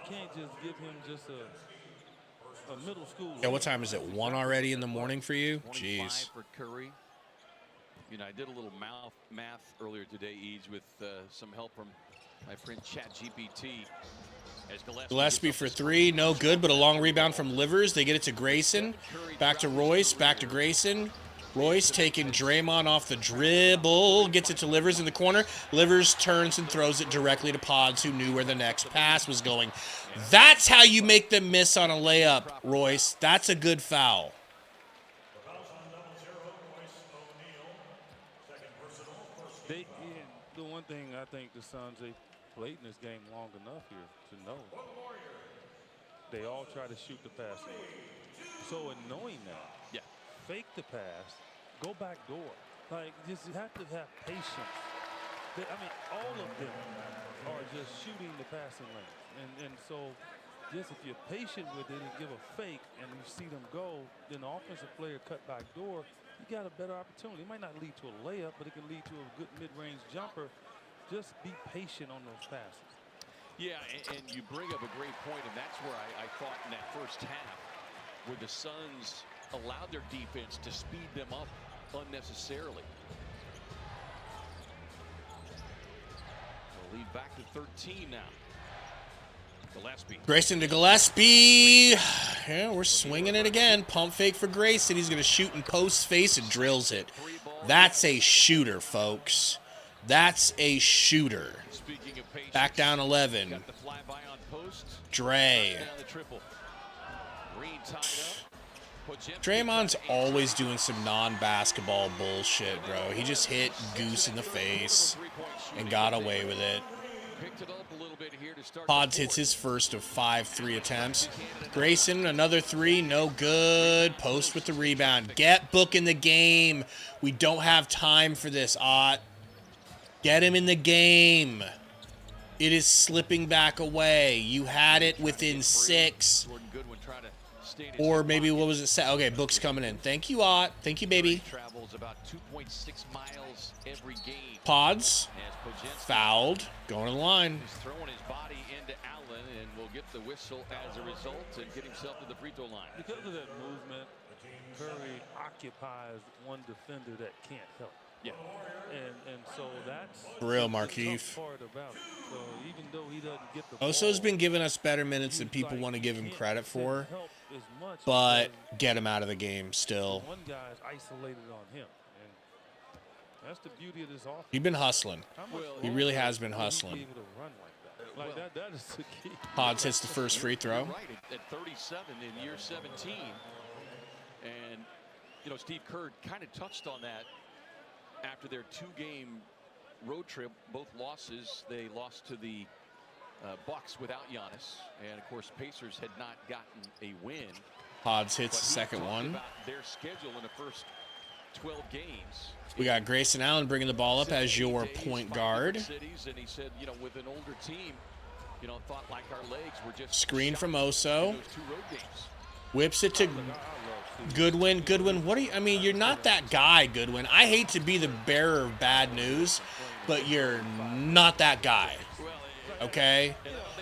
Speaker 5: can't just give him just a middle school.
Speaker 3: Yeah, what time is it? 1 already in the morning for you? Jeez.
Speaker 8: For Curry. You know, I did a little math earlier today, Eads, with some help from my friend ChatGPT.
Speaker 3: Gillespie for three, no good, but a long rebound from Livers. They get it to Grayson. Back to Royce, back to Grayson. Royce taking Draymond off the dribble. Gets it to Livers in the corner. Livers turns and throws it directly to Pods, who knew where the next pass was going. That's how you make them miss on a layup, Royce. That's a good foul.
Speaker 5: The one thing I think the Suns, they played in this game long enough here to know they all try to shoot the pass. So in knowing that, fake the pass, go back door. Like, just you have to have patience. I mean, all of them are just shooting the passing lane. And so just if you're patient with it and give a fake and you see them go, then the offensive player cut back door, you got a better opportunity. It might not lead to a layup, but it can lead to a good mid-range jumper. Just be patient on those passes.
Speaker 8: Yeah, and you bring up a great point, and that's where I thought in that first half, where the Suns allowed their defense to speed them up unnecessarily. They'll lead back to 13 now. Gillespie.
Speaker 3: Grayson to Gillespie. Yeah, we're swinging it again. Pump fake for Grayson. He's going to shoot in post face and drills it. That's a shooter, folks. That's a shooter. Back down 11. Dre. Draymond's always doing some non-basketball bullshit, bro. He just hit Goose in the face and got away with it. Pods hits his first of 5 3 attempts. Grayson, another 3, no good. Post with the rebound. Get Book in the game. We don't have time for this, Ott. Get him in the game. It is slipping back away. You had it within 6. Or maybe, what was it? Okay, Book's coming in. Thank you, Ott. Thank you, baby. Pods. Fouled. Going to the line.
Speaker 8: He's throwing his body into Allen and will get the whistle as a result and get himself to the free throw line.
Speaker 5: Because of that movement, Curry occupies one defender that can't help.
Speaker 8: Yeah.
Speaker 5: And so that's
Speaker 3: For real,
Speaker 5: the
Speaker 3: Markeith.
Speaker 5: tough part about it. So even though he doesn't get the
Speaker 3: Oso's
Speaker 5: ball,
Speaker 3: been giving us better minutes than people want to give him credit for, but get him out of the game still.
Speaker 5: One guy's isolated on him. And that's the beauty of this offense.
Speaker 3: He's been hustling. He really has been hustling.
Speaker 5: That is the key.
Speaker 3: Pods hits the first free throw.
Speaker 8: Right at 37 in year 17. And, you know, Steve Kerr kind of touched on that after their 2-game road trip, both losses. They lost to the Bucks without Giannis. And, of course, Pacers had not gotten a win.
Speaker 3: Pods hits the second one.
Speaker 8: About their schedule in the first 12 games.
Speaker 3: We got Grayson Allen bringing the ball up as your point guard.
Speaker 8: And he said, you know, with an older team, you know, thought like our legs were just
Speaker 3: screen from Oso.
Speaker 8: those 2 road games.
Speaker 3: Whips it to Goodwin. Goodwin, what are you? I mean, you're not that guy, Goodwin. I hate to be the bearer of bad news, but you're not that guy. Okay?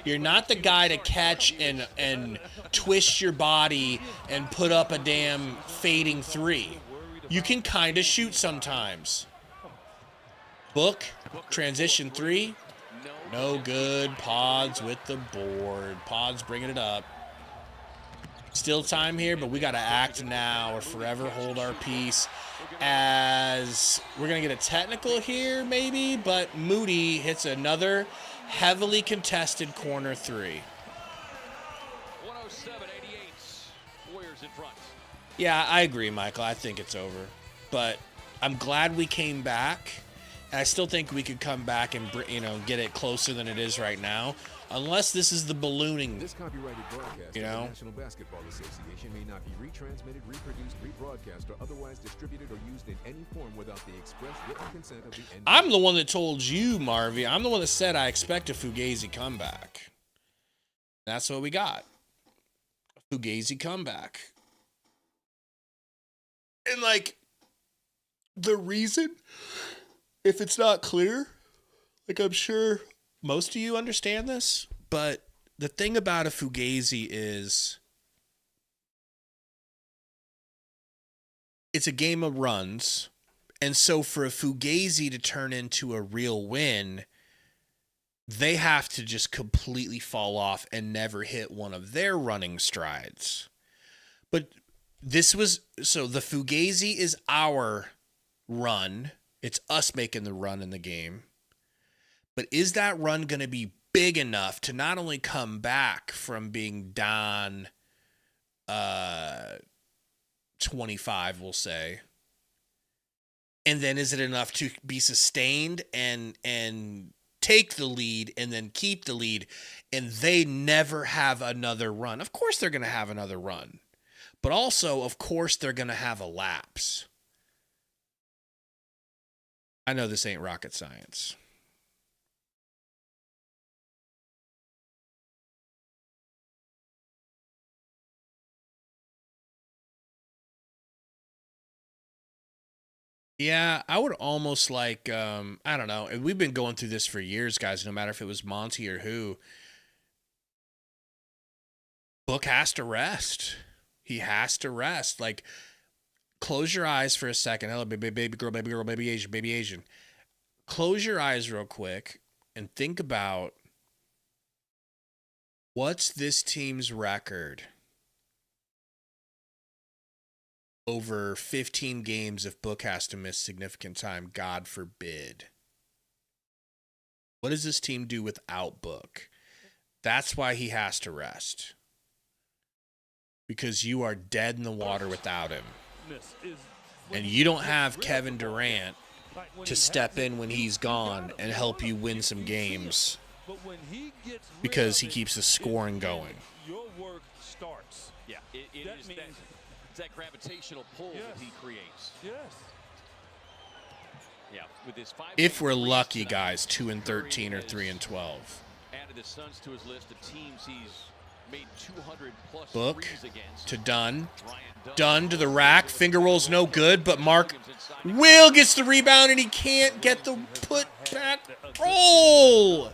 Speaker 3: You're not the guy to catch and twist your body and put up a damn fading 3. You can kind of shoot sometimes. Book, transition 3. No good. Pods with the board. Pods bringing it up. Still time here, but we got to act now or forever hold our peace, as we're going to get a technical here maybe, but Moody hits another heavily contested corner 3.
Speaker 8: 107-88. Warriors in front.
Speaker 3: Yeah, I agree, Michael. I think it's over. But I'm glad we came back. And I still think we could come back and, you know, get it closer than it is right now. Unless this is the ballooning,
Speaker 12: this copyrighted broadcast
Speaker 3: you know?
Speaker 12: of the National Basketball Association may not be retransmitted, reproduced, rebroadcast, or otherwise distributed or used in any form without the express written consent of the NBA.
Speaker 3: I'm the one that told you, Marvy. I'm the one that said I expect a Fugazi comeback. That's what we got. A Fugazi comeback. And, like, the reason, if it's not clear, like, I'm sure most of you understand this, but the thing about a Fugazi is it's a game of runs. And so for a Fugazi to turn into a real win, they have to just completely fall off and never hit one of their running strides. But this was, so the Fugazi is our run. It's us making the run in the game. But is that run going to be big enough to not only come back from being down 25, we'll say, and then is it enough to be sustained and take the lead and then keep the lead, and they never have another run? Of course they're going to have another run. But also, of course, they're going to have a lapse. I know this ain't rocket science. Yeah, I would almost like, I don't know. And we've been going through this for years, guys, no matter if it was Monty or who. Book has to rest. He has to rest. Like, close your eyes for a second. Hello, baby girl, baby Asian. Close your eyes real quick and think about what's this team's record over 15 games if Book has to miss significant time, God forbid. What does this team do without Book? That's why he has to rest. Because you are dead in the water without him. And you don't have Kevin Durant to step in when he's gone and help you win some games because he keeps the scoring going.
Speaker 5: Your work starts.
Speaker 8: Yeah, it is that gravitational pull that he creates.
Speaker 5: Yes.
Speaker 8: Yeah, with his 5.
Speaker 3: If we're lucky, guys, 2-13 or 3-12.
Speaker 8: Added the Suns to his list of teams he's made 200+
Speaker 3: Book
Speaker 8: threes against.
Speaker 3: to Dunn. Dunn to the rack. Finger roll's no good, but Mark Will gets the rebound and he can't get the put back roll.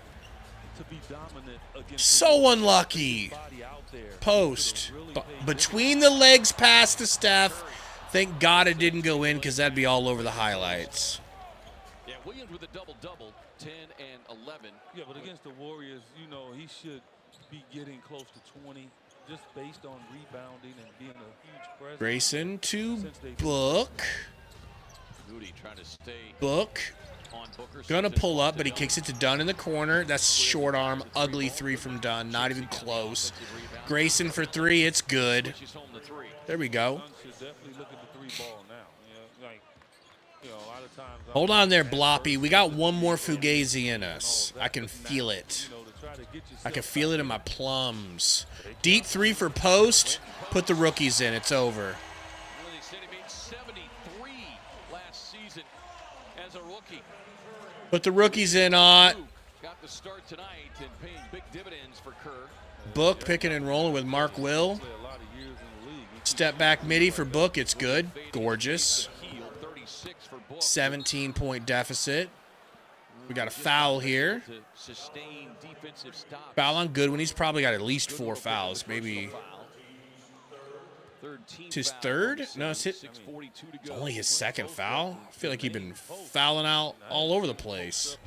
Speaker 3: So unlucky. Post. Between the legs pass to Steph. Thank God it didn't go in because that'd be all over the highlights.
Speaker 8: Yeah, Williams with a double-double, 10 and 11.
Speaker 5: Yeah, but against the Warriors, you know, he should be getting close to 20 just based on rebounding and being a huge presence.
Speaker 3: Grayson to Book.
Speaker 8: Moody trying to stay
Speaker 3: Book.
Speaker 8: on Booker.
Speaker 3: Gonna pull up, but he kicks it to Dunn in the corner. That's short arm, ugly three from Dunn. Not even close. Grayson for three. It's good. There we go. Hold on there, Bloppy. We got one more Fugazi in us. I can feel it. I can feel it in my plums. Deep three for Post. Put the rookies in. It's over.
Speaker 8: They said he made 73 last season as a rookie.
Speaker 3: Put the rookies in on.
Speaker 8: Got the start tonight and paying big dividends for Kerr.
Speaker 3: Book picking and rolling with Mark Will. Step back midi for Book. It's good. Gorgeous. 17-point deficit. We got a foul here. Foul on Goodwin. He's probably got at least 4 fouls. Maybe it's his third? No, it's only his second foul. I feel like he's been fouling out all over the place.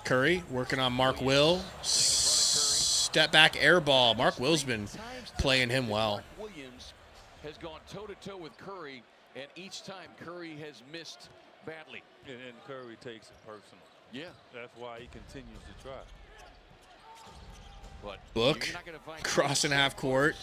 Speaker 3: Curry working on Mark Will. Step back air ball. Mark Will's been playing him well.
Speaker 8: Williams has gone toe-to-toe with Curry, and each time Curry has missed badly.
Speaker 5: And Curry takes it personal.
Speaker 8: Yeah.
Speaker 5: That's why he continues to try.
Speaker 8: But
Speaker 3: Book crossing half court.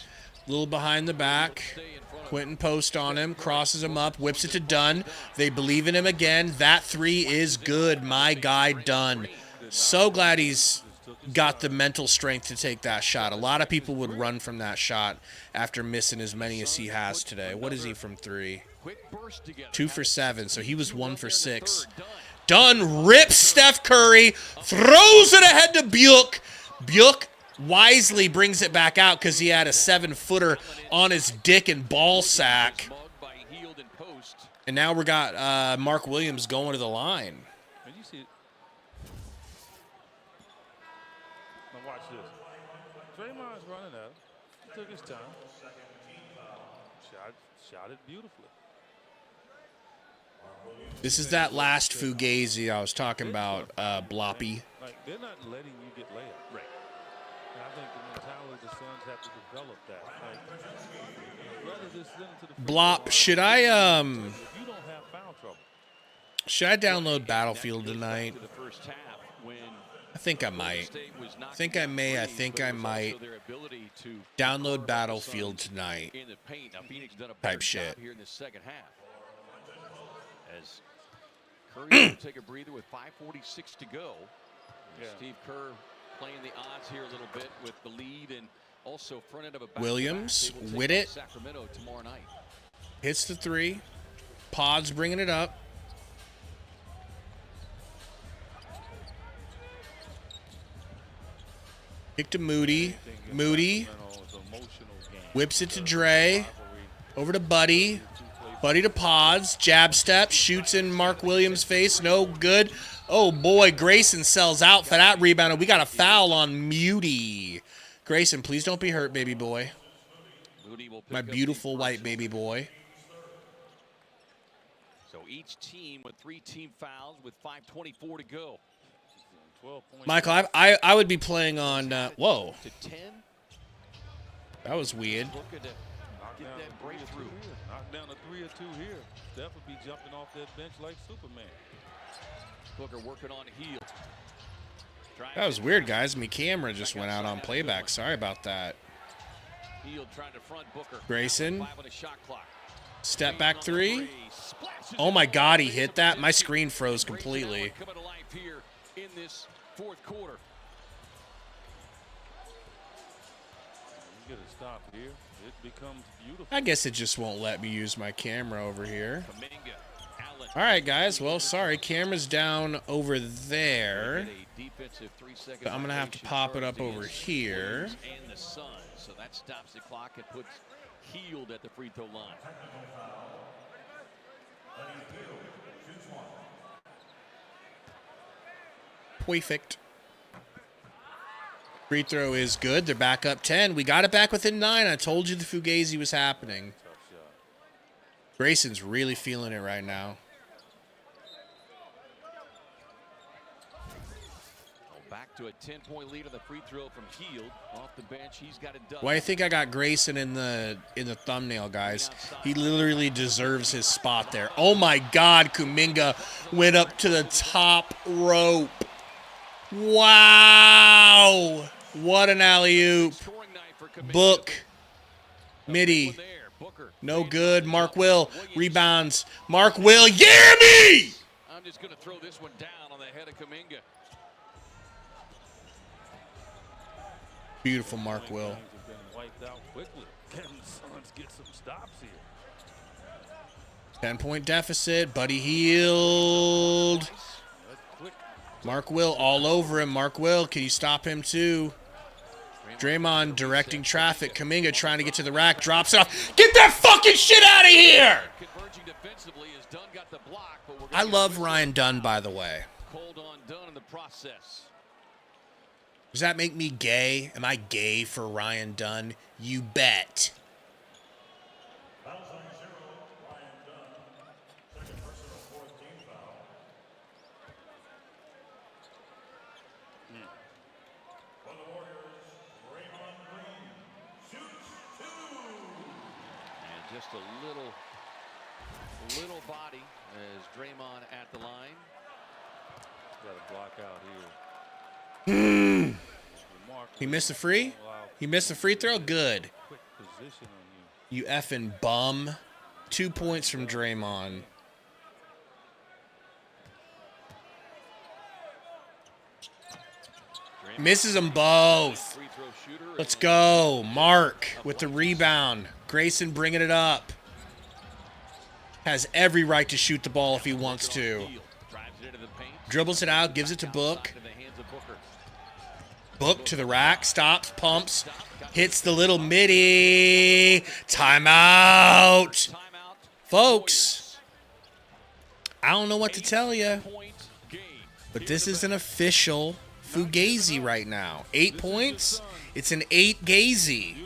Speaker 3: A little behind the back. Quentin Post on him. Crosses him up. Whips it to Dunn. They believe in him again. That three is good. My guy Dunn. So glad he's got the mental strength to take that shot. A lot of people would run from that shot after missing as many as he has today. What is he from three? 2 for 7, so he was 1 for 6. Dunn rips Steph Curry, throws it ahead to Buick. Buick wisely brings it back out because he had a 7-footer on his dick and ball sack. And now we got Mark Williams going to the line.
Speaker 5: Draymond's running out. He took his time. Shot it beautifully.
Speaker 3: This is that last Fugazi I was talking about, Bloppy.
Speaker 5: Like, they're not letting you get layups. Right. And I think the mentality the Suns have to develop that. Like, rather just send it to the
Speaker 3: Blop, should I
Speaker 5: if you don't have foul trouble.
Speaker 3: should I download Battlefield tonight? I think I might. I think I may. I think I might download Battlefield tonight. Type shit.
Speaker 8: Here in the second half. As Curry will take a breather with 5:46 to go. Yeah. Steve Kerr playing the odds here a little bit with the lead and also front end of a
Speaker 3: Williams with it.
Speaker 8: Sacramento tomorrow night.
Speaker 3: Hits the three. Pod's bringing it up. Kick to Moody. Moody whips it to Dre. Over to Buddy. Buddy to Pods. Jab step. Shoots in Mark Williams' face. No good. Oh, boy, Grayson sells out for that rebound, and we got a foul on Muty. Grayson, please don't be hurt, baby boy. My beautiful white baby boy.
Speaker 8: So each team with 3 team fouls with 5:24 to go.
Speaker 3: Michael, I would be playing on. Whoa. That was weird.
Speaker 5: Get that breakthrough. Knock down a 3 or 2 here. Steph would be jumping off that bench like Superman.
Speaker 8: Booker working on heel.
Speaker 3: That was weird, guys. My camera just went out on playback. Sorry about that.
Speaker 8: Heel trying to front Booker.
Speaker 3: Grayson. Step back 3. Oh my God, he hit that. My screen froze completely.
Speaker 8: Coming to life here in this 4th quarter.
Speaker 5: You get a stop here. It becomes beautiful.
Speaker 3: I guess it just won't let me use my camera over here. All right, guys. Well, sorry. Camera's down over there. But I'm going to have to pop it up over here.
Speaker 8: So that stops the clock and puts Healed at the free throw line.
Speaker 3: Perfect. Free throw is good. They're back up 10. We got it back within 9. I told you the Fugazi was happening. Grayson's really feeling it right now.
Speaker 8: Back to a 10-point lead on the free throw from Heald. Off the bench, he's got it done.
Speaker 3: Why I think I got Grayson in the thumbnail, guys. He literally deserves his spot there. Oh my God, Kuminga went up to the top rope. Wow. What an alley-oop. Book. Midi. No good. Mark Will rebounds. Mark Will. Yeah, me!
Speaker 8: I'm just going to throw this one down on the head of Kuminga.
Speaker 3: Beautiful Mark Will. 10-point deficit. Buddy Hield. Mark Will all over him. Mark Will, can you stop him too? Draymond directing traffic. Kuminga trying to get to the rack. Drops it off. Get that fucking shit out of here! I love Ryan Dunn, by the way.
Speaker 8: Cold on Dunn in the process.
Speaker 3: Does that make me gay? Am I gay for Ryan Dunn? You bet.
Speaker 8: And just a little body as Draymond at the line.
Speaker 5: Got a block out here.
Speaker 3: He missed the free? He missed the free throw? Good. You effing bum. 2 points from Draymond. Misses them both. Let's go. Mark with the rebound. Grayson bringing it up. Has every right to shoot the ball if he wants to. Dribbles it out, gives it to Book. Book to the rack, stops, pumps, hits the little midi. Timeout. Folks, I don't know what to tell you, but this is an official Fugazi right now. 8 points. It's an 8 Gazy.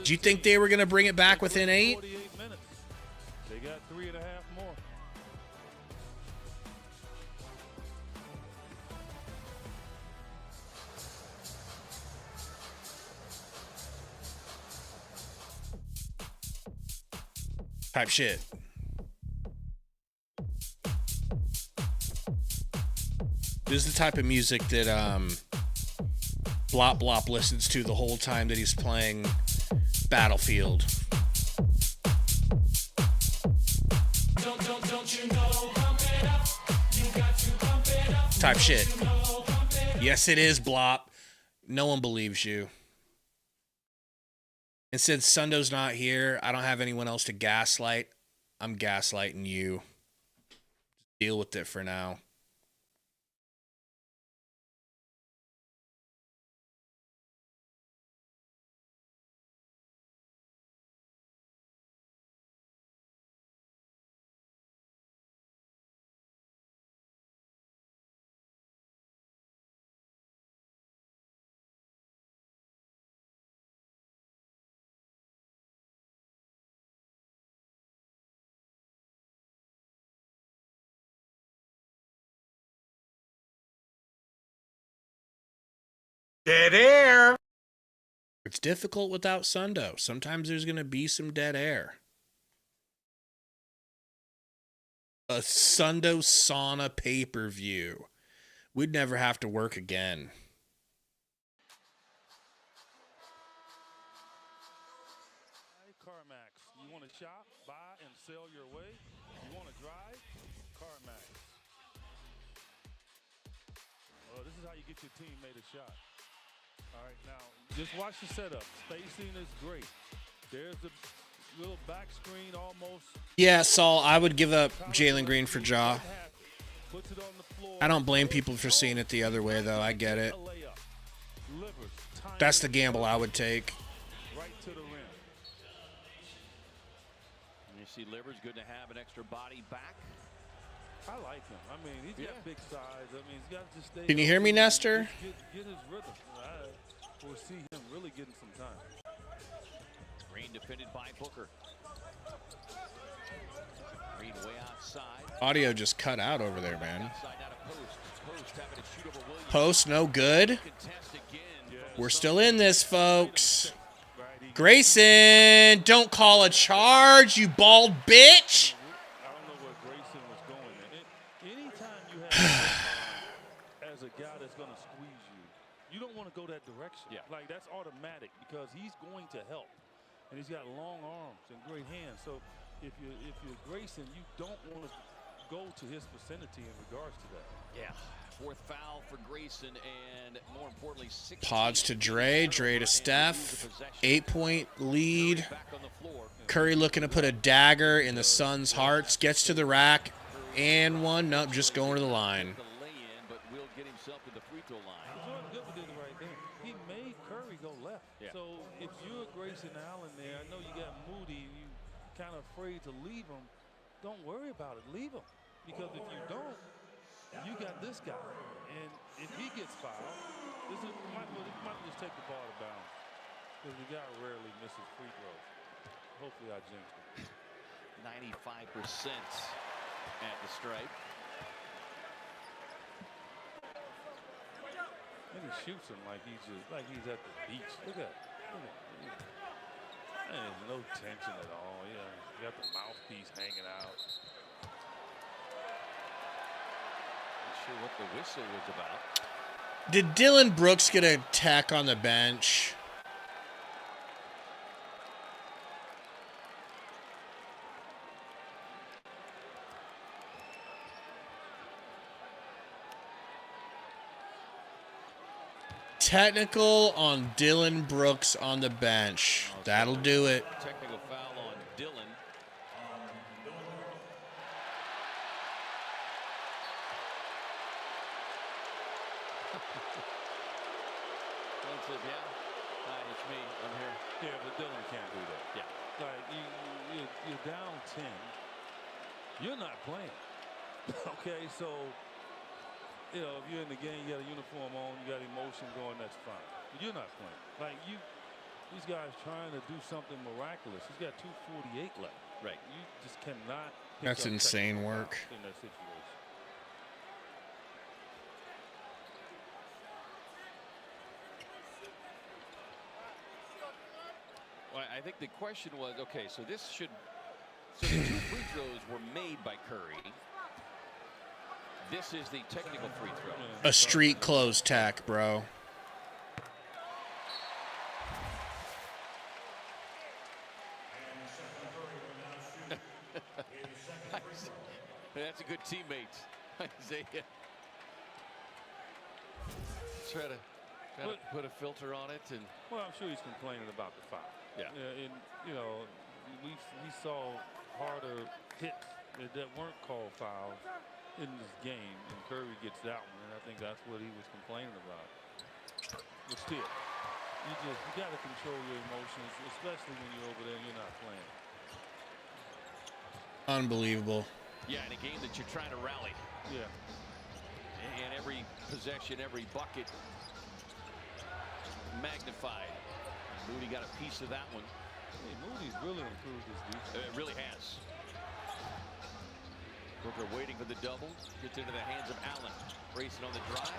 Speaker 3: Do you think they were going to bring it back within 8?
Speaker 5: They got 3.5 more.
Speaker 3: Type shit. This is the type of music that Blop Blop listens to the whole time that he's playing Battlefield. Type shit. Yes, it is, Blop. No one believes you. And since Sundo's not here, I don't have anyone else to gaslight. I'm gaslighting you. Deal with it for now.
Speaker 13: Dead air.
Speaker 3: It's difficult without Sundo. Sometimes there's going to be some dead air. A Sundo sauna pay-per-view. We'd never have to work again.
Speaker 5: CarMax. You want to shop, buy, and sell your way? You want to drive? CarMax. Well, this is how you get your teammate a shot. All right, now, just watch the setup. Spacing is great. There's the little back screen almost.
Speaker 3: Yeah, Saul, I would give up Jalen Green for Ja. I don't blame people for seeing it the other way, though. I get it. That's the gamble I would take.
Speaker 5: Right to the rim.
Speaker 8: You see Livers, good to have an extra body back.
Speaker 5: I like him. I mean, he's got big size. I mean, he's got to stay.
Speaker 3: Can you hear me, Nestor?
Speaker 5: Get his rhythm. I foresee him really getting some time.
Speaker 8: Green defended by Booker. Green way outside.
Speaker 3: Audio just cut out over there, man. Post no good. We're still in this, folks. Grayson, don't call a charge, you bald bitch.
Speaker 5: I don't know where Grayson was going. Anytime you have as a guy that's going to squeeze you, you don't want to go that direction.
Speaker 8: Yeah.
Speaker 5: Like, that's automatic because he's going to help. And he's got long arms and great hands. So if you're Grayson, you don't want to go to his vicinity in regards to that.
Speaker 8: Yeah. Fourth foul for Grayson, and more importantly, 6
Speaker 3: Pods to Dre, Dre to Steph. 8-point lead. Curry looking to put a dagger in the Suns' hearts. Gets to the rack. And one. Nope, just going to the line.
Speaker 8: But will get himself to the free throw line.
Speaker 5: Good with it right there. He made Curry go left.
Speaker 8: Yeah.
Speaker 5: So if you're Grayson Allen there, I know you got Moody, and you kind of afraid to leave him. Don't worry about it. Leave him. Because if you don't, you got this guy. And if he gets fouled, might just take the ball to bounds. Because the guy rarely misses free throws. Hopefully I jinxed him.
Speaker 8: 95% at the stripe.
Speaker 5: And he shoots him like he's at the beach. Look at that. There's no tension at all. Yeah, you got the mouthpiece hanging out.
Speaker 8: Not sure what the whistle was about.
Speaker 3: Did Dylan Brooks get a tech on the bench? Technical on Dylan Brooks on the bench. That'll do it.
Speaker 8: Technical foul on Dylan. Said, yeah, hi, it's me. I'm here.
Speaker 5: Yeah, but Dylan can't do that.
Speaker 8: Yeah.
Speaker 5: Like, you're down 10. You're not playing. Okay, so, you know, if you're in the game, you got a uniform on, you got emotion going, that's fine. But you're not playing. Like, these guys trying to do something miraculous. He's got 2:48 left.
Speaker 8: Right.
Speaker 5: You just cannot.
Speaker 3: That's insane work.
Speaker 5: In that situation.
Speaker 8: Well, I think the question was, okay, so the 2 free throws were made by Curry. This is the technical free throw.
Speaker 3: A street close tech, bro.
Speaker 8: That's a good teammate, Isaiah. Try to put a filter on it, and
Speaker 5: well, I'm sure he's complaining about the foul.
Speaker 8: Yeah.
Speaker 5: And you know, we saw harder hits that weren't called fouls in this game, and Curry gets that one, and I think that's what he was complaining about. But still, you got to control your emotions, especially when you're over there and you're not playing.
Speaker 3: Unbelievable.
Speaker 8: Yeah, in a game that you're trying to rally.
Speaker 5: Yeah.
Speaker 8: And every possession, every bucket magnified. Moody got a piece of that one.
Speaker 5: Hey, Moody's really improved his defense.
Speaker 8: It really has. Booker waiting for the double. Gets into the hands of Allen. Grayson on the drive.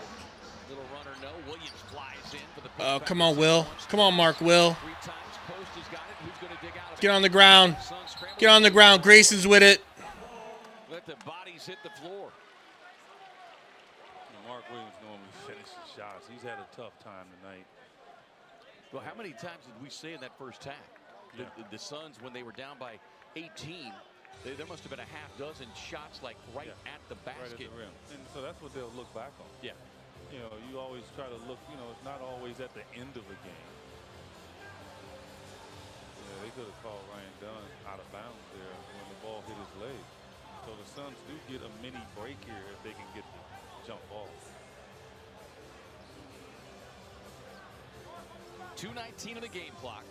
Speaker 8: Little runner, no. Williams flies in for the
Speaker 3: Oh, come on, Will. Come on, Mark Will.
Speaker 8: 3 times. Post has got it. Who's going to dig out of it?
Speaker 3: Get on the ground. Get on the ground. Grayson's with it.
Speaker 8: Let the bodies hit the floor.
Speaker 5: Mark Williams normally finishes shots. He's had a tough time tonight.
Speaker 8: Well, how many times did we say in that first half?
Speaker 5: Yeah.
Speaker 8: The Suns, when they were down by 18, there must have been a half dozen shots like right at the basket.
Speaker 5: Right at the rim. And so that's what they'll look back on.
Speaker 8: Yeah.
Speaker 5: You know, you always try to look, you know, it's not always at the end of a game. Yeah, they could have called Ryan Dunn out of bounds there when the ball hit his leg. So the Suns do get a mini break here if they can get the jump ball.
Speaker 8: 2:19 of the game clock.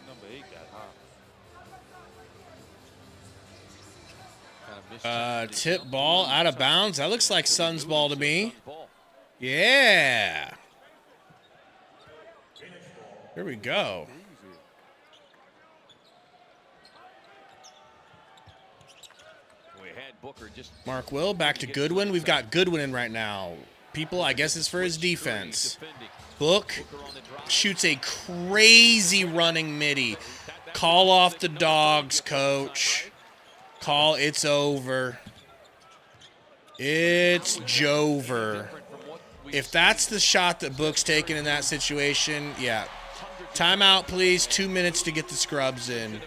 Speaker 5: Number 8 got hot.
Speaker 3: Tip ball out of bounds. That looks like Suns ball to me. Yeah. Here we go. Mark Will back to Goodwin. We've got Goodwin in right now. People, I guess it's for his defense. Book shoots a crazy running midi. Call off the dogs, coach. Call, it's over. It's Jover. If that's the shot that Book's taking in that situation, yeah. Timeout, please. 2 minutes to get the scrubs in.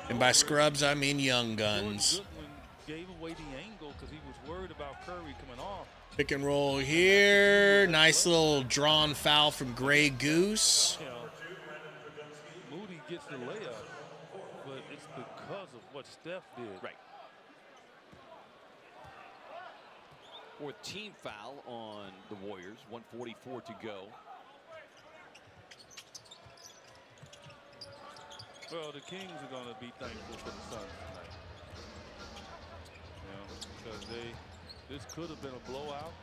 Speaker 3: And by scrubs, I mean young guns.
Speaker 5: Gave away the angle because he was worried about Curry coming off.
Speaker 3: Pick and roll here. Nice little drawn foul from Grey Goose.
Speaker 5: You know, Moody gets the layup, but it's because of what Steph did.
Speaker 8: Right. 4th team foul on the Warriors. 1:44 to go.
Speaker 5: Well, the Kings are going to be thankful for the Suns tonight. You know, because this could have been a blowout,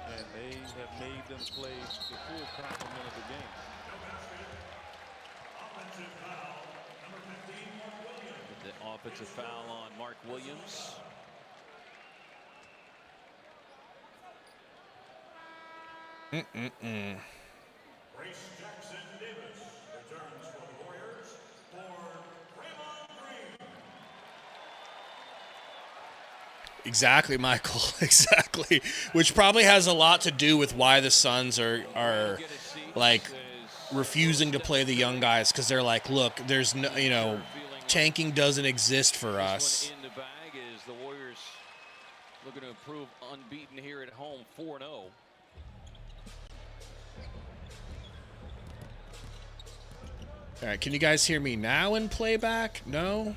Speaker 5: and they have made them play the full complement of the game.
Speaker 8: The offensive foul on Mark Williams.
Speaker 3: Exactly, Michael. Exactly. Which probably has a lot to do with why the Suns are like refusing to play the young guys, because they're like, look, there's no, you know, tanking doesn't exist for us.
Speaker 8: In the bag is the Warriors looking to improve, unbeaten here at home, 4-0.
Speaker 3: All right, can you guys hear me now in playback? No?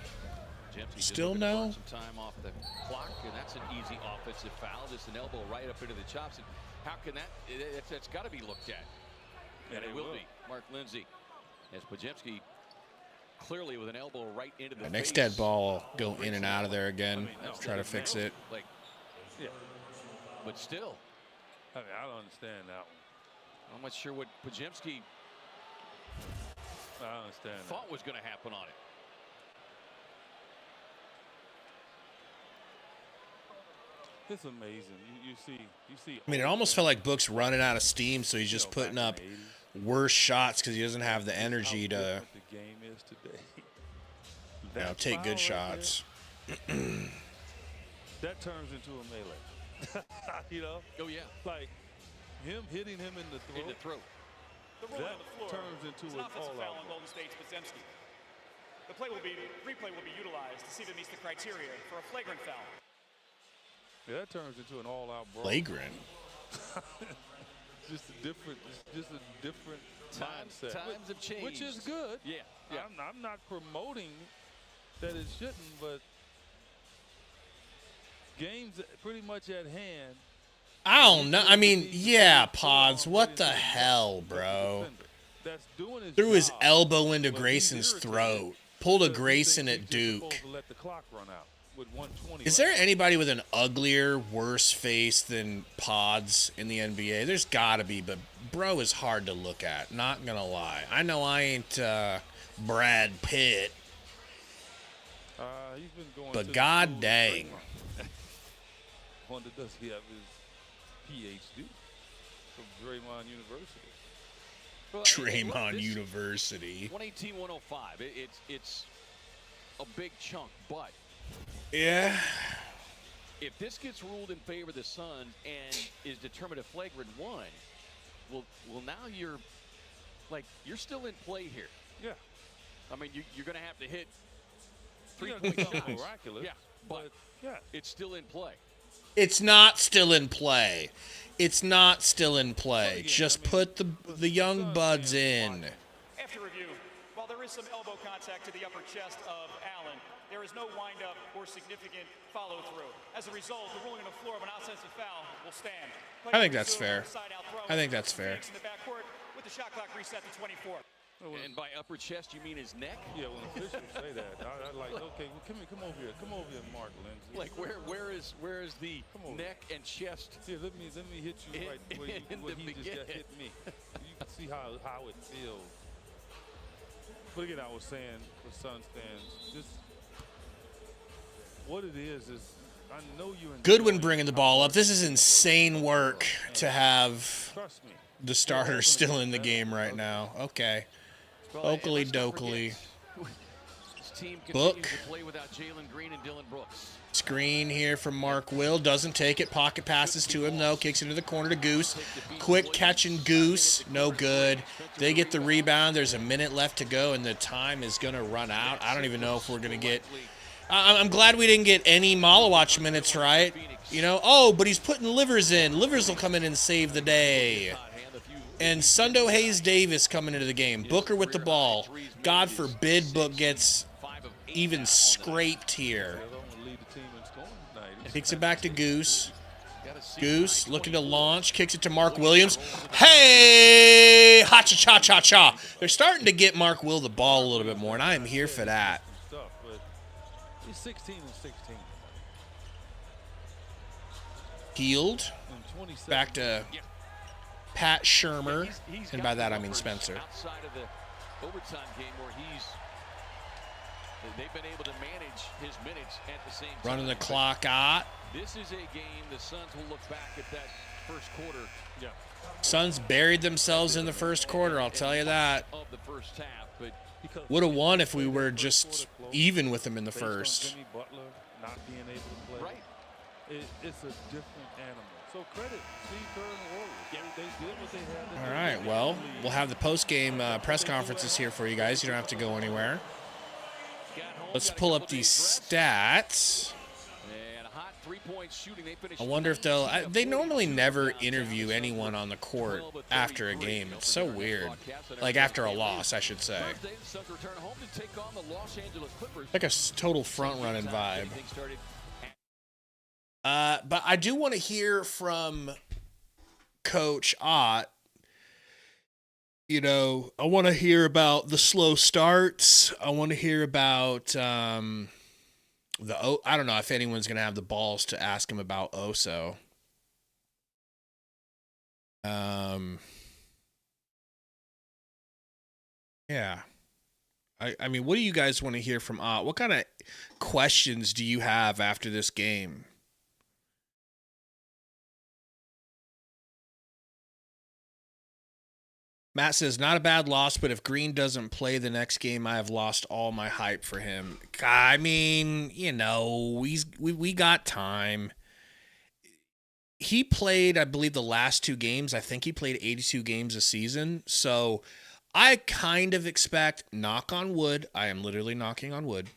Speaker 3: Still no?
Speaker 8: Some time off the clock, and that's an easy offensive foul. Just an elbow right up into the chops. And how can that? That's got to be looked at. And it will be. Mark Lindsay, as Podziemski clearly with an elbow right into the face.
Speaker 3: Next dead ball go in and out of there again. Try to fix it.
Speaker 8: Like, yeah. But still,
Speaker 5: I mean, I don't understand that one.
Speaker 8: I'm not sure what Podziemski thought was going to happen on it.
Speaker 5: It's amazing. You see.
Speaker 3: I mean, it almost felt like Book's running out of steam, so he's just putting up worse shots because he doesn't have the energy to,
Speaker 5: the game is today.
Speaker 3: You know, take good shots.
Speaker 5: That turns into a melee. You know?
Speaker 8: Oh yeah.
Speaker 5: Like him hitting him in the throat.
Speaker 8: In the throat.
Speaker 9: The rule on the floor
Speaker 5: turns into
Speaker 9: an offensive foul on Golden State's Podziemski. The replay will be utilized to see if it meets the criteria for a flagrant foul.
Speaker 5: Yeah, that turns into an all-out brawl.
Speaker 3: Flagrant.
Speaker 5: just a different mindset.
Speaker 8: Times have changed.
Speaker 5: Which is good.
Speaker 8: Yeah.
Speaker 5: I'm not promoting that it shouldn't, but games pretty much at hand.
Speaker 3: I don't know. I mean, yeah, Pods. What the hell, bro? Threw his elbow into Grayson's throat. Pulled a Grayson at Duke.
Speaker 5: Let the clock run out with 1:20
Speaker 3: Is there anybody with an uglier, worse face than Pods in the NBA? There's got to be, but bro is hard to look at. Not going to lie. I know I ain't Brad Pitt.
Speaker 5: He's been going
Speaker 3: but
Speaker 5: to
Speaker 3: god dang.
Speaker 5: Wonder does he have his PhD from Draymond University?
Speaker 3: Draymond University.
Speaker 8: 118-105. It's a big chunk, but
Speaker 3: yeah.
Speaker 8: If this gets ruled in favor of the Suns and is determined a flagrant one, well, now you're still in play here.
Speaker 5: Yeah.
Speaker 8: I mean, you're going to have to hit 3
Speaker 5: shots.
Speaker 8: Miraculous. Yeah, but
Speaker 5: yeah,
Speaker 8: it's still in play.
Speaker 3: It's not still in play. It's not still in play. Just put the young buds in.
Speaker 9: After review, while there is some elbow contact to the upper chest of Allen, there is no windup or significant follow-through. As a result, the ruling on the floor of an offensive foul will stand.
Speaker 3: I think that's fair. I think that's fair.
Speaker 9: In the backcourt with the shot clock reset to 24.
Speaker 8: And by upper chest, you mean his neck?
Speaker 5: Yeah, when officials say that, I like, okay, well, come over here, Mark Lindsay.
Speaker 8: Like where is the neck and chest?
Speaker 5: Here, let me hit you right where he just got hit me. You can see how it feels. But again, I was saying for Suns fans, just what it is I know you.
Speaker 3: Goodwin bringing the ball up. This is insane work to have the starter still in the game right now. Okay. Oakley Dokley. Book. Screen here from Mark Will. Doesn't take it. Pocket passes to him, though. Kicks into the corner to Goose. Quick catching Goose. No good. They get the rebound. There's a minute left to go, and the time is going to run out. I don't even know if we're going to get... I'm glad we didn't get any Malawatch minutes, right? You know? Oh, but he's putting Livers in. Livers will come in and save the day. And Sundo Hayes Davis coming into the game. Booker with the ball. God forbid Book gets even scraped here. Kicks it back to Goose. Goose looking to launch. Kicks it to Mark Williams. Hey! Ha-cha-cha-cha-cha. They're starting to get Mark Will the ball a little bit more, and I am here for that.
Speaker 5: He's 16 and 16.
Speaker 3: Healed. Back to Pat Shermer, and by that I mean Spencer.
Speaker 8: Outside of the overtime game where they've been able to manage his minutes at the same time.
Speaker 3: Running the clock out.
Speaker 8: This is a game the Suns will look back at that first quarter.
Speaker 5: Yeah.
Speaker 3: Suns buried themselves in the first quarter, I'll tell you that.
Speaker 8: Of the first half, but
Speaker 3: would have won if we were just even with them in the first.
Speaker 5: Jimmy Butler not being able to play.
Speaker 8: Right.
Speaker 5: It's a different animal. So credit Steve Kerr and the Warriors. They did what they had to do.
Speaker 3: All right, well, we'll have the post-game press conferences here for you guys. You don't have to go anywhere. Let's pull up these stats. I wonder if they normally never interview anyone on the court after a game. It's so weird. Like after a loss, I should say. Like a total front-running vibe. But I do want to hear from Coach Ott. You know, I want to hear about the slow starts. I want to hear about I don't know if anyone's going to have the balls to ask him about Oso. Yeah. I mean, what do you guys want to hear from Ott? What kind of questions do you have after this game? Matt says, not a bad loss, but if Green doesn't play the next game, I have lost all my hype for him. I mean, you know, we got time. He played, I believe, the last 2 games. I think he played 82 games a season. So I kind of expect, knock on wood, I am literally knocking on wood,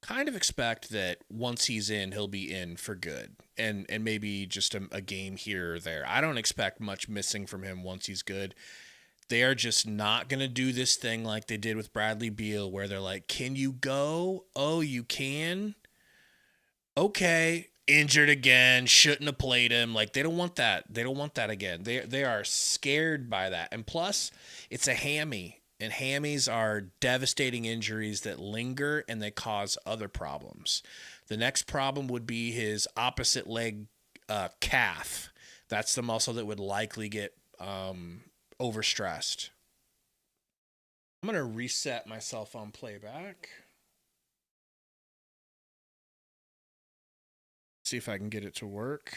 Speaker 3: kind of expect that once he's in, he'll be in for good. And maybe just a game here or there. I don't expect much missing from him once he's good. They are just not going to do this thing like they did with Bradley Beal where they're like, can you go? Oh, you can? Okay. Injured again. Shouldn't have played him. Like, they don't want that. They don't want that again. They are scared by that. And plus, it's a hammy. And hammies are devastating injuries that linger and they cause other problems. The next problem would be his opposite leg calf. That's the muscle that would likely get overstressed. I'm going to reset myself on playback. See if I can get it to work.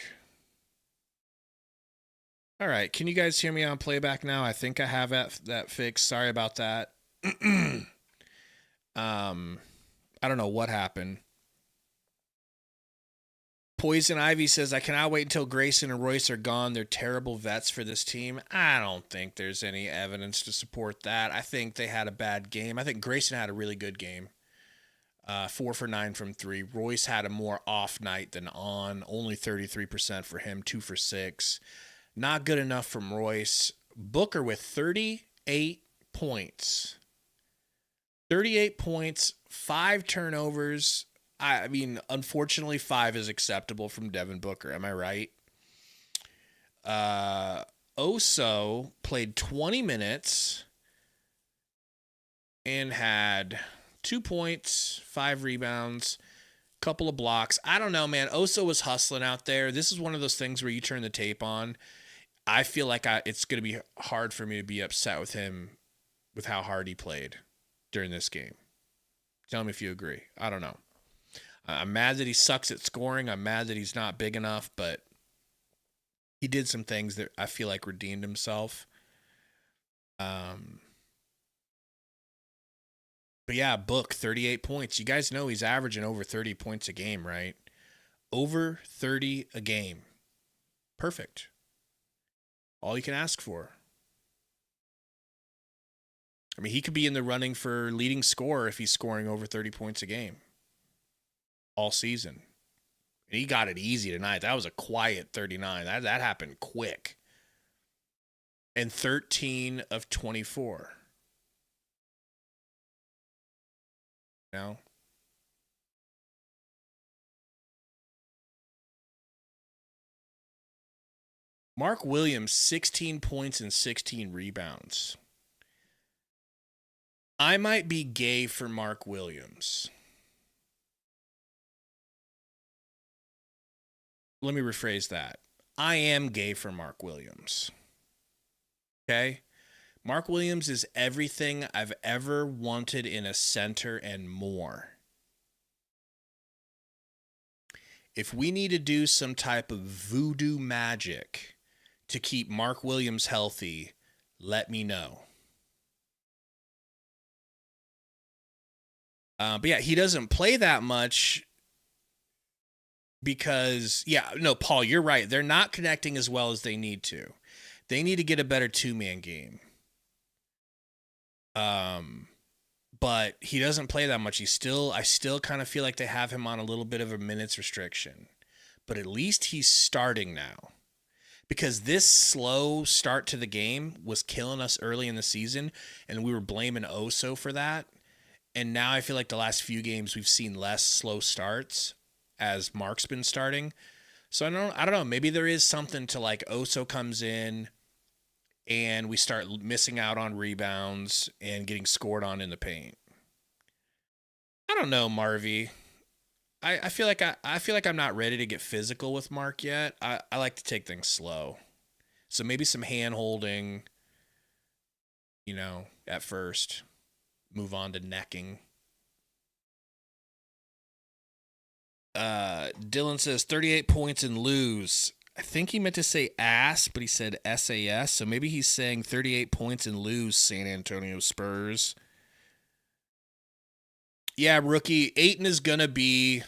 Speaker 3: All right. Can you guys hear me on playback now? I think I have that fixed. Sorry about that. I don't know what happened. Poison Ivy says, I cannot wait until Grayson and Royce are gone. They're terrible vets for this team. I don't think there's any evidence to support that. I think they had a bad game. I think Grayson had a really good game. 4 for 9 from 3. Royce had a more off night than on. Only 33% for him. 2 for 6. Not good enough from Royce. Booker with 38 points. 38 points, 5 turnovers. I mean, unfortunately, 5 is acceptable from Devin Booker. Am I right? Oso played 20 minutes and had 2 points, 5 rebounds, couple of blocks. I don't know, man. Oso was hustling out there. This is one of those things where you turn the tape on. I feel like it's going to be hard for me to be upset with him with how hard he played during this game. Tell me if you agree. I don't know. I'm mad that he sucks at scoring. I'm mad that he's not big enough, but he did some things that I feel like redeemed himself. But yeah, Book, 38 points. You guys know he's averaging over 30 points a game, right? Over 30 a game. Perfect. All you can ask for. I mean, he could be in the running for leading scorer if he's scoring over 30 points a game all season. And he got it easy tonight. That was a quiet 39. That happened quick. And 13 of 24. No. Mark Williams, 16 points and 16 rebounds. I might be gay for Mark Williams. Let me rephrase that. I am gay for Mark Williams. Okay? Mark Williams is everything I've ever wanted in a center and more. If we need to do some type of voodoo magic to keep Mark Williams healthy, let me know. But yeah, he doesn't play that much because, Paul, you're right. They're not connecting as well as they need to. They need to get a better two-man game. But he doesn't play that much. I still kind of feel like they have him on a little bit of a minutes restriction. But at least he's starting now. Because this slow start to the game was killing us early in the season, and we were blaming Oso for that. And now I feel like the last few games we've seen less slow starts as Mark's been starting. So I don't know. Maybe there is something to like Oso comes in and we start missing out on rebounds and getting scored on in the paint. I don't know, Marvy. I feel like I'm not ready to get physical with Mark yet. I like to take things slow. So maybe some hand holding, at first. Move on to necking. Dylan says 38 points and lose. I think he meant to say ass, but he said SAS. So maybe he's saying 38 points and lose, San Antonio Spurs. Yeah, rookie. Ayton is gonna be.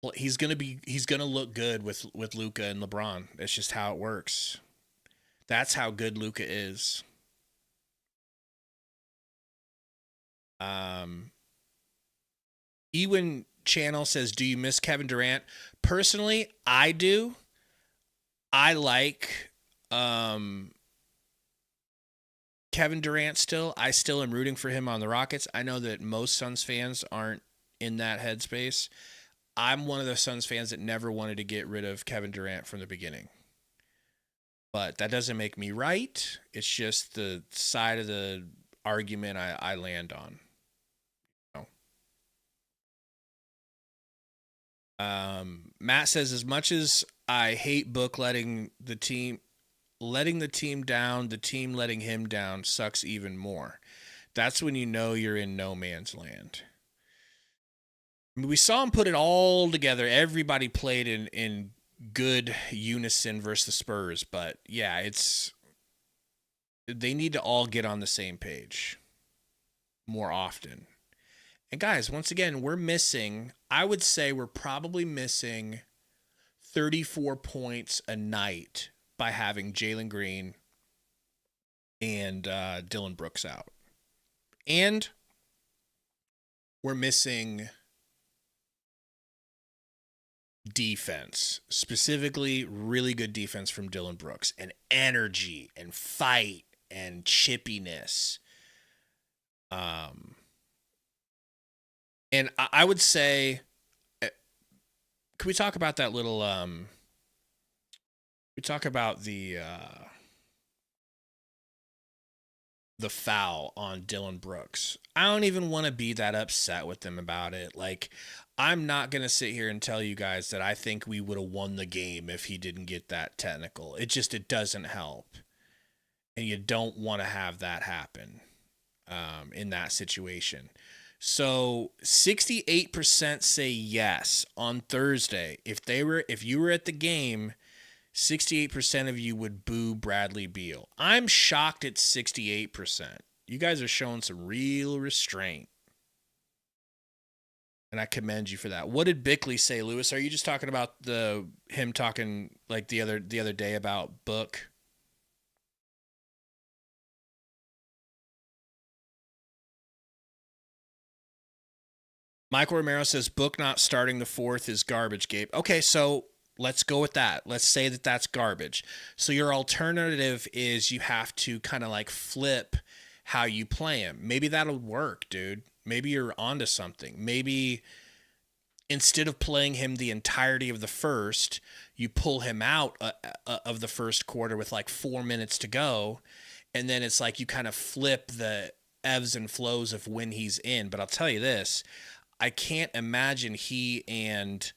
Speaker 3: Well, he's gonna look good with Luka and LeBron. That's just how it works. That's how good Luka is. Ewan Channel says, do you miss Kevin Durant? Personally, I do. I like Kevin Durant still. I still am rooting for him on the Rockets. I know that most Suns fans aren't in that headspace. I'm one of the Suns fans that never wanted to get rid of Kevin Durant from the beginning. But that doesn't make me right. It's just the side of the argument I land on. Matt says, as much as I hate Book letting the team, letting the team down, the team letting him down sucks even more. That's when you know you're in no man's land. I mean, we saw him put it all together. Everybody played in good unison versus the Spurs, but yeah, they need to all get on the same page more often. And guys, once again, I would say we're probably missing 34 points a night by having Jalen Green and Dillon Brooks out. And we're missing defense, specifically really good defense from Dillon Brooks, and energy and fight and chippiness. And I would say, can we talk about that little, we talk about the foul on Dillon Brooks. I don't even want to be that upset with them about it. Like, I'm not going to sit here and tell you guys that I think we would have won the game if he didn't get that technical. It doesn't help. And you don't want to have that happen in that situation. So 68% say yes on Thursday. If you were at the game, 68% of you would boo Bradley Beal. I'm shocked at 68%. You guys are showing some real restraint. And I commend you for that. What did Bickley say, Lewis? Are you just talking about him talking like the other day about Book? Michael Romero says Book not starting the fourth is garbage, Gabe. Okay, so let's go with that. Let's say that that's garbage. So your alternative is you have to kind of like flip how you play him. Maybe that'll work, dude. Maybe you're onto something. Maybe instead of playing him the entirety of the first, you pull him out of the first quarter with like 4 minutes to go. And then it's like you kind of flip the ebbs and flows of when he's in. But I'll tell you this, I can't imagine he and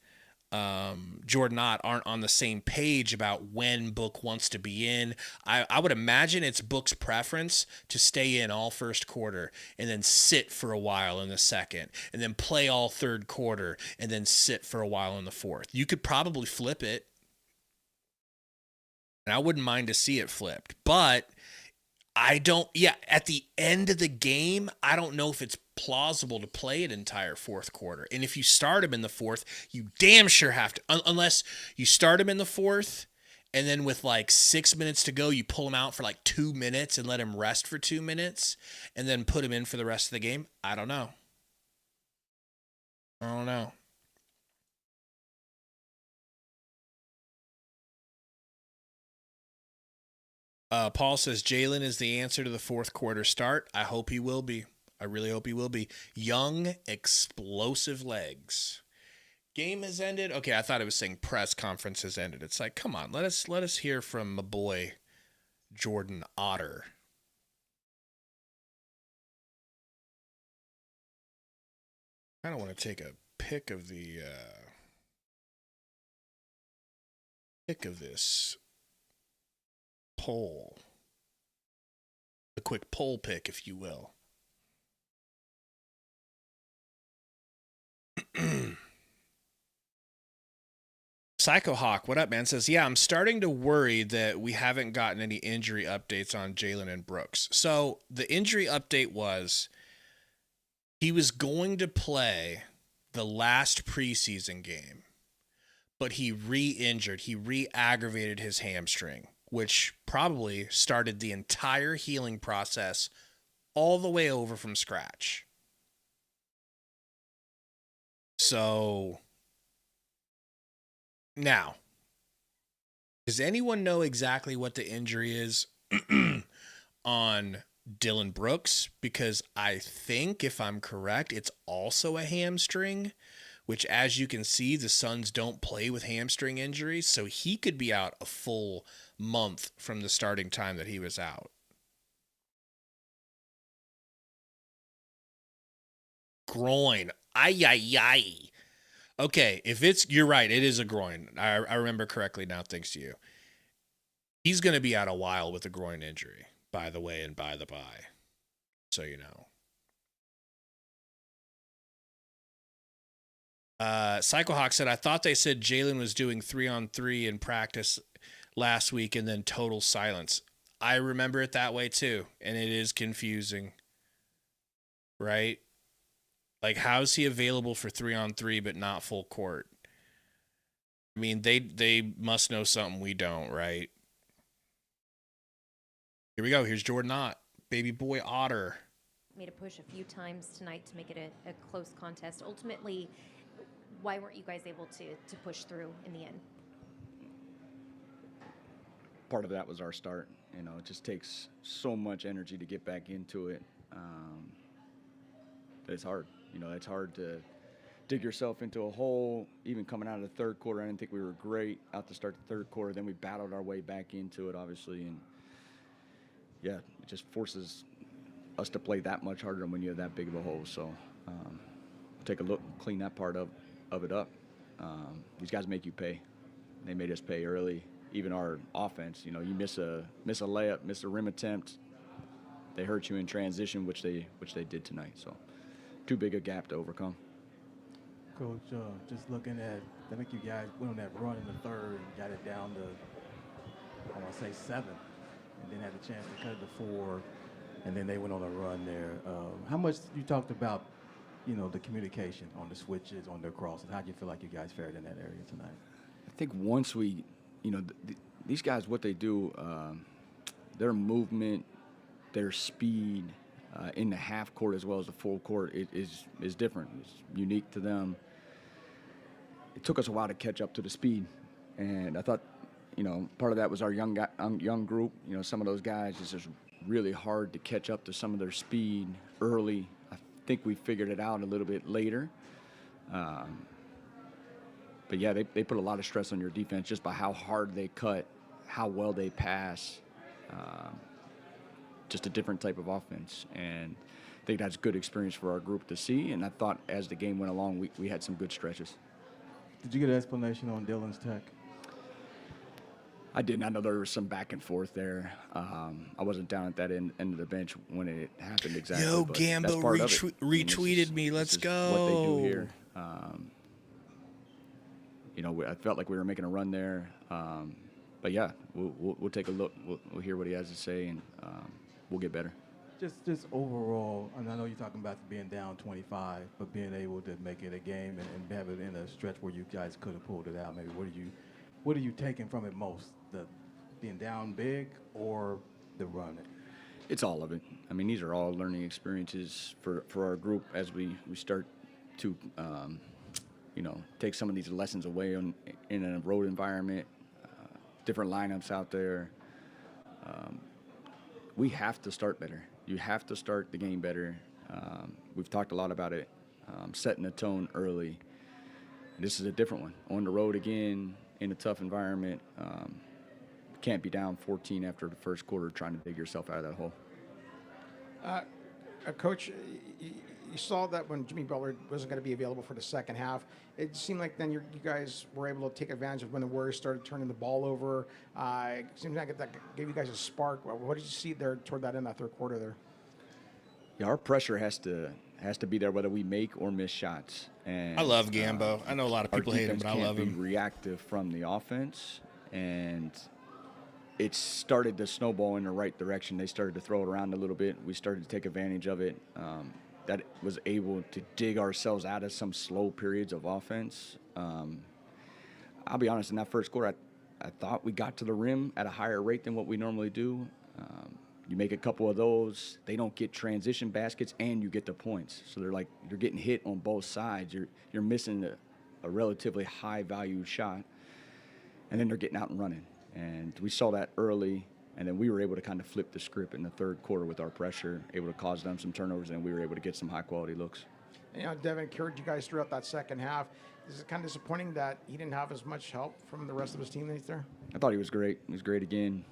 Speaker 3: Jordan Ott aren't on the same page about when Book wants to be in. I would imagine it's Book's preference to stay in all first quarter and then sit for a while in the second and then play all third quarter and then sit for a while in the fourth. You could probably flip it. And I wouldn't mind to see it flipped, but at the end of the game, I don't know if it's plausible to play an entire fourth quarter. And if you start him in the fourth, you damn sure have to, unless you start him in the fourth and then with like 6 minutes to go, you pull him out for like 2 minutes and let him rest for 2 minutes and then put him in for the rest of the game. I don't know. Paul says Jalen is the answer to the fourth quarter start. I hope he will be. I really hope he will be. Young, explosive legs. Game has ended. Okay, I thought it was saying press conference has ended. It's like, come on, let us hear from my boy Jordan Otter. I don't want to take a pic of this poll. A quick poll pick, if you will. Psycho Hawk, what up, man? Says, yeah, I'm starting to worry that we haven't gotten any injury updates on Jalen and Brooks. So the injury update was he was going to play the last preseason game, but he re-injured. He re-aggravated his hamstring, which probably started the entire healing process all the way over from scratch. So now, does anyone know exactly what the injury is on Dillon Brooks? Because I think, if I'm correct, it's also a hamstring, which, as you can see, the Suns don't play with hamstring injuries, so he could be out a full month from the starting time that he was out. Groin. Ay. Okay, you're right, it is a groin. I remember correctly now, thanks to you. He's going to be out a while with a groin injury, by the way, and by the by. So you know. Cyclehawk said, I thought they said Jalen was doing 3-on-3 in practice last week and then total silence. I remember it that way too, and it is confusing. Right? Like, how's he available for 3-on-3 but not full court? I mean, they must know something we don't, right? Here we go. Here's Jordan Ott, baby boy Otter.
Speaker 4: Made a push a few times tonight to make it a close contest. Ultimately, why weren't you guys able to push through in the end?
Speaker 13: Part of that was our start. You know, it just takes so much energy to get back into it. That it's hard. You know, it's hard to dig yourself into a hole. Even coming out of the third quarter, I didn't think we were great out to start the third quarter. Then we battled our way back into it, obviously. And, yeah, it just forces us to play that much harder when you have that big of a hole. So take a look, clean that part of it up. These guys make you pay. They made us pay early. Even our offense, you know, you miss a layup, miss a rim attempt, they hurt you in transition, which they did tonight. So too big a gap to overcome.
Speaker 14: Coach, just looking at, I think you guys went on that run in the third and got it down to, I want to say 7, and then had a chance to cut it to 4, and then they went on a run there. How much you talked about, you know, the communication on the switches, on the crosses? How do you feel like you guys fared in that area tonight?
Speaker 13: I think once we, you know, these guys, what they do, their movement, their speed in the half court as well as the full court is different. It's unique to them. It took us a while to catch up to the speed, and I thought, you know, part of that was our young group. You know, some of those guys, it's just really hard to catch up to some of their speed early. I think we figured it out a little bit later. But, yeah, they put a lot of stress on your defense just by how hard they cut, how well they pass, just a different type of offense. And I think that's good experience for our group to see. And I thought as the game went along, we had some good stretches.
Speaker 14: Did you get an explanation on Dylan's tech?
Speaker 13: I didn't. I know there was some back and forth there. I wasn't down at that end of the bench when it happened exactly.
Speaker 3: Yo, Gambo retweeted me. Let's go.
Speaker 13: What they do here. You know, I felt like we were making a run there. But, yeah, we'll take a look. We'll hear what he has to say, and we'll get better.
Speaker 14: Just overall, and I know you're talking about being down 25, but being able to make it a game and have it in a stretch where you guys could have pulled it out. Maybe what are you taking from it most? The being down big or the running?
Speaker 13: It's all of it. I mean, these are all learning experiences for our group as we start to, you know, take some of these lessons away in a road environment, different lineups out there. We have to start better. You have to start the game better. We've talked a lot about it, setting the tone early. And this is a different one. On the road again, in a tough environment. Can't be down 14 after the first quarter trying to dig yourself out of that hole.
Speaker 15: Coach, you saw that when Jimmy Butler wasn't going to be available for the second half. It seemed like then you guys were able to take advantage of when the Warriors started turning the ball over. It seems like that gave you guys a spark. What did you see there toward that end of that third quarter there?
Speaker 13: Yeah, our pressure has to be there whether we make or miss shots. And
Speaker 3: I love Gambo. I know a lot of people hate him, but I love him.
Speaker 13: Can't be reactive from the offense, and it started to snowball in the right direction. They started to throw it around a little bit. We started to take advantage of it. That was able to dig ourselves out of some slow periods of offense. I'll be honest, in that first quarter, I thought we got to the rim at a higher rate than what we normally do. You make a couple of those, they don't get transition baskets, and you get the points. So they're like, you're getting hit on both sides. You're missing a relatively high-value shot, and then they're getting out and running. And we saw that early, and then we were able to kind of flip the script in the third quarter with our pressure, able to cause them some turnovers, and we were able to get some high-quality looks.
Speaker 15: You know, Devin carried you guys throughout that second half. Is it kind of disappointing that he didn't have as much help from the rest of his teammates there?
Speaker 13: I thought he was great. He was great again.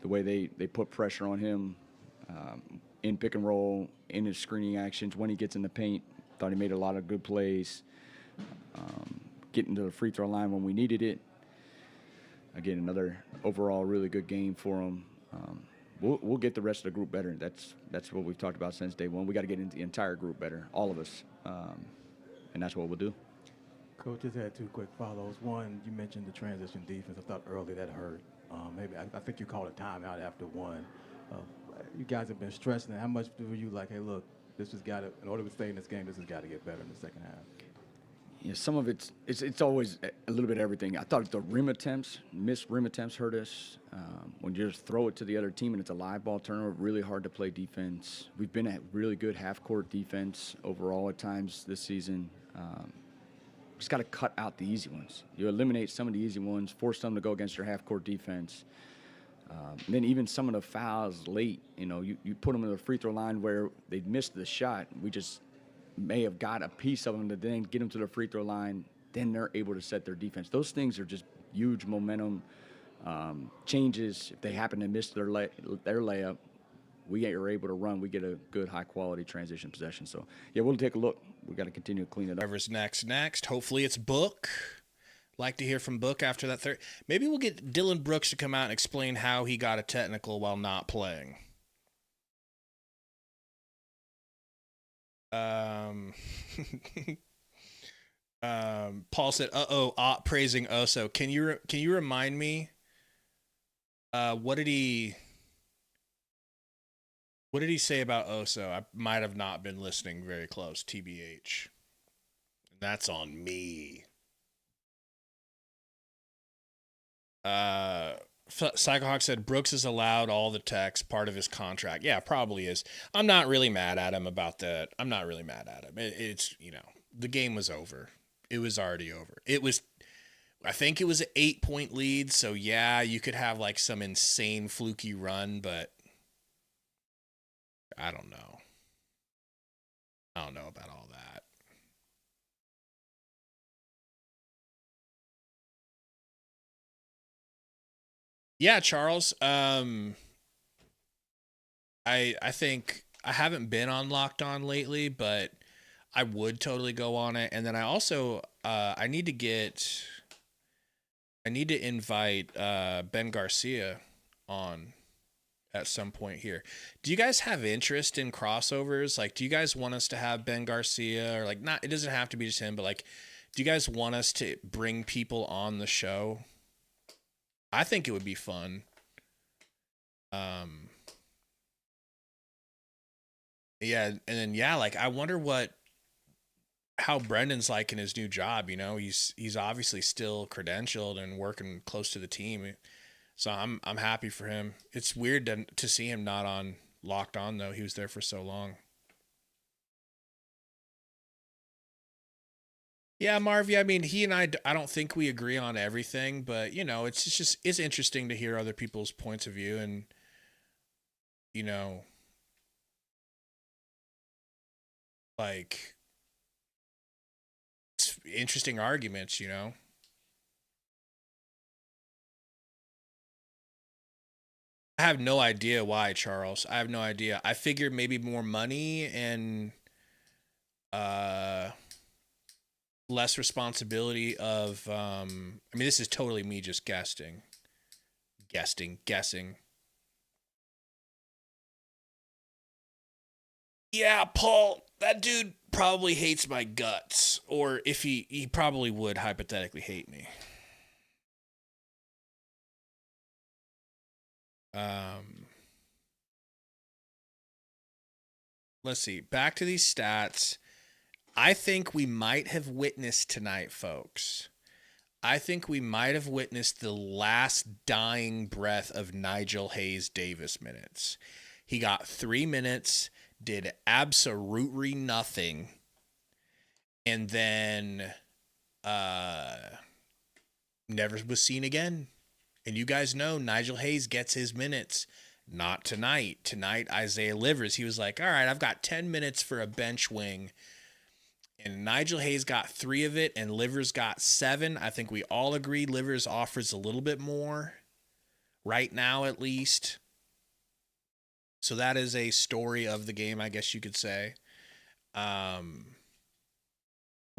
Speaker 13: The way they put pressure on him in pick and roll, in his screening actions, when he gets in the paint, thought he made a lot of good plays, getting to the free throw line when we needed it. again, another overall really good game for them. We'll get the rest of the group better. That's what we've talked about since day one. We got to get the entire group better, all of us, and that's what we'll do.
Speaker 14: Coach, just had 2 quick follows. One, you mentioned the transition defense. I thought early that hurt. Maybe I think you called a timeout after one. You guys have been stressing it. How much were you like, hey, look, this has got to, in order to stay in this game, this has got to get better in the second half?
Speaker 13: Yeah, some of it's always a little bit of everything. I thought the missed rim attempts hurt us. When you just throw it to the other team and it's a live ball turnover, really hard to play defense. We've been at really good half-court defense overall at times this season. Just got to cut out the easy ones. You eliminate some of the easy ones, force them to go against your half-court defense. And then even some of the fouls late, you put them in the free throw line where they missed the shot. We just may have got a piece of them to then get them to the free throw line. Then they're able to set their defense. Those things are just huge momentum changes. If they happen to miss their layup, we are able to run. We get a good, high-quality transition possession. So, yeah, we'll take a look. We got to continue to clean it up.
Speaker 3: Whoever's next. Hopefully it's Book. Like to hear from Book after that third. Maybe we'll get Dylan Brooks to come out and explain how he got a technical while not playing. Paul said, praising Oso. Can you remind me, what did he say about Oso? I might have not been listening very close, TBH. That's on me. Psychohawk said Brooks is allowed all the techs, part of his contract. Yeah, probably is. I'm not really mad at him about that. I'm not really mad at him. It's, the game was over. It was already over. I think it was an 8-point lead. So yeah, you could have like some insane fluky run, but I don't know. I don't know about all that. Yeah, Charles. I think I haven't been on Locked On lately, but I would totally go on it. And then I also I need to invite Ben Garcia on at some point here. Do you guys have interest in crossovers? Like, do you guys want us to have Ben Garcia, or like, not? It doesn't have to be just him, but like, do you guys want us to bring people on the show? I think it would be fun. Yeah, and then like I wonder how Brendan's like in his new job. He's obviously still credentialed and working close to the team, so I'm happy for him. It's weird to see him not on Locked On though. He was there for so long. Yeah, Marvy, I mean, he and I don't think we agree on everything, but, it's interesting to hear other people's points of view and, like, it's interesting arguments, I have no idea why, Charles. I have no idea. I figured maybe more money and, less responsibility of this is totally me just guessing. Yeah, Paul, that dude probably hates my guts, or if he probably would hypothetically hate me. Let's see, back to these stats. I think we might have witnessed tonight, folks. I think we might have witnessed the last dying breath of Nigel Hayes Davis minutes. He got 3 minutes, did absolutely nothing, and then never was seen again. And you guys know Nigel Hayes gets his minutes. Not tonight. Tonight, Isaiah Livers, he was like, all right, I've got 10 minutes for a bench wing. And Nigel Hayes got 3 of it, and Livers got 7. I think we all agree Livers offers a little bit more, right now at least. So that is a story of the game, I guess you could say. We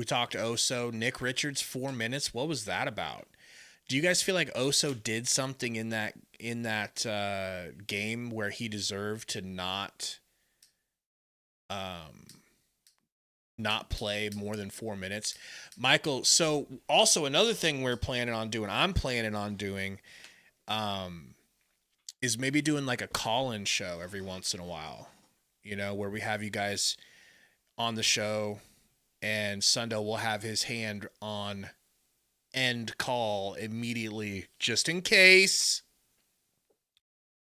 Speaker 3: talked Oso. Nick Richards, 4 minutes. What was that about? Do you guys feel like Oso did something in that game where he deserved to not play more than 4 minutes? Michael, so also another thing I'm planning on doing, is maybe doing like a call-in show every once in a while, where we have you guys on the show and Sundo will have his hand on end call immediately just in case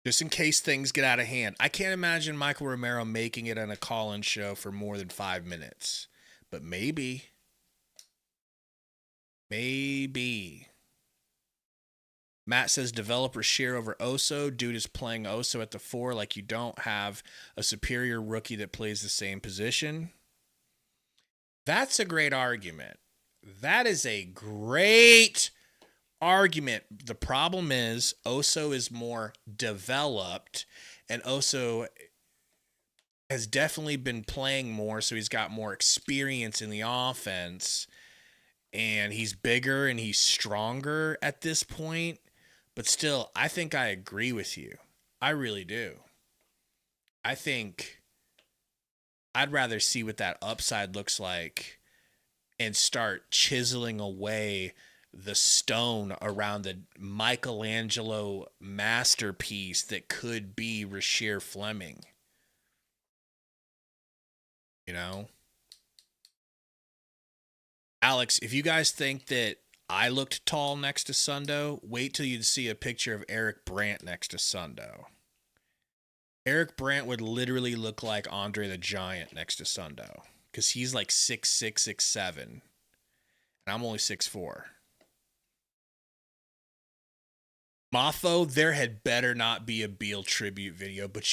Speaker 3: things get out of hand. I can't imagine Michael Romero making it on a call-in show for more than 5 minutes, but maybe. Matt says developer share over Oso. Dude is playing Oso at the 4 like you don't have a superior rookie that plays the same position. That's a great argument. That is a great argument. The problem is Oso is more developed, and Oso has definitely been playing more, so he's got more experience in the offense, and he's bigger and he's stronger at this point. But still, I think I agree with you. I really do. I think I'd rather see what that upside looks like and start chiseling away the stone around the Michelangelo masterpiece that could be Rasheer Fleming. Alex, if you guys think that I looked tall next to Sundo, wait till you see a picture of Eric Brandt next to Sundo. Eric Brandt would literally look like Andre the Giant next to Sundo because he's like 6'6", 6'7", and I'm only 6'4". Motho, there had better not be a Beal tribute video, but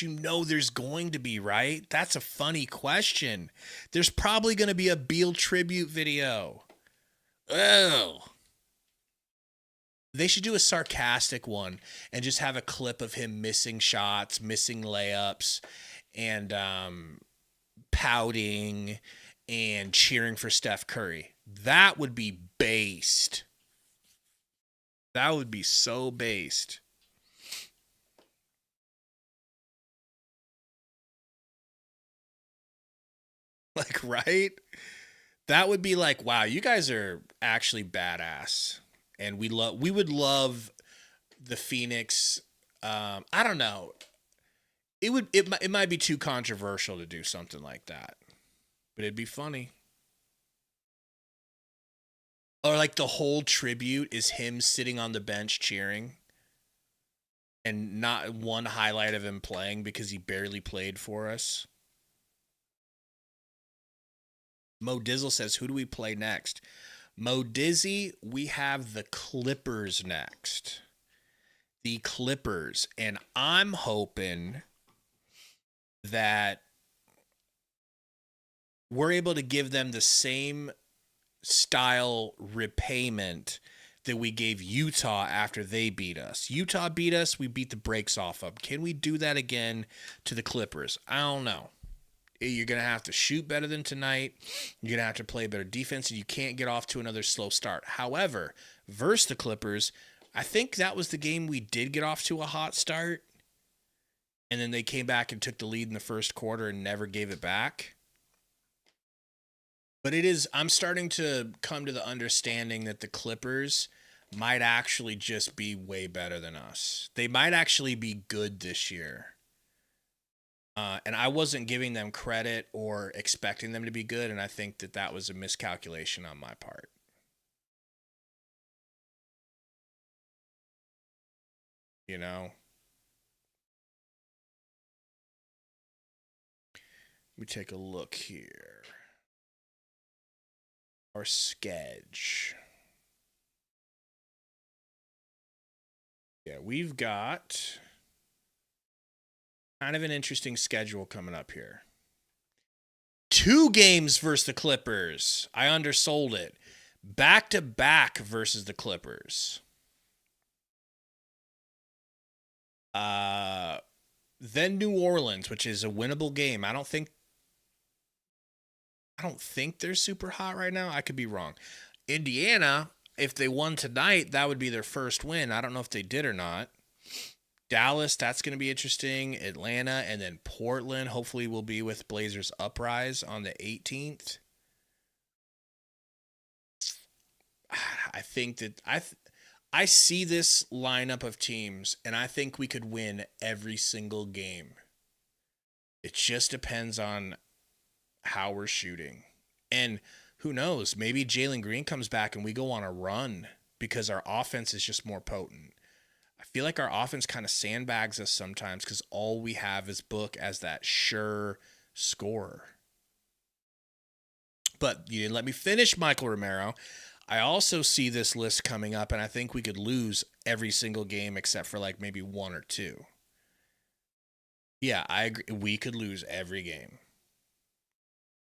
Speaker 3: there's going to be, right? That's a funny question. There's probably going to be a Beal tribute video. Oh. They should do a sarcastic one and just have a clip of him missing shots, missing layups, and pouting and cheering for Steph Curry. That would be based. That would be so based. Like, right? That would be like, wow, you guys are actually badass. And we would love the Phoenix. I don't know. It might be too controversial to do something like that, but it'd be funny. Or like the whole tribute is him sitting on the bench cheering, and not one highlight of him playing because he barely played for us. Mo Dizzle says, "Who do we play next?" Mo Dizzy, we have the Clippers next. The Clippers. And I'm hoping that we're able to give them the same style repayment that we gave Utah after they beat us. Utah beat us, we beat the brakes off of. Can we do that again to the Clippers? I don't know. You're going to have to shoot better than tonight. You're going to have to play better defense, and you can't get off to another slow start. However, versus the Clippers, I think that was the game we did get off to a hot start, and then they came back and took the lead in the first quarter and never gave it back. But I'm starting to come to the understanding that the Clippers might actually just be way better than us. They might actually be good this year. And I wasn't giving them credit or expecting them to be good, and I think that was a miscalculation on my part. Let me take a look here. Our sketch. Yeah, we've got kind of an interesting schedule coming up here. 2 games versus the Clippers. I undersold it. Back-to-back versus the Clippers. Then New Orleans, which is a winnable game. I don't think they're super hot right now. I could be wrong. Indiana, if they won tonight, that would be their first win. I don't know if they did or not. Dallas, that's going to be interesting. Atlanta, and then Portland. Hopefully we'll be with Blazers Uprise on the 18th. I think that I see this lineup of teams, and I think we could win every single game. It just depends on how we're shooting. And who knows? Maybe Jalen Green comes back and we go on a run because our offense is just more potent. I feel like our offense kind of sandbags us sometimes because all we have is Book as that sure scorer. But you didn't let me finish, Michael Romero. I also see this list coming up, and I think we could lose every single game except for like maybe one or two. Yeah, I agree. We could lose every game.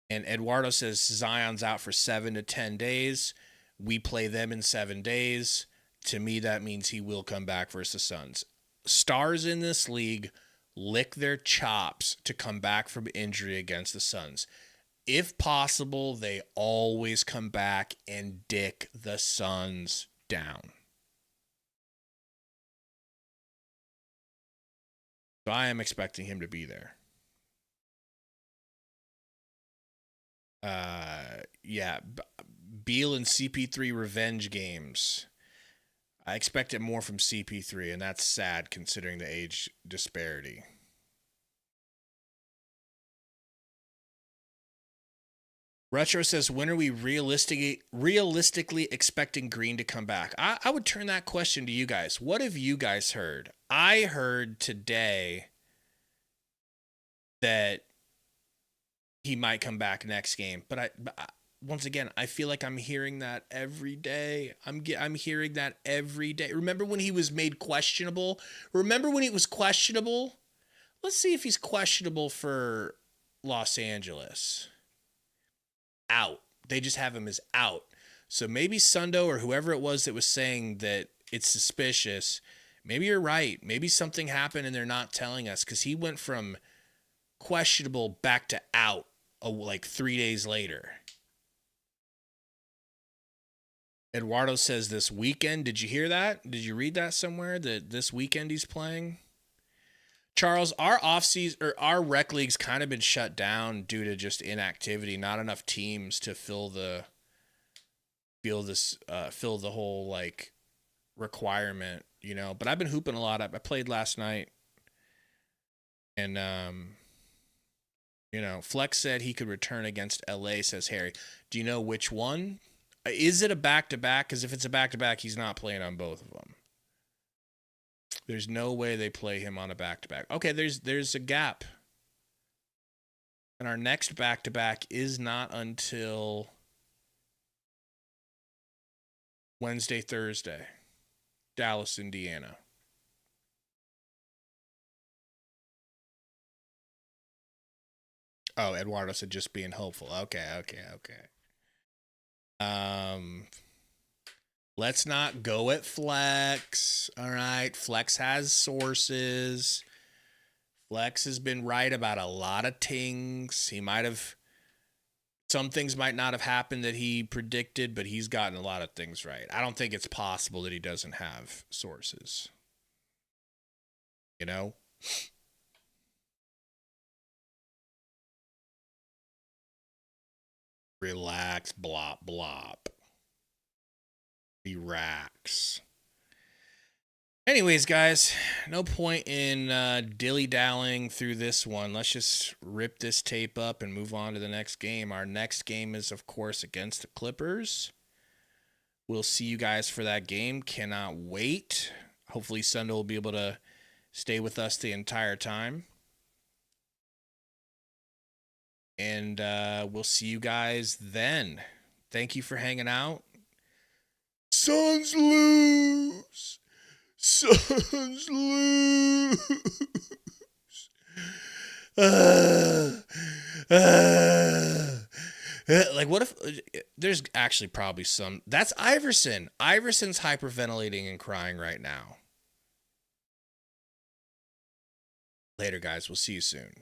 Speaker 3: And Eduardo says Zion's out for 7 to 10 days. We play them in 7 days. To me, that means he will come back versus the Suns. Stars in this league lick their chops to come back from injury against the Suns. If possible, they always come back and dick the Suns down. So I am expecting him to be there. Yeah, Beal and CP3 revenge games. I expect it more from CP3, and that's sad considering the age disparity. Retro says, when are we realistically expecting Green to come back? I would turn that question to you guys. What have you guys heard? I heard today that he might come back next game, but once again, I feel like I'm hearing that every day. I'm hearing that every day. Remember when he was made questionable? Remember when he was questionable? Let's see if he's questionable for Los Angeles. Out. They just have him as out. So maybe Sundo or whoever it was that was saying that it's suspicious, maybe you're right. Maybe something happened and they're not telling us, because he went from questionable back to out like 3 days later. Eduardo says this weekend. Did you hear that? Did you read that somewhere that this weekend he's playing? Charles, our offseason or our rec league's kind of been shut down due to just inactivity. Not enough teams to fill the whole like requirement, you know. But I've been hooping a lot. I played last night, and you know, Flex said he could return against LA. Says Harry. Do you know which one? Is it a back-to-back? Because if it's a back-to-back, he's not playing on both of them. There's no way they play him on a back-to-back. Okay, there's a gap. And our next back-to-back is not until Wednesday, Thursday. Dallas, Indiana. Oh, Eduardo said just being hopeful. Okay. Let's not go at Flex. All right. Flex has sources. Flex has been right about a lot of things. Some things might not have happened that he predicted, but he's gotten a lot of things right. I don't think it's possible that he doesn't have sources. You know? Relax, blop, blop. Relax. Anyways, guys, no point in dilly-dallying through this one. Let's just rip this tape up and move on to the next game. Our next game is, of course, against the Clippers. We'll see you guys for that game. Cannot wait. Hopefully, Sundo will be able to stay with us the entire time. And we'll see you guys then. Thank you for hanging out. Suns lose. Suns lose. Like, what if there's actually probably some. That's Iverson. Iverson's hyperventilating and crying right now. Later, guys. We'll see you soon.